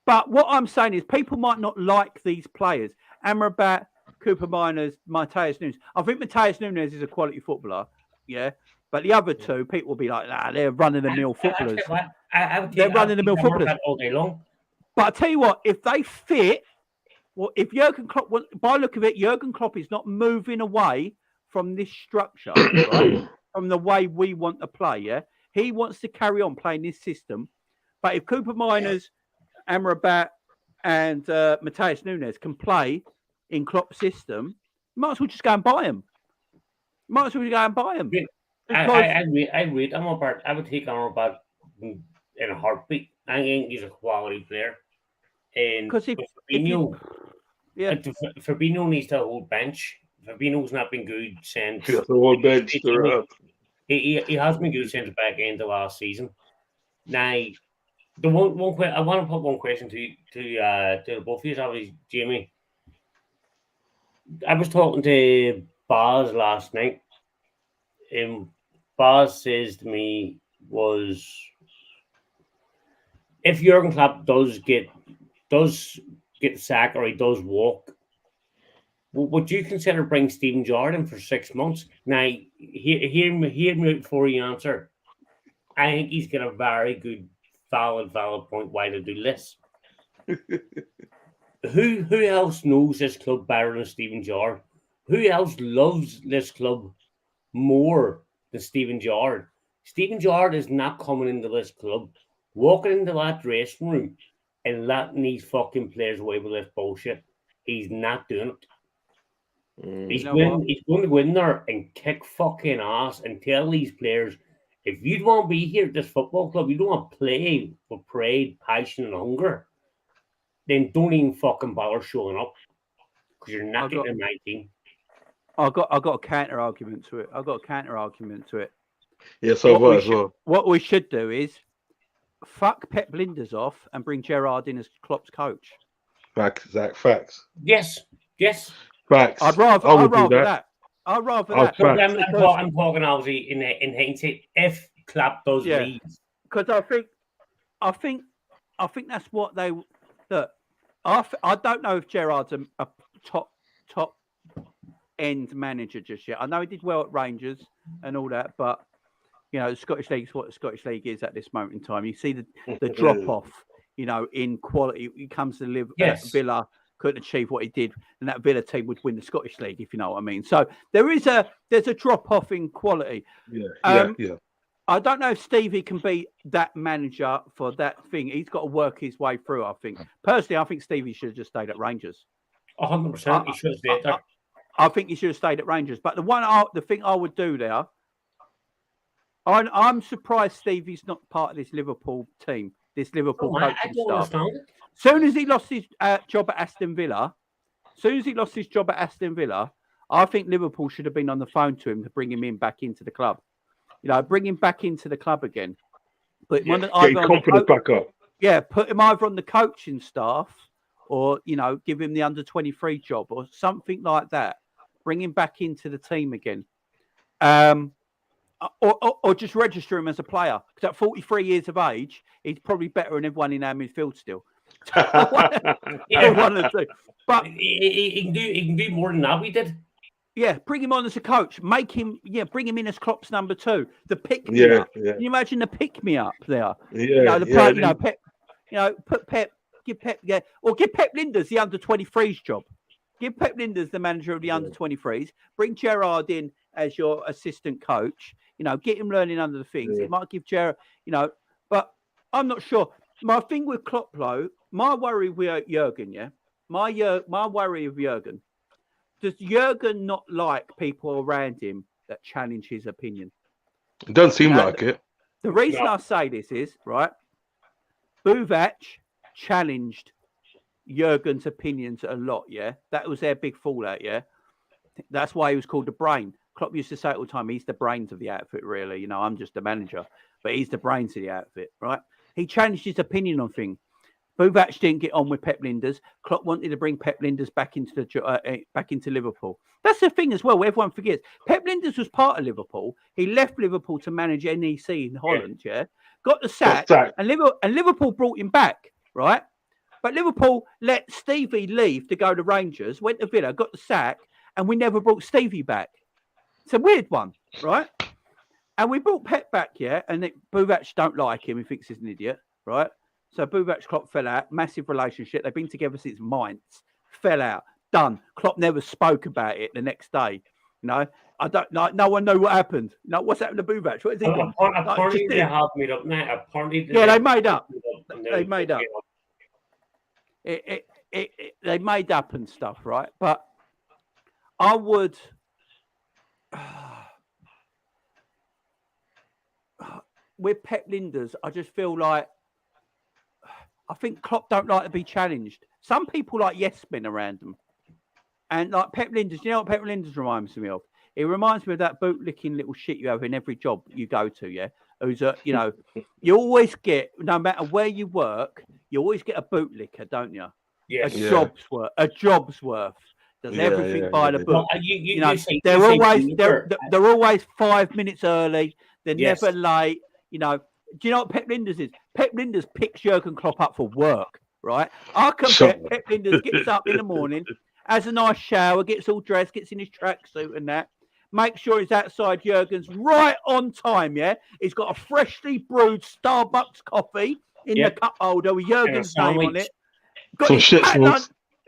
Speaker 2: But what I'm saying is people might not like these players. Amrabat, Cooper Miners, Matheus Nunes. I think Matheus Nunes is a quality footballer. Yeah. But the other two, people will be like, they're running-the-mill footballers. They're running-the-mill footballers
Speaker 4: all day long.
Speaker 2: But I tell you what, if they fit, if Jurgen Klopp, by the look of it, Jurgen Klopp is not moving away from this structure, right? from the way we want to play. Yeah, he wants to carry on playing this system, but if Cooper Miners, Amrabat, and Mateus Nunes can play in Klopp's system, you might as well just go and buy them. I
Speaker 4: agree. I would take Amrabat in a heartbeat. I think he's a quality player. And Fabinho needs to hold bench. Fabinho's not been good since
Speaker 3: the whole bench.
Speaker 4: He has been good since the back end of last season. Now, the one question I want to put one question to both of you, obviously, Jamie. I was talking to Baz last night, and Baz says to me if Jurgen Klopp does get sacked or he does walk, would you consider bringing Steven Gerrard in for 6 months? Now, hear me out before you answer. I think he's got a very good, valid point why to do this. Who else knows this club better than Steven Gerrard? Who else loves this club more than Steven Gerrard? Steven Gerrard is not coming into this club, walking into that dressing room and letting these fucking players away with this bullshit. He's not doing it. He's going to go in there and kick fucking ass and tell these players, if you don't want to be here at this football club, you don't want to play with pride, passion, and hunger, then don't even fucking bother showing up because you're not getting in my team.
Speaker 2: I got a counter argument to it.
Speaker 3: Yeah, so as well.
Speaker 2: What we should do is fuck Pep Linders off and bring Gerrard in as Klopp's coach.
Speaker 3: Facts, Zach. Facts.
Speaker 4: Yes.
Speaker 3: Facts.
Speaker 2: I'd rather that.
Speaker 4: I'm talking obviously in hindsight if Klopp does leave.
Speaker 2: Because I think that's what they look. I don't know if Gerrard's a top end manager just yet. I know he did well at Rangers and all that, but you know, the Scottish League is what the Scottish League is at this moment in time. You see the drop off, you know, in quality. He comes to Villa, couldn't achieve what he did, and that Villa team would win the Scottish League, if you know what I mean. So there's a drop off in quality. Yeah. I don't know if Stevie can be that manager for that thing. He's got to work his way through, I think. Personally, I think Stevie should have just stayed at Rangers.
Speaker 4: 100%. He should have stayed there.
Speaker 2: I think he should have stayed at Rangers. But the thing I would do there, I'm surprised Stevie's not part of this Liverpool team, this Liverpool coaching staff. As soon as he lost his job at Aston Villa, I think Liverpool should have been on the phone to him to bring him back into the club. You know, bring him back into the club again. Put him
Speaker 3: get confidence back up.
Speaker 2: Yeah, put him either on the coaching staff or, you know, give him the under-23 job or something like that. Bring him back into the team again. Or just register him as a player. Because at 43 years of age, he's probably better than everyone in our midfield still. One or two. But
Speaker 4: he can do more than that we did.
Speaker 2: Yeah, bring him on as a coach. Bring him in as Klopp's number 2. The pick me up. Yeah. Can you imagine the pick me up there?
Speaker 3: Yeah.
Speaker 2: Pep. Put Pep. Give Pep. Yeah, or give Pep Linders the under 23s job. Give Pep Linders the manager of the under 23s. Bring Gerrard in as your assistant coach. You know, get him learning under the things. It might give Gerrard. You know, but I'm not sure. My thing with Klopp, though, my worry with Jurgen. Yeah, my worry with Jurgen. Does Jurgen not like people around him that challenge his opinion?
Speaker 3: It doesn't seem like it.
Speaker 2: The reason I say this is, right, Buvac challenged Jurgen's opinions a lot, yeah? That was their big fallout, yeah? That's why he was called the brain. Klopp used to say it all the time, he's the brains of the outfit, really. You know, I'm just the manager, but he's the brains of the outfit, right? He challenged his opinion on things. Buvac didn't get on with Pep Linders. Klopp wanted to bring Pep Linders back into Liverpool. That's the thing as well. Everyone forgets. Pep Linders was part of Liverpool. He left Liverpool to manage NEC in Holland. Yeah, got the sack, and Liverpool brought him back. Right, but Liverpool let Stevie leave to go to Rangers. Went to Villa, got the sack, and we never brought Stevie back. It's a weird one, right? And we brought Pep back, yeah, and Buvac don't like him. He thinks he's an idiot, right? So Buvac, Klopp fell out. Massive relationship. They've been together since Mainz. Fell out. Done. Klopp never spoke about it the next day. You know, I don't know. No one knew what happened. No, what's happened to Buvac? What is he doing?
Speaker 4: Apparently they have made up now. Apparently
Speaker 2: they made up. They made up. They made up and stuff, right? But I would. With Pep Linders, I just feel like I think Klopp don't like to be challenged. Some people like yes men around them, and like Pep Linders. You know what Pep Linders reminds me of? It reminds me of that bootlicking little shit you have in every job you go to. Yeah, who's you always get, no matter where you work, you always get a bootlicker, don't you?
Speaker 4: Yes.
Speaker 2: A job's worth. Does everything by the book.
Speaker 4: Well,
Speaker 2: they're always 5 minutes early. They're never late. Do you know what Pep Linders is? Pep Linders picks Jurgen Klopp up for work, right? I can bet Pep Linders gets up in the morning, has a nice shower, gets all dressed, gets in his tracksuit and that. Make sure he's outside Jurgen's right on time, yeah? He's got a freshly brewed Starbucks coffee in the cup holder with Jurgen's name on it.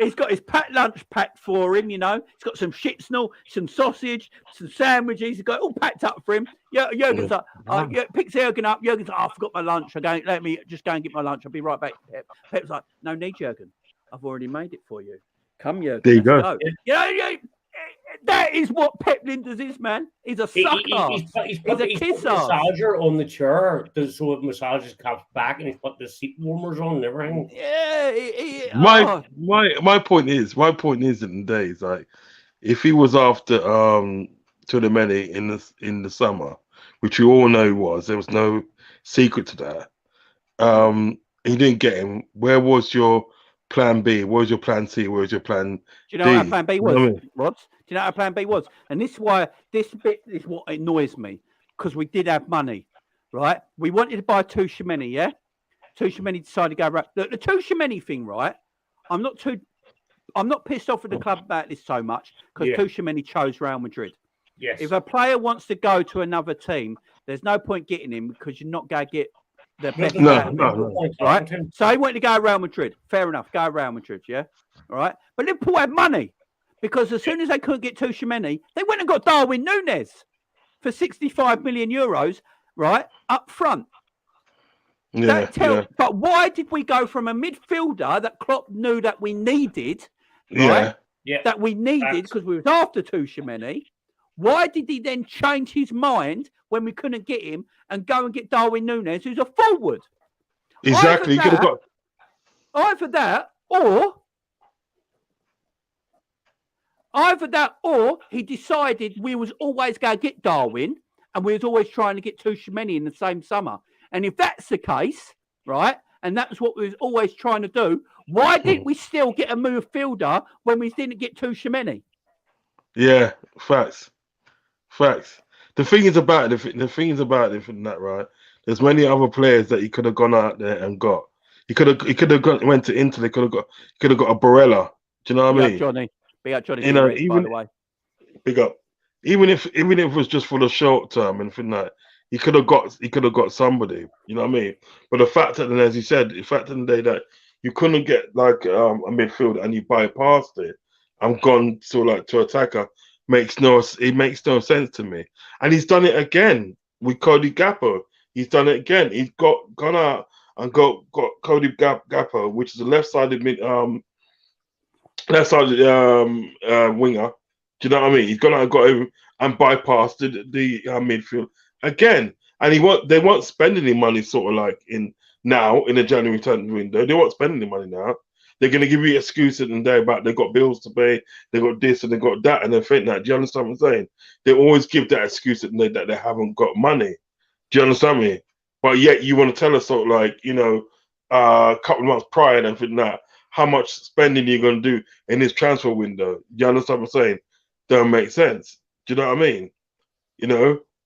Speaker 2: He's got his packed lunch packed for him, He's got some schnitzel, some sausage, some sandwiches. He's got it all packed up for him. Jurgen's like, picks Jurgen up. Jurgen's like, I forgot my lunch. Let me just go and get my lunch. I'll be right back. Pep's like, no need, Jurgen. I've already made it for you. Come, Jurgen.
Speaker 3: There you go.
Speaker 2: That is what Pep Linders is, man. He's a sucker.
Speaker 4: He's a kisser. Massager on the chair so it massages Klopp's back, and he's put the seat warmers on and everything.
Speaker 2: Yeah.
Speaker 3: My point is in the days, like, if he was after Tchouaméni in the summer, which you all know he was, there was no secret to that. He didn't get him. Where was your plan B? Where was your plan C? Where was your plan D?
Speaker 2: Do you know what plan B was, Rod? Do you know what plan B was? And this is why this bit is what annoys me, because we did have money, right? We wanted to buy Tchouaméni, yeah? Tchouaméni decided to go around. Look, the Tchouaméni thing, right? I'm not pissed off at the club about this so much, because Tchouaméni chose Real Madrid.
Speaker 4: Yes.
Speaker 2: If a player wants to go to another team, there's no point getting him because you're not going to get the best.
Speaker 3: No.
Speaker 2: Right? So he wanted to go to Real Madrid. Fair enough. Go to Real Madrid, yeah? All right? But Liverpool had money. Because as soon as they couldn't get Tchouaméni, they went and got Darwin Núñez for 65 million euros, right, up front. But why did we go from a midfielder that Klopp knew that we needed, right? Yeah. That we needed because we was after Tchouaméni. Why did he then change his mind when we couldn't get him and go and get Darwin Núñez, who's a forward?
Speaker 3: Exactly. You could have got
Speaker 2: either that, or he decided we was always going to get Darwin, and we was always trying to get Tchouaméni in the same summer. And if that's the case, right, and that's what we was always trying to do, why didn't we still get a midfielder when we didn't get Tchouaméni?
Speaker 3: Yeah, facts. The thing is about it, from that, right? There's many other players that he could have gone out there and got. He could have went to Inter. He could have got a Barella. Do you know what I mean?
Speaker 2: Johnny. Big up Johnny.
Speaker 3: By the way. Big up. Even if it was just for the short term and for that, he could have got somebody. You know what I mean? But the fact that, as you said, the fact of the day that you couldn't get like a midfield and you bypassed it and gone to attacker makes no sense to me. And he's done it again with Cody Gakpo. He's done it again. He's gone out and got Cody Gakpo, which is a left-sided winger. Do you know what I mean? He's gone out and got him and bypassed the midfield again. And they weren't spending any money in the January turn window. They weren't spending any money now. They're going to give you excuses and day about they've got bills to pay, they got this and they got that, and they think that. Do you understand what I'm saying? They always give that excuse that they haven't got money. Do you understand me? But yet you want to tell us a couple of months prior and think that how much spending you're going to do in this transfer window. Do you understand what I'm saying? Don't make sense. Do you know what I mean?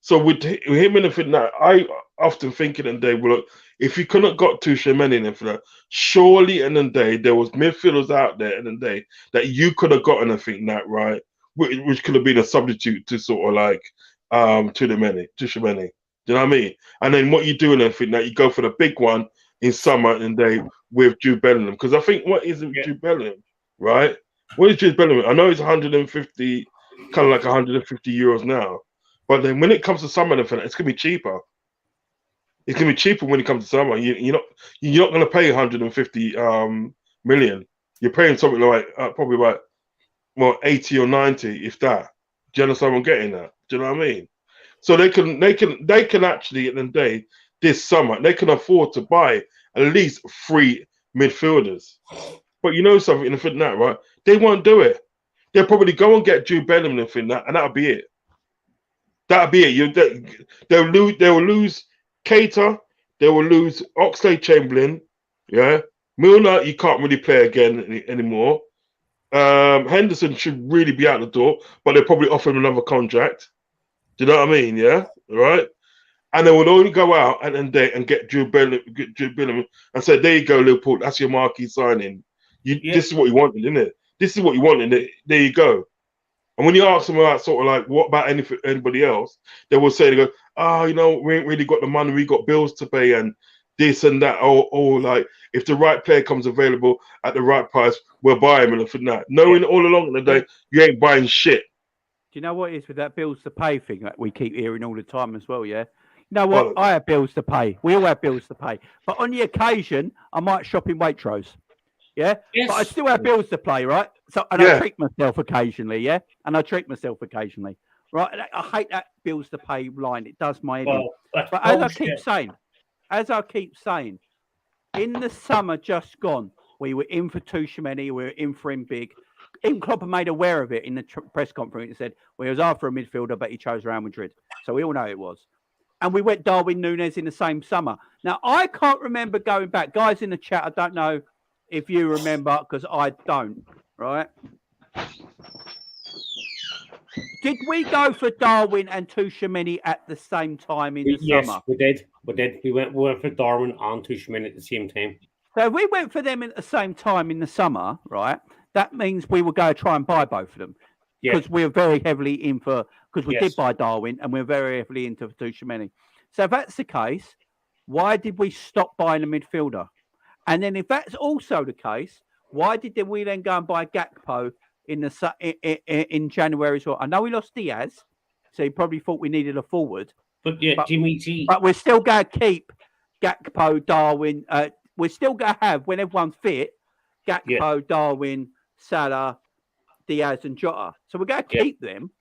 Speaker 3: So with him in the thing that I often think in the day, well, look, if you couldn't got Tchouaméni in the thing, surely in the day there was midfielders out there in the day that you could have gotten a thing that, right, which could have been a substitute to Tchouaméni. Do you know what I mean? And then what you do in the thing that you go for the big one in summer and day with Jude Bellingham, because I think what is Jude Bellingham, right? What is Jude Bellingham? I know he's 150 kind of like 150 euros now. But then when it comes to summer, it's going to be cheaper. It's going to be cheaper when it comes to summer. You're not going to pay 150 million. You're paying something like probably about 80 or 90, if that. Do you understand what I'm getting at? Do you know what I mean? So they can actually at the end of the day this summer they can afford to buy at least 3 midfielders. But you know something in that, right? They won't do it. They'll probably go and get Jude Bellingham and that, and that'll be it. That'll be it. They'll lose Keita. They will lose Oxlade-Chamberlain. Yeah, Milner, you can't really play again anymore. Henderson should really be out the door, but they'll probably offer him another contract. Do you know what I mean? Yeah, right. And they would only go out and get Jude Bellingham and say, "There you go, Liverpool. That's your marquee signing. This is what you wanted, isn't it? This is what you wanted. There you go." And when you ask them about sort of like, what about anybody else? They will say, they go, we ain't really got the money. We got bills to pay and this and that. Or like, if the right player comes available at the right price, we'll buy him and for that. Knowing all along the day, you ain't buying shit.
Speaker 2: Do you know what it is with that bills to pay thing that we keep hearing all the time as well, yeah? You know what? I have bills to pay. We all have bills to pay. But on the occasion, I might shop in Waitrose. Yeah? Yes. But I still have bills to pay, right? So I treat myself occasionally, yeah? And I treat myself occasionally. Right? I hate that bills to pay line. It does my head in. But as I keep saying, in the summer just gone, we were in for Tuchemeni, we were in for him big. Even Klopp made aware of it in the press conference and said, well, he was after a midfielder, but he chose Real Madrid. So we all know it was. And we went Darwin Núñez in the same summer. Now, I can't remember going back. Guys in the chat, I don't know if you remember, because I don't, right? Did we go for Darwin and Tuchemeni at the same time in the summer?
Speaker 4: Yes, we did. We went for Darwin and Tuchemeni at the same time.
Speaker 2: So if we went for them at the same time in the summer, right, that means we would go try and buy both of them. Because we're very heavily in for, because we did buy Darwin and we're very heavily into Tuchemeni. So if that's the case, why did we stop buying a midfielder? And then if that's also the case, why did we then go and buy Gakpo in January as well? I know we lost Diaz, so he probably thought we needed a forward.
Speaker 4: But Jimmy G.
Speaker 2: But we're still going to keep Gakpo, Darwin. We're still going to have, when everyone's fit, Gakpo, Darwin, Salah, Diaz and Jota. So we're going to keep them.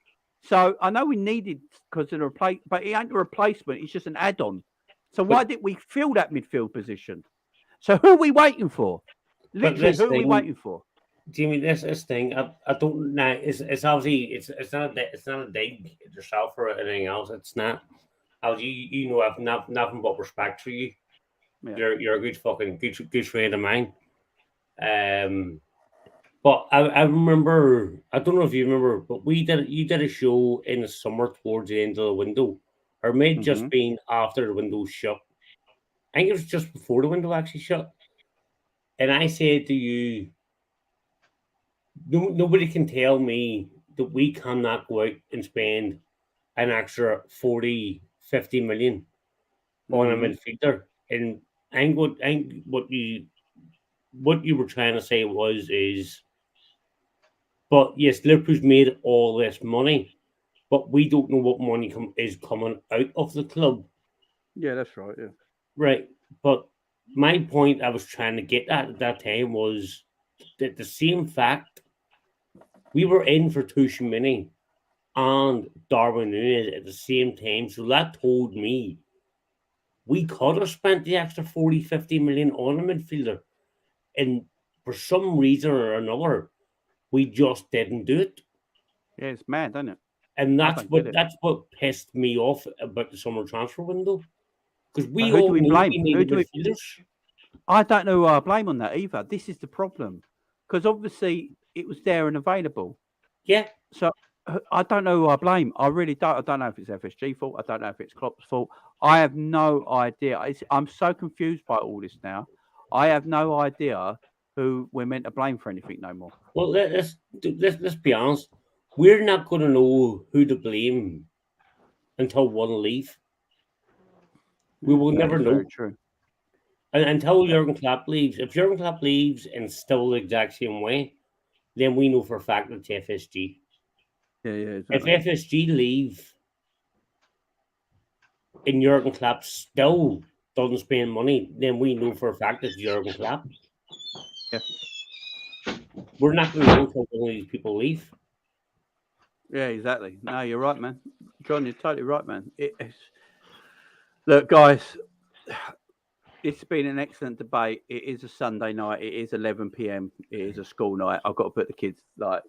Speaker 2: So I know we needed because of the replace, but it ain't a replacement. It's just an add-on. So why didn't we fill that midfield position? So who are we waiting for? Literally, who are we waiting for?
Speaker 4: Jimmy, this thing, I don't know. It's obviously it's not a dig at yourself or anything else. It's not. You know, I've nothing but respect for you. Yeah. You're a good friend of mine. But I remember, I don't know if you remember, but you did a show in the summer towards the end of the window, or it may have just been after the window shut. I think it was just before the window actually shut. And I said to you, nobody can tell me that we cannot go out and spend an extra 40, 50 million on a midfielder. And I think what you were trying to say is, but yes, Liverpool's made all this money, but we don't know what money is coming out of the club.
Speaker 2: Yeah, that's right. Yeah,
Speaker 4: right. But my point I was trying to get at that time was that the same fact we were in for Tuchemeni and Darwin Núñez at the same time, so that told me we could have spent the extra 40, 50 million on a midfielder, and for some reason or another, we just didn't do it.
Speaker 2: Yeah, it's mad, isn't it?
Speaker 4: And that's what pissed me off about the summer transfer window. Because we all
Speaker 2: knew we
Speaker 4: needed midfielders.
Speaker 2: I don't know who I blame on that either. This is the problem. Because obviously it was there and available.
Speaker 4: Yeah.
Speaker 2: So I don't know who I blame. I really don't. I don't know if it's FSG fault. I don't know if it's Klopp's fault. I have no idea. I'm so confused by all this now. I have no idea who we're meant to blame for anything no more.
Speaker 4: Well, let's be honest. We're not going to know who to blame until one leave. We will never know.
Speaker 2: Very true.
Speaker 4: Until Jurgen Klopp leaves. If Jurgen Klopp leaves and still the exact same way, then we know for a fact it's FSG.
Speaker 2: Yeah.
Speaker 4: If FSG leave and Jurgen Klopp still doesn't spend money, then we know for a fact it's Jurgen Klopp.
Speaker 2: Yeah.
Speaker 4: We're not going to know until one of these people leave.
Speaker 2: Yeah, exactly. No, you're right, man. John, you're totally right, man. Look, guys, it's been an excellent debate. It is a Sunday night. It is 11 p.m. It is a school night. I've got to put the kids,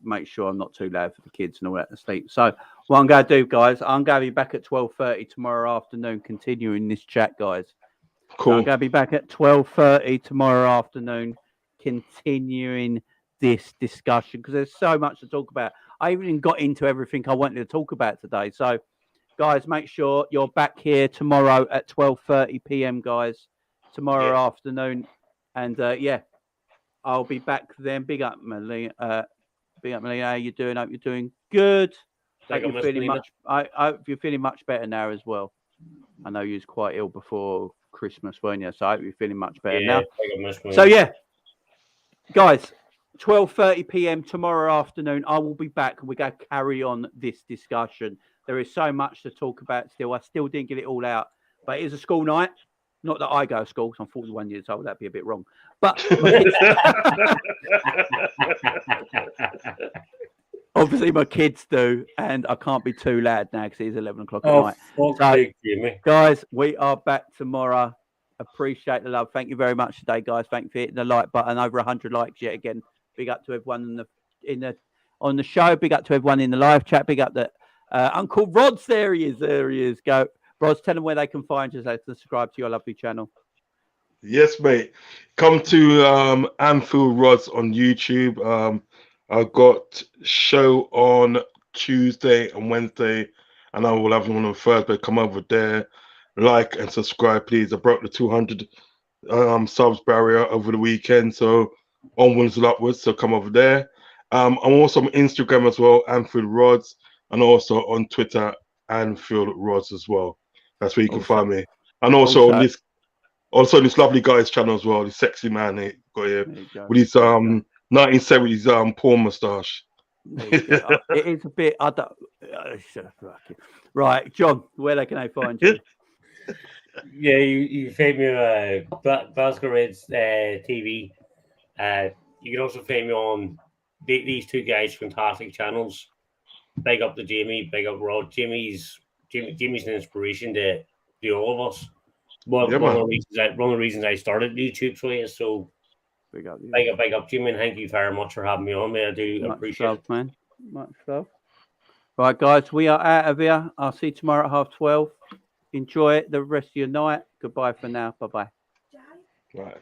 Speaker 2: make sure I'm not too loud for the kids and all that to sleep. So what I'm going to do, guys, I'm going to be back at 12:30 tomorrow afternoon, continuing this chat, guys.
Speaker 3: Cool.
Speaker 2: So I'm going to be back at 12:30 tomorrow afternoon, continuing this discussion because there's so much to talk about. I even got into everything I wanted to talk about today. So, guys, make sure you're back here tomorrow at 12:30 p.m., guys, tomorrow afternoon. And, I'll be back then. Big up, Melina. How you doing? Hope you're doing good. I hope you're feeling much better now as well. I know you was quite ill before Christmas, weren't you? So I hope you're feeling much better now. So, guys, 12:30 p.m. tomorrow afternoon, I will be back and we're going to carry on this discussion. There is so much to talk about still. I still didn't get it all out, but it is a school night. Not that I go to school, because I'm 41 years old. That'd be a bit wrong. But obviously my kids do, and I can't be too loud now because it's 11 o'clock at night. So, guys, we are back tomorrow. Appreciate the love. Thank you very much today, guys. Thank you for hitting the like button. Over 100 likes yet again. Big up to everyone on the show. Big up to everyone in the live chat. Big up to Uncle Rod's. There he is. Go, Rods. Tell them where they can find you. So subscribe to your lovely channel.
Speaker 3: Yes, mate. Come to Anfield Rods on YouTube. I've got show on Tuesday and Wednesday, and I will have one on Thursday. Come over there, like and subscribe, please. I broke the 200 subs barrier over the weekend, so onwards and upwards. So come over there. I'm also on Instagram as well, Anfield Rods, and also on Twitter, Anfield Rods as well. That's where you can find me. And also on this. Also, this lovely guy's channel as well, this sexy man he got here with his 1970s porn moustache.
Speaker 2: It is a bit. Right, John, where can I find you?
Speaker 4: Yeah, you find me on Glasgow Reds TV. You can also find me on these two guys' fantastic channels. Big up to Jamie, big up Rod. Jamie's an inspiration to all of us. One of the reasons I started YouTube so big up, Jimmy, and thank you very much for having me on, man. I do appreciate it,
Speaker 2: man. Much love. Right, guys, we are out of here. I'll see you tomorrow at 12:30. Enjoy the rest of your night. Goodbye for now. Bye-bye.
Speaker 3: Right.